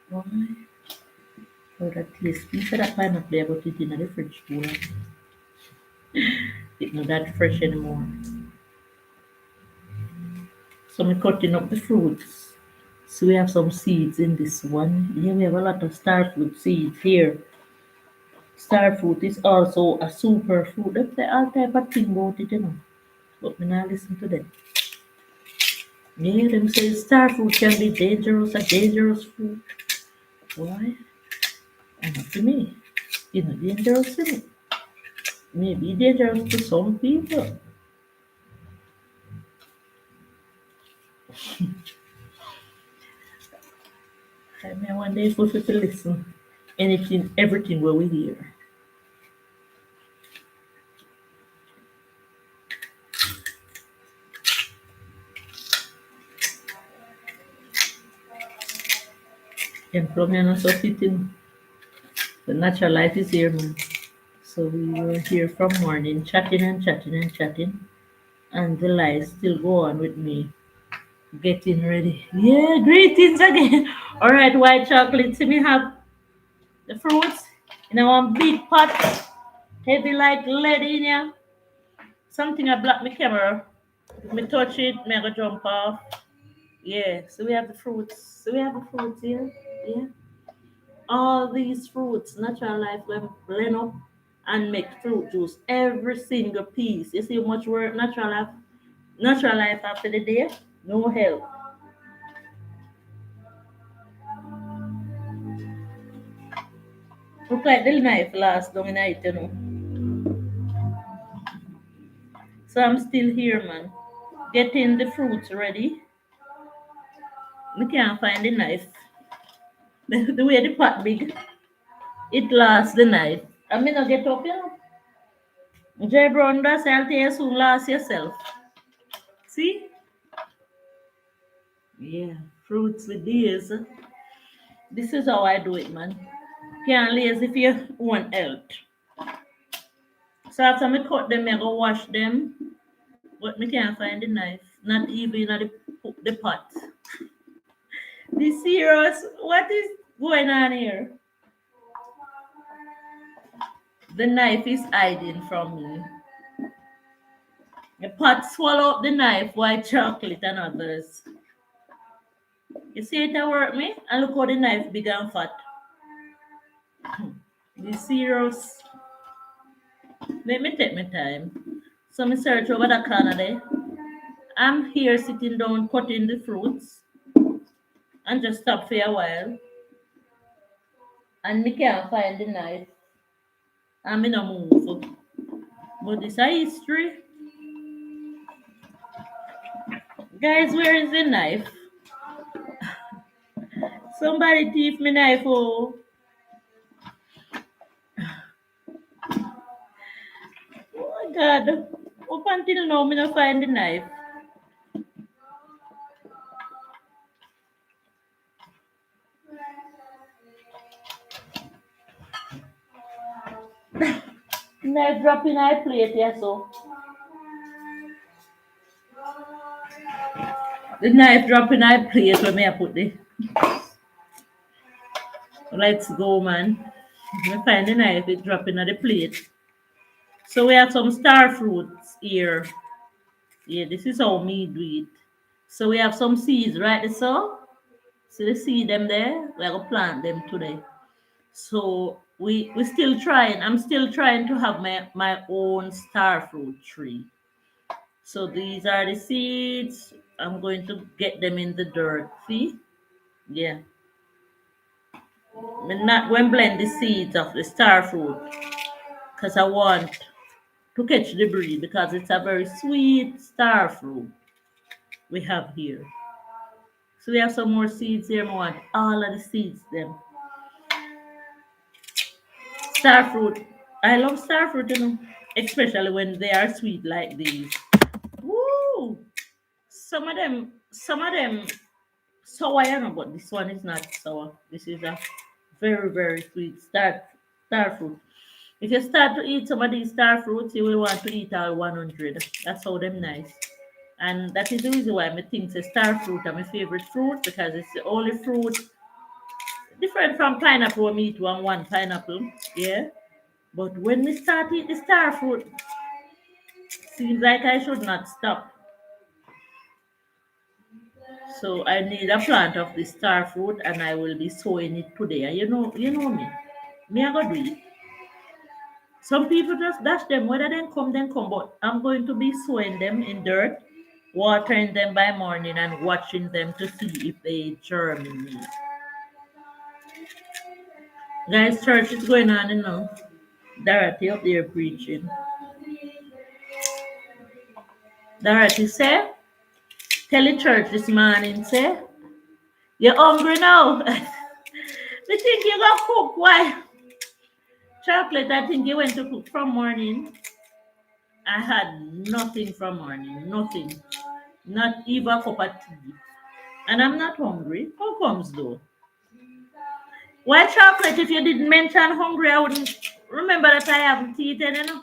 Why? For that taste. You said that pineapple there, but it's in the fridge cooler. It's not that fresh anymore. So I'm cutting up the fruits. So we have some seeds in this one. Yeah, we have a lot of star fruit seeds here. Star fruit is also a superfood. They say all type of thing about it. But me not listen to them. Yeah, them say star fruit can be dangerous, a dangerous fruit. Why? And not to me. It's not dangerous to me. Maybe dangerous to some people. I mean, one day for people to listen. Anything, everything what we hear. Employment also fitting. The natural life is here, man. So we were here from morning, chatting and chatting and chatting, and the lights still go on with me getting ready. Yeah, greetings again. All right, white chocolate. See me have the fruits in one big pot, heavy like lead in here. Something I block my camera. If me touch it, me I go jump off. Yeah, so we have the fruits. So we have the fruits here. Yeah. All these fruits, natural life, we blend up and make fruit juice. Every single piece. You see how much work natural life after the day? No help. Look like the knife last long night, you know. So I'm still here, man. Getting the fruits ready. We can't find the knife. The way the pot big, it lost the knife. I mean, I get up, you know. J. Brown does, I'll tell you soon, last yourself. See? Yeah, fruits with these. This is how I do it, man. Can't lazy if you want help. So after me cut them, I go wash them, but me can't find the knife. Not even in the pot. This serious? What is going on here? The knife is hiding from me. The pot swallow up the knife, white chocolate and others. You see it at work me? And look how the knife big and fat. This serious. Let me take my time. So me search over the corner there. I'm here sitting down cutting the fruits and just stop for a while. And me can't find the knife. And me no move. But this is history. Guys, where is the knife? Somebody thief me knife, oh. Oh my god. Up until now, me no find the knife. Knife drop in my plate, yeah, so. The knife drop in my plate where me I put the. Let's go, man. Me find the knife, it drop in the plate. So we have some star fruits here. Yeah, this is how me do it. So we have some seeds, right? So, see the seed them there? We're gonna plant them today. So we still trying. I'm still trying to have my own star fruit tree. So these are the seeds. I'm going to get them in the dirt. See? Yeah. I'm not going to blend the seeds of the star fruit because I want to catch the breed because it's a very sweet star fruit we have here. So we have some more seeds here. I want all of the seeds them. Star fruit. I love star fruit, you know, especially when they are sweet like these. Woo! Some of them sour, you know, but this one is not sour. This is a very, very sweet star fruit. If you start to eat some of these star fruits, you will want to eat all 100. That's how them nice. And that is the reason why I think the star fruit are my favorite fruit because it's the only fruit different from pineapple. Me eat one pineapple, yeah. But when we start eat the star fruit, seems like I should not stop. So I need a plant of the star fruit and I will be sowing it today. And you know me. Me I go do it. Some people just dash them, whether they come, but I'm going to be sowing them in dirt, watering them by morning and watching them to see if they germinate. Guys, church is going on, you know. Dorothy up there preaching. Dorothy say, tell the church this morning, say, you're hungry now. You think you gonna cook? Why? Chocolate, I think you went to cook from morning. I had nothing from morning, nothing. Not even a cup of tea. And I'm not hungry. How comes though? Why chocolate? If you didn't mention hungry, I wouldn't remember that I haven't eaten, you know.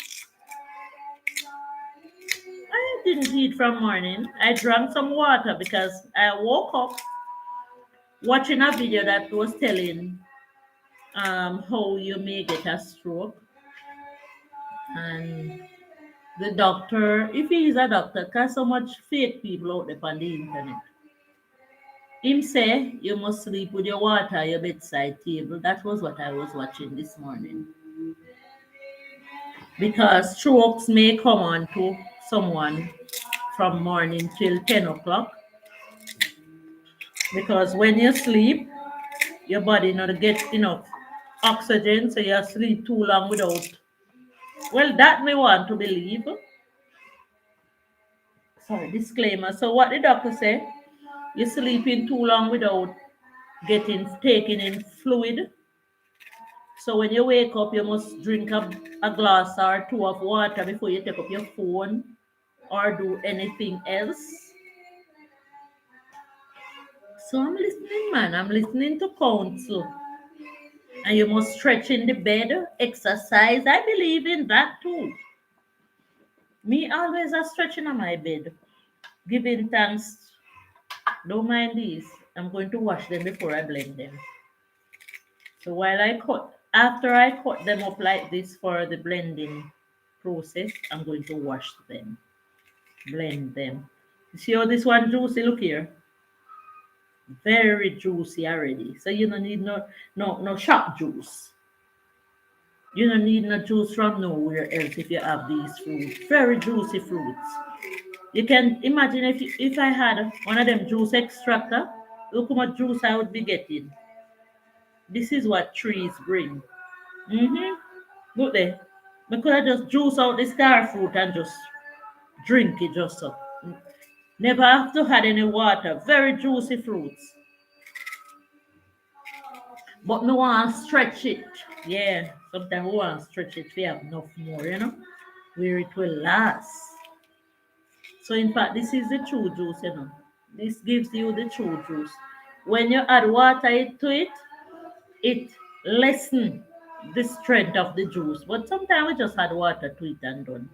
I didn't eat from morning. I drank some water because I woke up watching a video that was telling how you may get a stroke. And the doctor, if he is a doctor, cause so much fake people out there on the internet. Him say you must sleep with your water at your bedside table. That was what I was watching this morning. Because strokes may come on to someone from morning till 10 o'clock. Because when you sleep, your body not get enough oxygen, so you sleep too long without. Well, that may want to believe. Sorry, disclaimer. So what the doctor say? You're sleeping too long without getting taking in fluid. So when you wake up, you must drink a glass or two of water before you take up your phone or do anything else. So I'm listening, man. I'm listening to counsel. And you must stretch in the bed, exercise. I believe in that too. Me always a stretching on my bed, giving thanks. Don't mind these. I'm going to wash them before I blend them. So after I cut them up like this for the blending process, I'm going to wash them, blend them. You see how this one juicy? Look here, very juicy already. So you don't need no shop juice. You don't need no juice from nowhere else if you have these fruits. Very juicy fruits. You can imagine if I had one of them juice extractor, look how much juice I would be getting. This is what trees bring. Mm-hmm. Look there. Because I just juice out the star fruit and just drink it just so. Never have to add any water. Very juicy fruits. But no one stretch it. Yeah. Sometimes we want to stretch it. We have enough more, where it will last. So in fact, this is the true juice. This gives you the true juice. When you add water to it, it lessens the strength of the juice. But sometimes we just add water to it and done.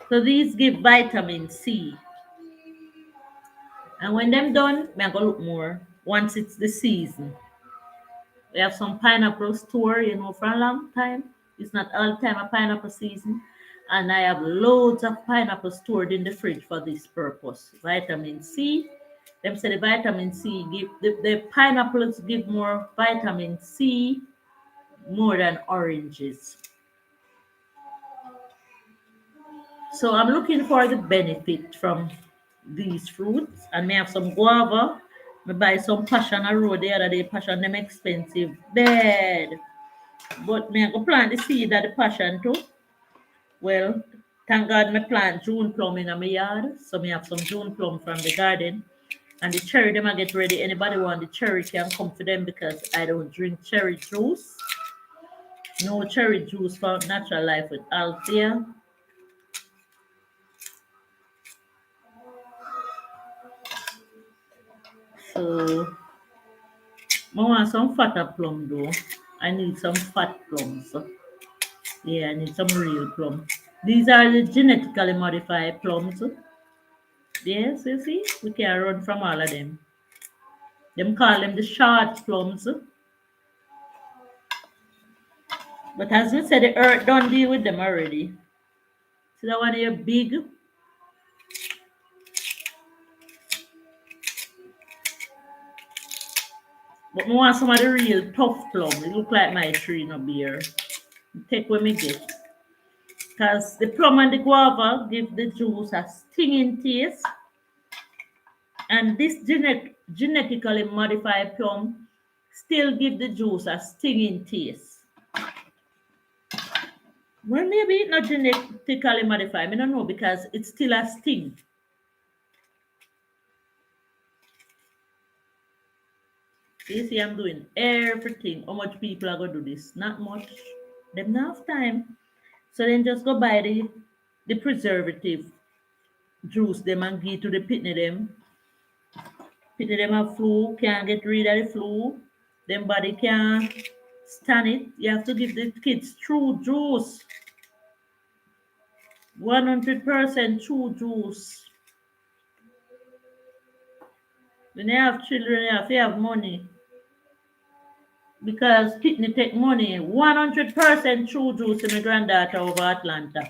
So these give vitamin C. And when them done, I'm gonna look more once it's the season. We have some pineapple store, for a long time. It's not all the time a pineapple season. And I have loads of pineapple stored in the fridge for this purpose. Vitamin C. Them say the vitamin C the pineapples give more vitamin C more than oranges. So I'm looking for the benefit from these fruits. And may have some guava. I buy some passion a road the other day. Passion them expensive. Bad. But me I go plant the seed of the passion too. Well, thank God me plant June plum in my yard. So me have some June plum from the garden. And the cherry them I get ready. Anybody want the cherry can come for them because I don't drink cherry juice. No cherry juice for natural life with Althea. So I want some fatter plum though. I need some fat plums. Yeah, I need some real plum. These are the genetically modified plums. Yes, you see, we can run from all of them. Them call them the short plums. But as we said, the earth don't deal with them already. See that one here big? But I want some of the real tough plum. It look like my tree no beer. Take what me get. Because the plum and the guava give the juice a stinging taste. And this genetically modified plum still give the juice a stinging taste. Well, maybe it's not genetically modified. I don't know because it's still a sting. You see, I'm doing everything. How much people are going to do this? Not much. Them not have time. So then just go buy the preservative juice them and give to the pitney them. Pitney them have flu, can't get rid of the flu. Them body can't stand it. You have to give the kids true juice. 100% true juice. When you have children, you have to have money. Because kidney take money. 100% true juice to my granddaughter over Atlanta.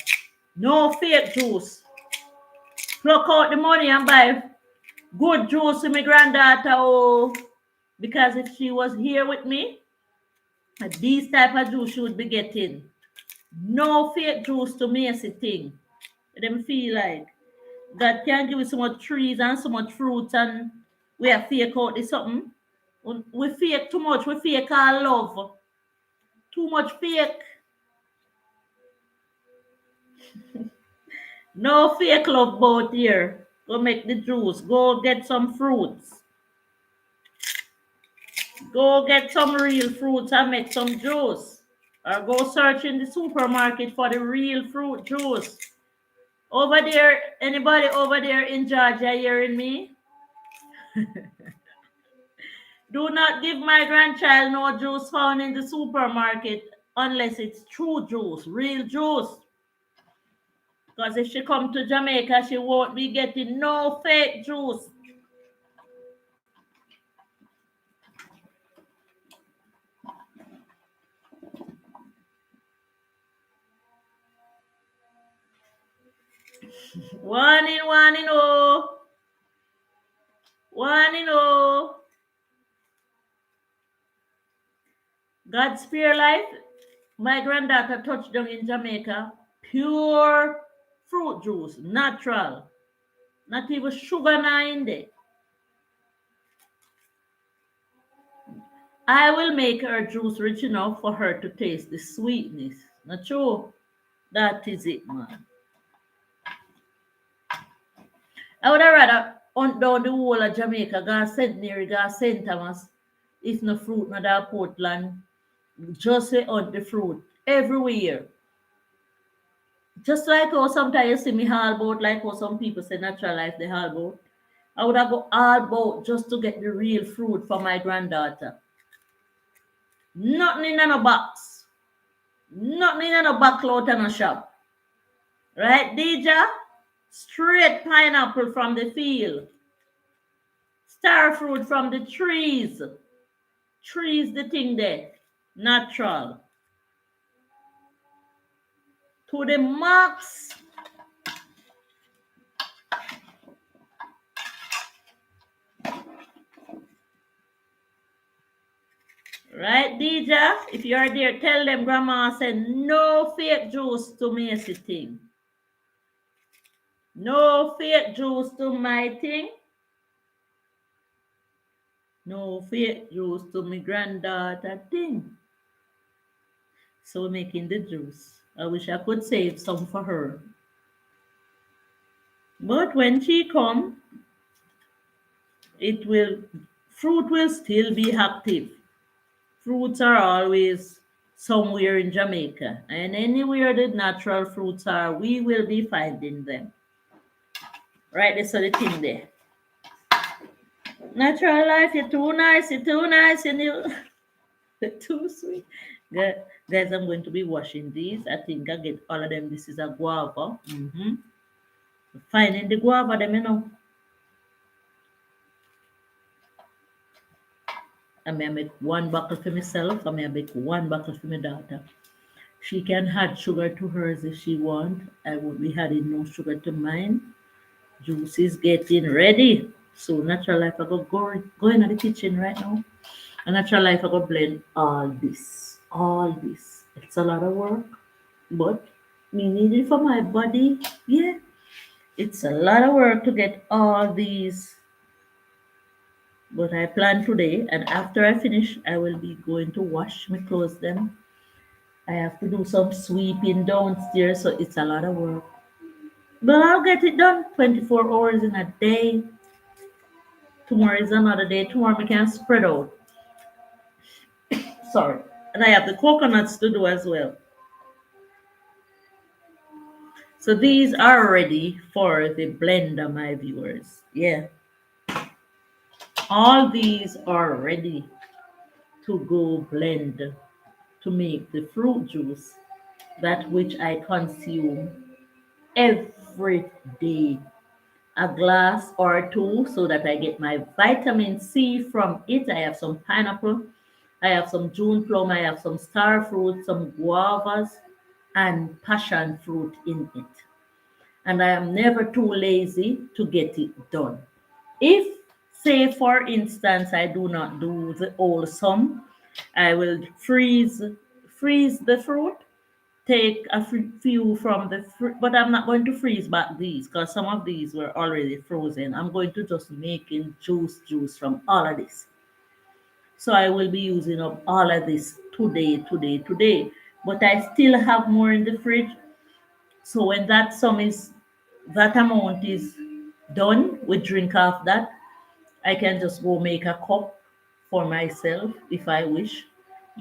No fake juice. Pluck out the money and buy good juice to my granddaughter. Oh, because if she was here with me, these type of juice she would be getting. No fake juice to Macy thing. Them feel like God can give you so much trees and so much fruits and we are fake out this something. We fake too much. We fake our love. Too much fake. No fake love boat here. Go make the juice. Go get some fruits. Go get some real fruits and make some juice. Or go search in the supermarket for the real fruit juice. Over there, anybody over there in Georgia hearing me? Do not give my grandchild no juice found in the supermarket unless it's true juice, real juice. Because if she come to Jamaica, she won't be getting no fake juice. One in, oh. One in, oh. God spare life. My granddaughter touched down in Jamaica. Pure fruit juice, natural. Not even sugar in there. I will make her juice rich enough for her to taste the sweetness. Not true? That is it, man. I would have rather hunt down the whole of Jamaica, go St. Mary, go St. Thomas, if no fruit, not that Portland. Just say hunt the fruit everywhere. Just like how sometimes you see me all about, like how some people say natural life, they all about. I would have go all about just to get the real fruit for my granddaughter. Nothing in a box. Nothing in a backload in a shop. Right, Deja? Straight pineapple from the field. Star fruit from the trees. Trees the thing there. Natural. To the max. Right, Deja? If you are there, tell them grandma said no fake juice to Macy thing. No fake juice to my thing. No fake juice to my granddaughter thing. So we're making the juice. I wish I could save some for her. But when she come, fruit will still be active. Fruits are always somewhere in Jamaica. And anywhere the natural fruits are, we will be finding them. Right, that's the thing there. Natural life, you're too nice, and you're too sweet. Guys, I'm going to be washing these. I think I get all of them. This is a guava. Finding the guava, them, you know. I may make one bottle for myself. I may make one bottle for my daughter. She can add sugar to hers if she want. I won't be adding no sugar to mine. Juice is getting ready. So natural life, I go in the kitchen right now. And natural life, I go blend all this. All this. It's a lot of work. But me need it for my body. Yeah. It's a lot of work to get all these. But I plan today, and after I finish, I will be going to wash my clothes then. I have to do some sweeping downstairs, so it's a lot of work. But I'll get it done 24 hours in a day. Tomorrow is another day. Tomorrow we can spread out. Sorry. And I have the coconuts to do as well. So these are ready for the blender, my viewers. Yeah. All these are ready to go blend to make the fruit juice, that which I consume every day. A glass or two so that I get my vitamin C from it. I have some pineapple, I have some June plum, I have some star fruit, some guavas, and passion fruit in it. And I am never too lazy to get it done. If, say, for instance, I do not do the wholesome, I will freeze the fruit, take a few from the but I'm not going to freeze back these because some of these were already frozen. I'm going to just make in juice from all of this. So I will be using up all of this today. But I still have more in the fridge. So when that amount is done, we drink off that. I can just go make a cup for myself if I wish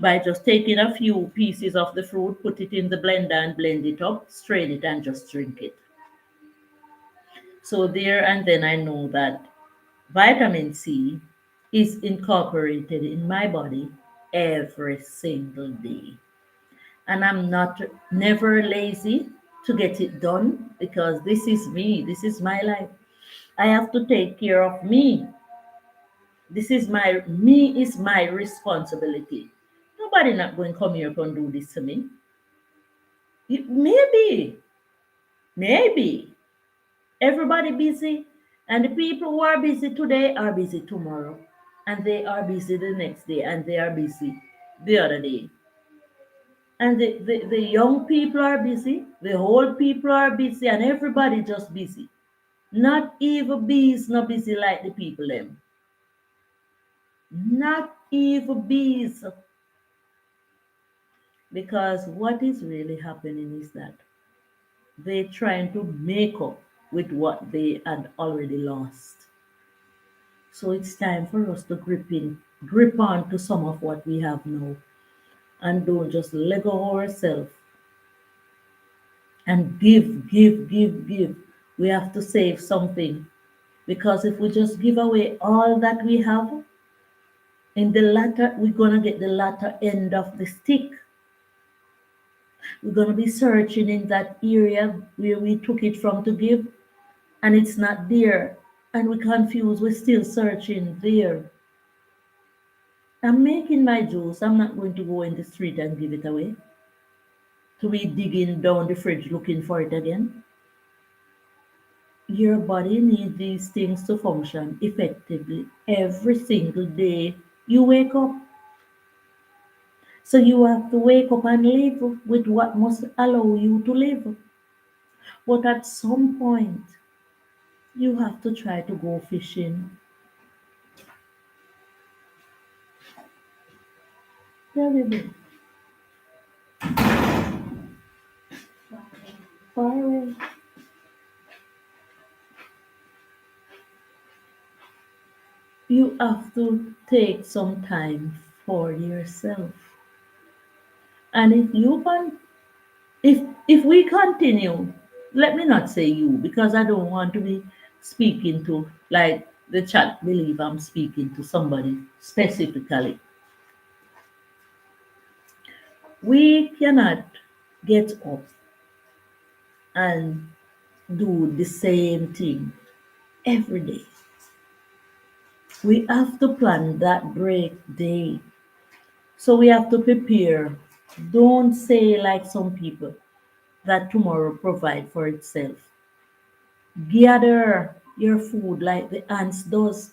by just taking a few pieces of the fruit, put it in the blender and blend it up, strain it, and just drink it. So, there and then I know that vitamin C is incorporated in my body every single day. And I'm not never lazy to get it done because this is me, this is my life. I have to take care of me. This is my responsibility. Nobody not going to come here and do this to me. Maybe everybody busy, and the people who are busy today are busy tomorrow, and they are busy the next day, and they are busy the other day. And the young people are busy, the old people are busy, and everybody just busy. Not even bees not busy like the people them. Not even bees. Because what is really happening is that they're trying to make up with what they had already lost. So it's time for us to grip on to some of what we have now, and don't just let go ourselves and give. We have to save something, because if we just give away all that we have, in the latter, we're gonna get the latter end of the stick. We're going to be searching in that area where we took it from to give, and it's not there. And we're confused. We're still searching there. I'm making my juice. I'm not going to go in the street and give it away to be digging down the fridge looking for it again. Your body needs these things to function effectively every single day you wake up. So you have to wake up and live with what must allow you to live. But at some point, you have to try to go fishing. Terrible. Far away. You have to take some time for yourself. And if we continue, let me not say you, because I don't want to be speaking to, like, the chat believe I'm speaking to somebody specifically. We cannot get up and do the same thing every day. We have to plan that break day. So we have to prepare. Don't say like some people that tomorrow provide for itself. Gather your food like the ants does.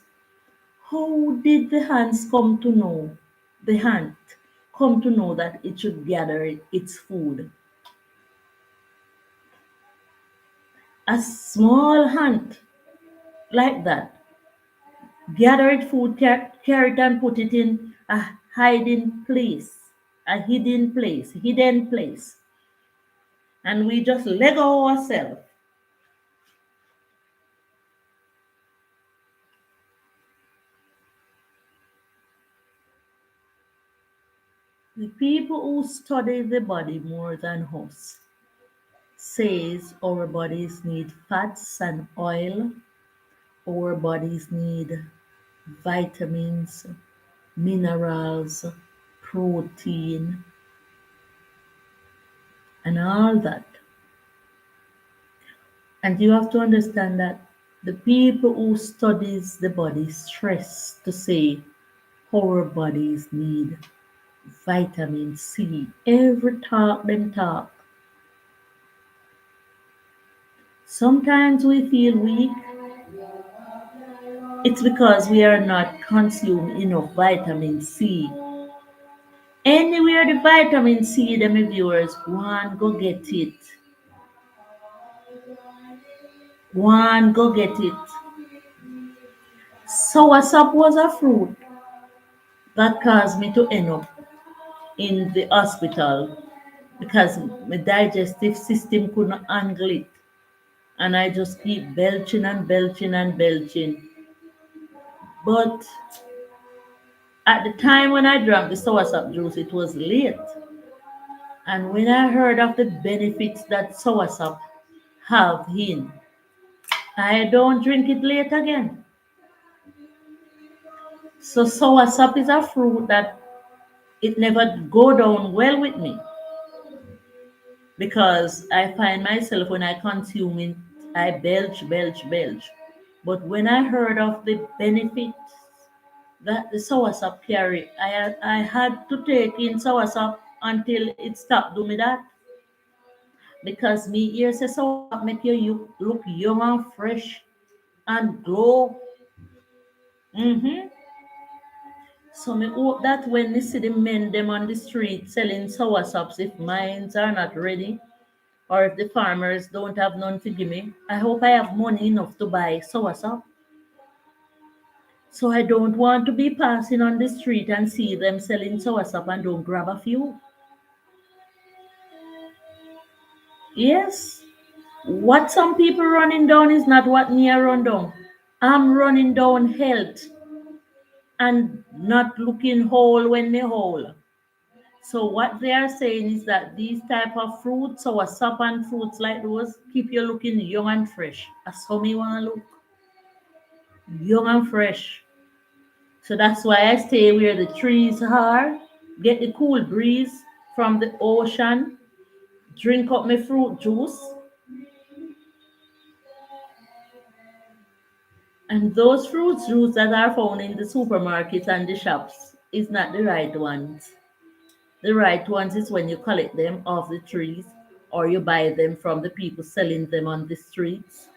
How did the ants come to know? The ant come to know that it should gather its food. A small ant like that gather it food, carry it and put it in a hiding place, a hidden place, and we just let go ourselves. The people who study the body more than us says our bodies need fats and oil, our bodies need vitamins, minerals, protein, and all that. And you have to understand that the people who studies the body stress to say our bodies need vitamin C. Every talk them talk. Sometimes we feel weak. It's because we are not consuming enough vitamin C. Anywhere the vitamin C, them viewers, one go get it. One go get it. Soursop was a fruit that caused me to end up in the hospital because my digestive system couldn't handle it. And I just keep belching and belching and belching. But at the time when I drank the soursop juice, it was late. And when I heard of the benefits that soursop have in, I don't drink it late again. So soursop is a fruit that it never go down well with me because I find myself when I consume it, I belch, belch, belch. But when I heard of the benefits that the soursop carry, I had to take in soursop until it stopped doing that. Because me here say soursop make look young and fresh and glow. Mm-hmm. So me hope that when me see the men them on the street selling soursops, if mines are not ready, or if the farmers don't have none to give me, I hope I have money enough to buy soursop. So I don't want to be passing on the street and see them selling soursop and don't grab a few. Yes, what some people running down is not what me I run down. I'm running down health and not looking whole when me whole. So what they are saying is that these type of fruits or sap and fruits like those keep you looking young and fresh. That's how me want to look young and fresh. So that's why I stay where the trees are, get the cool breeze from the ocean, drink up my fruit juice, and those fruit juice that are found in the supermarkets and the shops is not the right ones. The right ones is when you collect them off the trees or you buy them from the people selling them on the streets.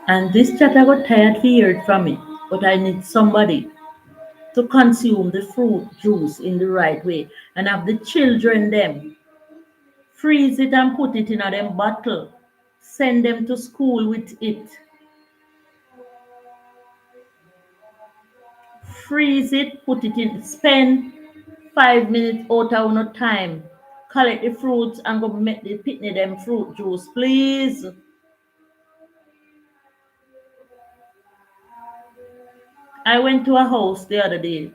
And this chat I got tired to hear it from me, but I need somebody to consume the fruit juice in the right way and have the children them freeze it and put it in a them bottle. Send them to school with it. Freeze it, put it in, spend 5 minutes out of no time. Collect the fruits and go make the pitney them fruit juice, please. I went to a house the other day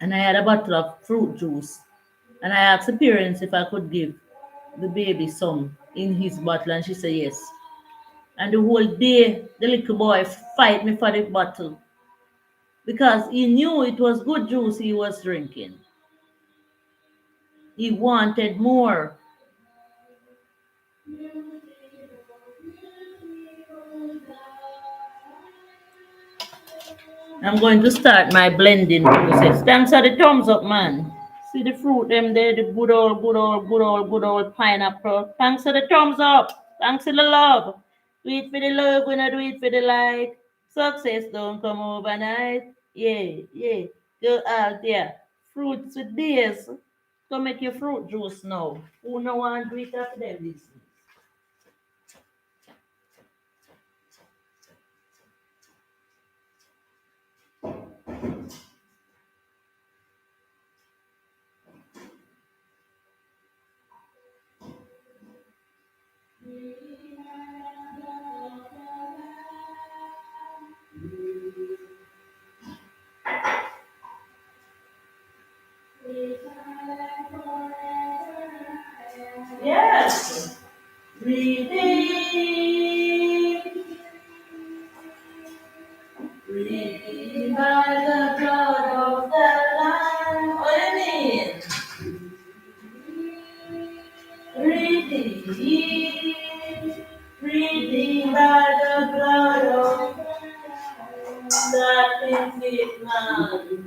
and I had a bottle of fruit juice. And I asked the parents if I could give the baby some in his bottle, and she said yes. And the whole day, the little boy fight me for the bottle because he knew it was good juice he was drinking. He wanted more. I'm going to start my blending process. Thanks for the thumbs up, man. See the fruit, them there, the good old, good old, good old, good old pineapple. Thanks for the thumbs up. Thanks for the love. Do it for the love, when I do it for the like. Success don't come overnight. Yeah, yeah. Go out there. Fruits with this. Go make your fruit juice now. Who no want to do it after them this? Yes. Redeemed, redeemed by the blood of the Lamb. What do you mean? Redeemed, redeemed by the blood of that perfect Lamb.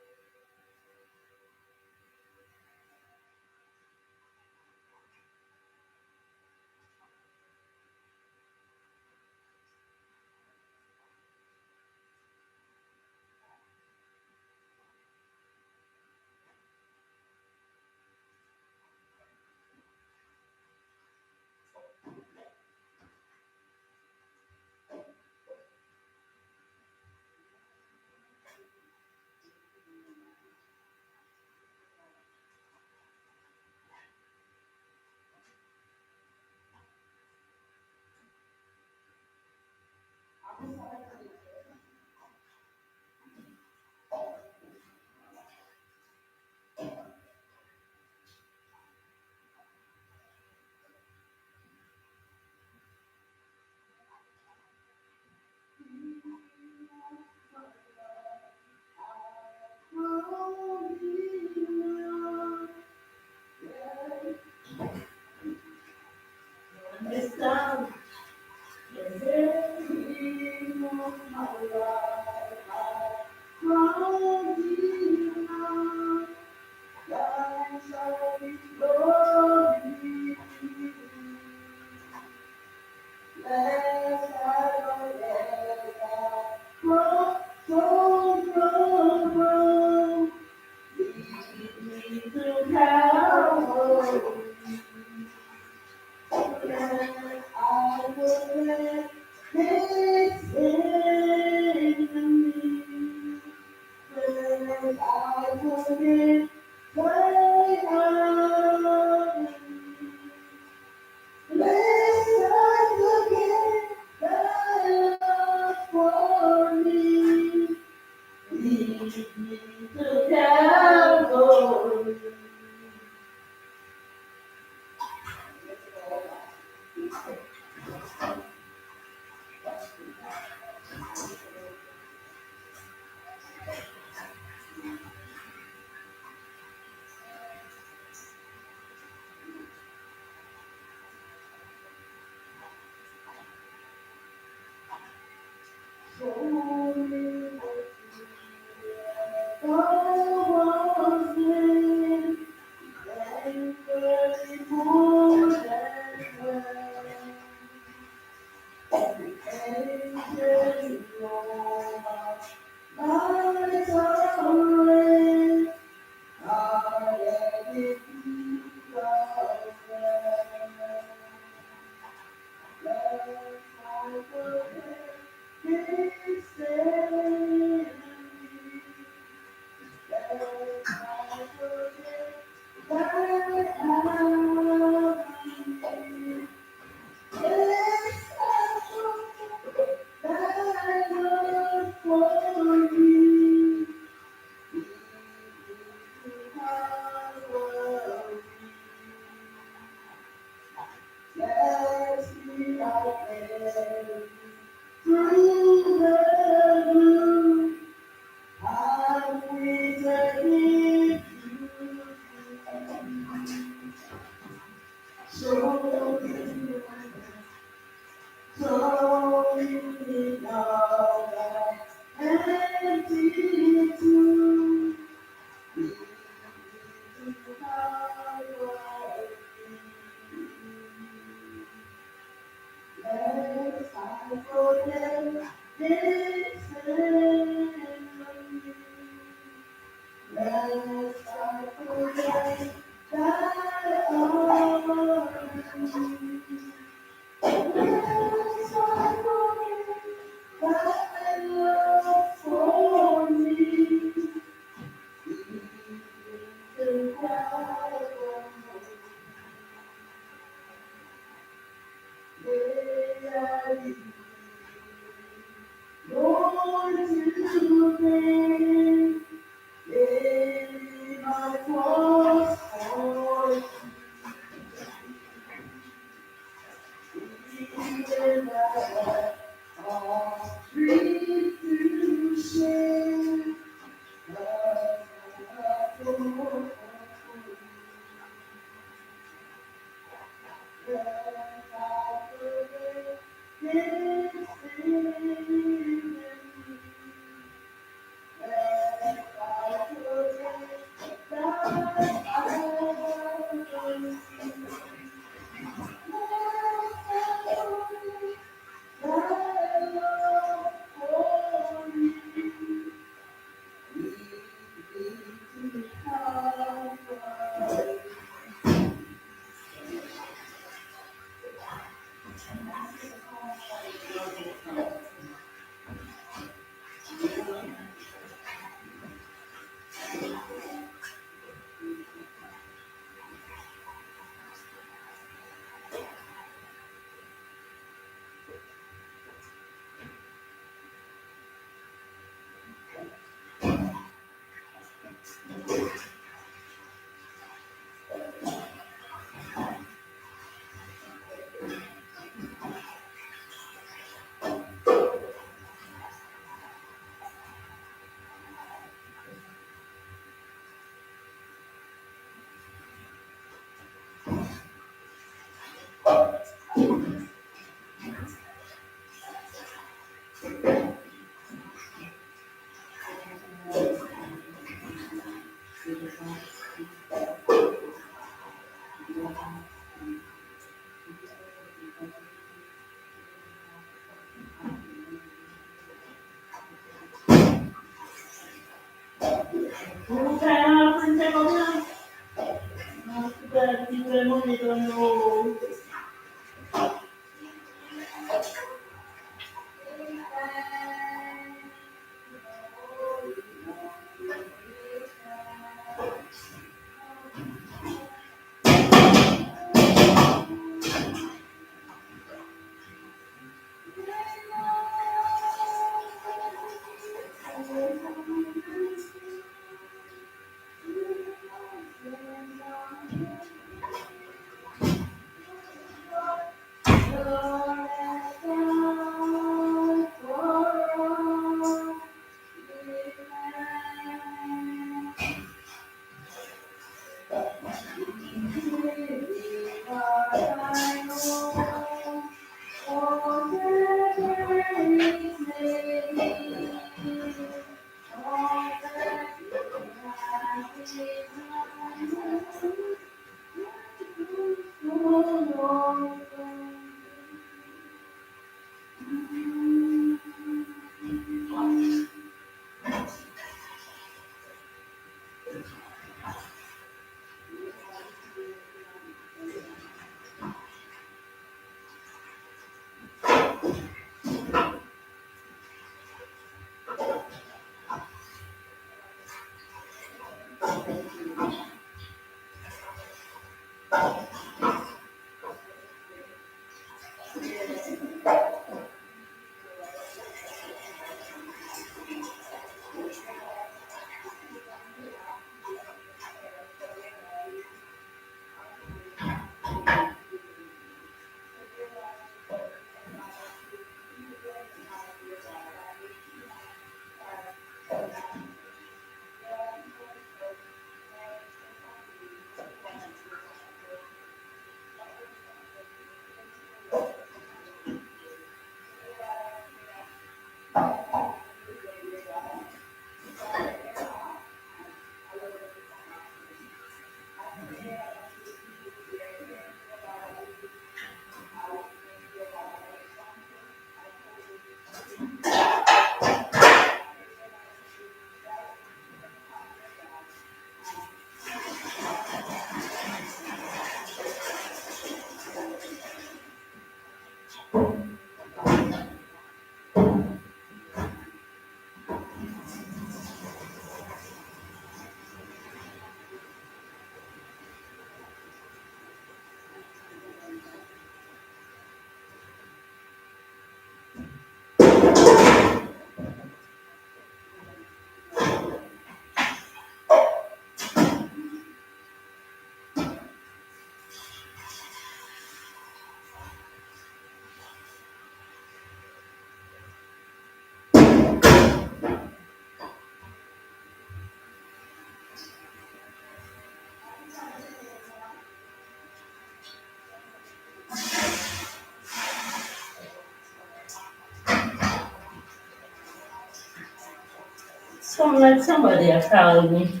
Sound like somebody has called me.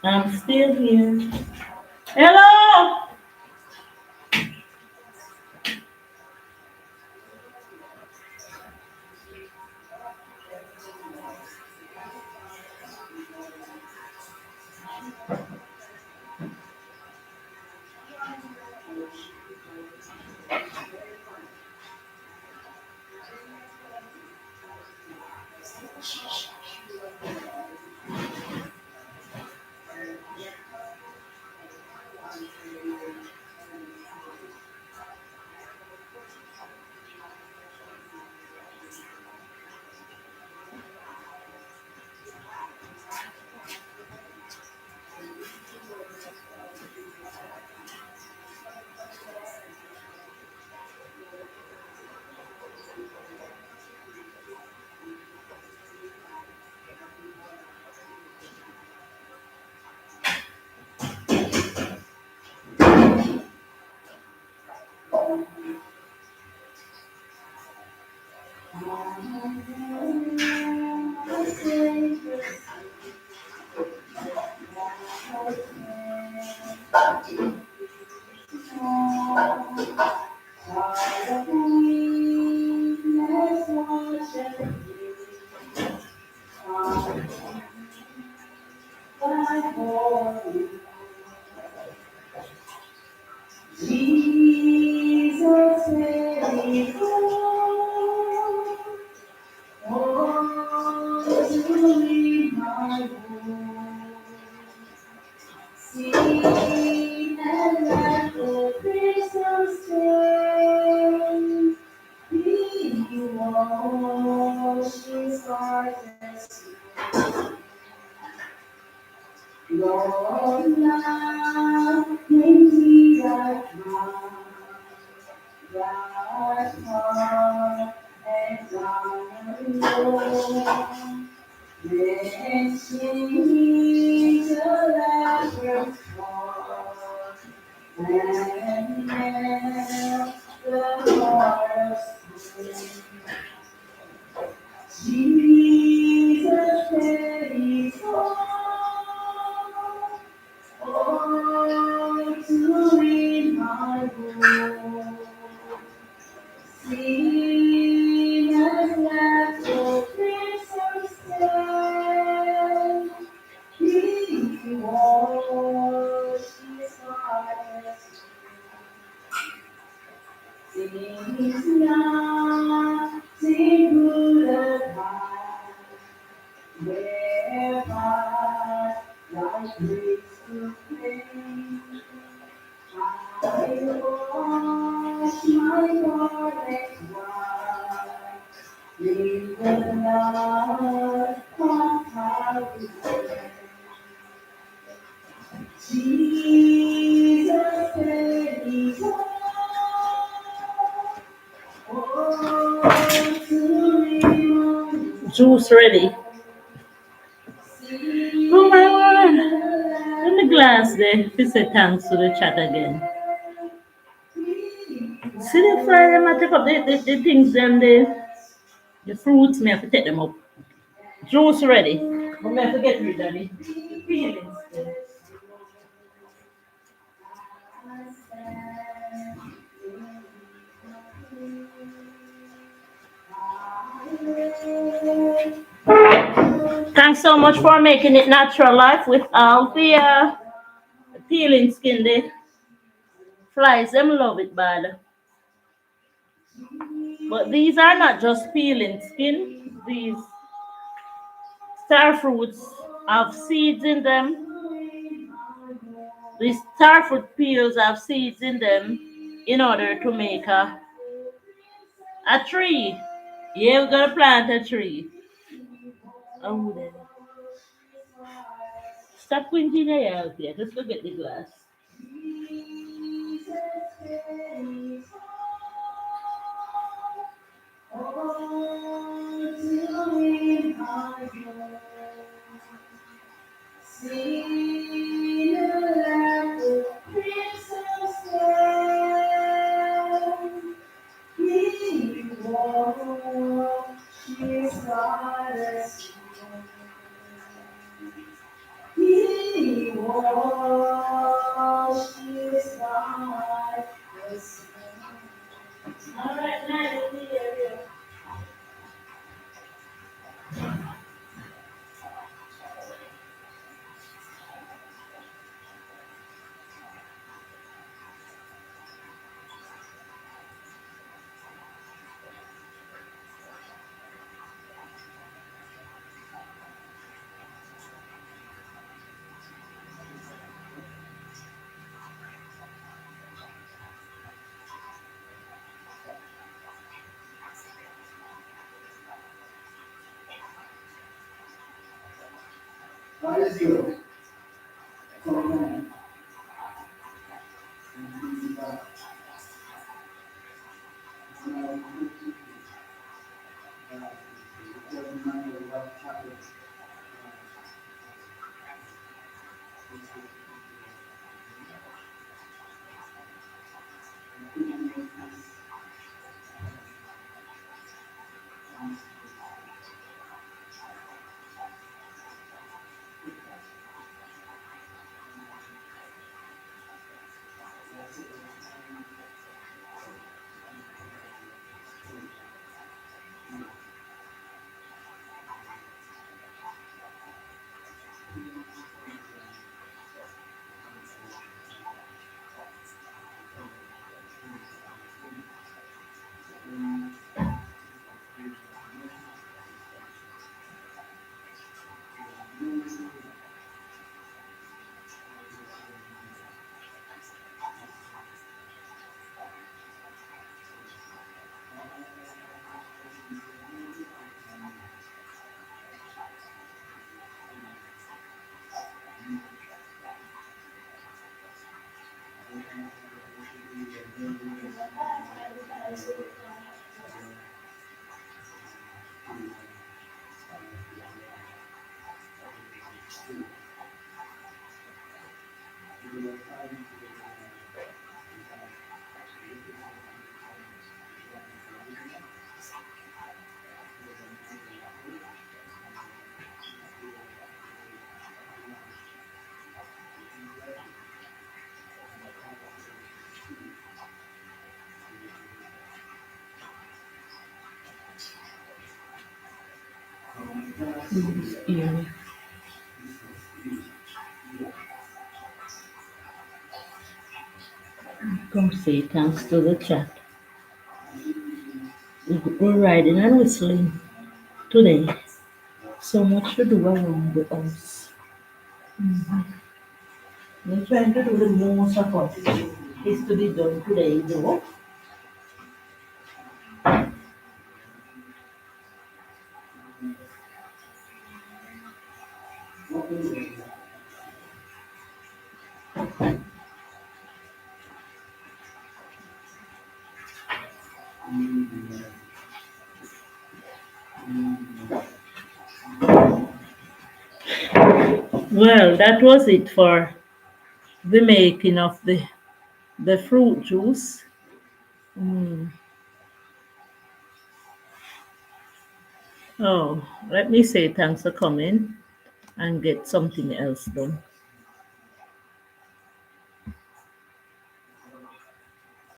I'm still here. Hello! Jesus, let go. Oh, to leave my home. Sing and let the Christmas day be washed in darkness. Lord, now empty that heart and down alone. Let's sing the lambert's heart and melt the heart of spring. Jesus, there is all, all to in my home. Sing and let the Christmas day be washed his heart. Sing now, sing good advice. Where heart like breaks to pain, I wash my garments white in the blood of Calvary. Jesus said he's all to me. Juice ready. Oh my word. In the glass there, we say thanks to the chat again. See the fry them, I take up the things them, the fruits, me have to take them up. Juice ready. But me have to get rid of the peelings. Thanks so much for making it natural life with all the peeling skin. The flies, them love it bad. But these are not just peeling skin. These star fruits have seeds in them. These star fruit peels have seeds in them in order to make a tree. Yeah, we're gonna plant a tree. Oh, then. Stop quenching your out here. Let's go get the glass. See the land of Christmas Day, be warm He washes white as snow. All right, now let me hear you. What is yours? Yeah. Come say thanks to the chat. We're riding and whistling today. So much to do around the house. We're trying to do the most of what is to be done today, though. Well, that was it for the making of the fruit juice. Mm. Oh, let me say thanks for coming and get something else done.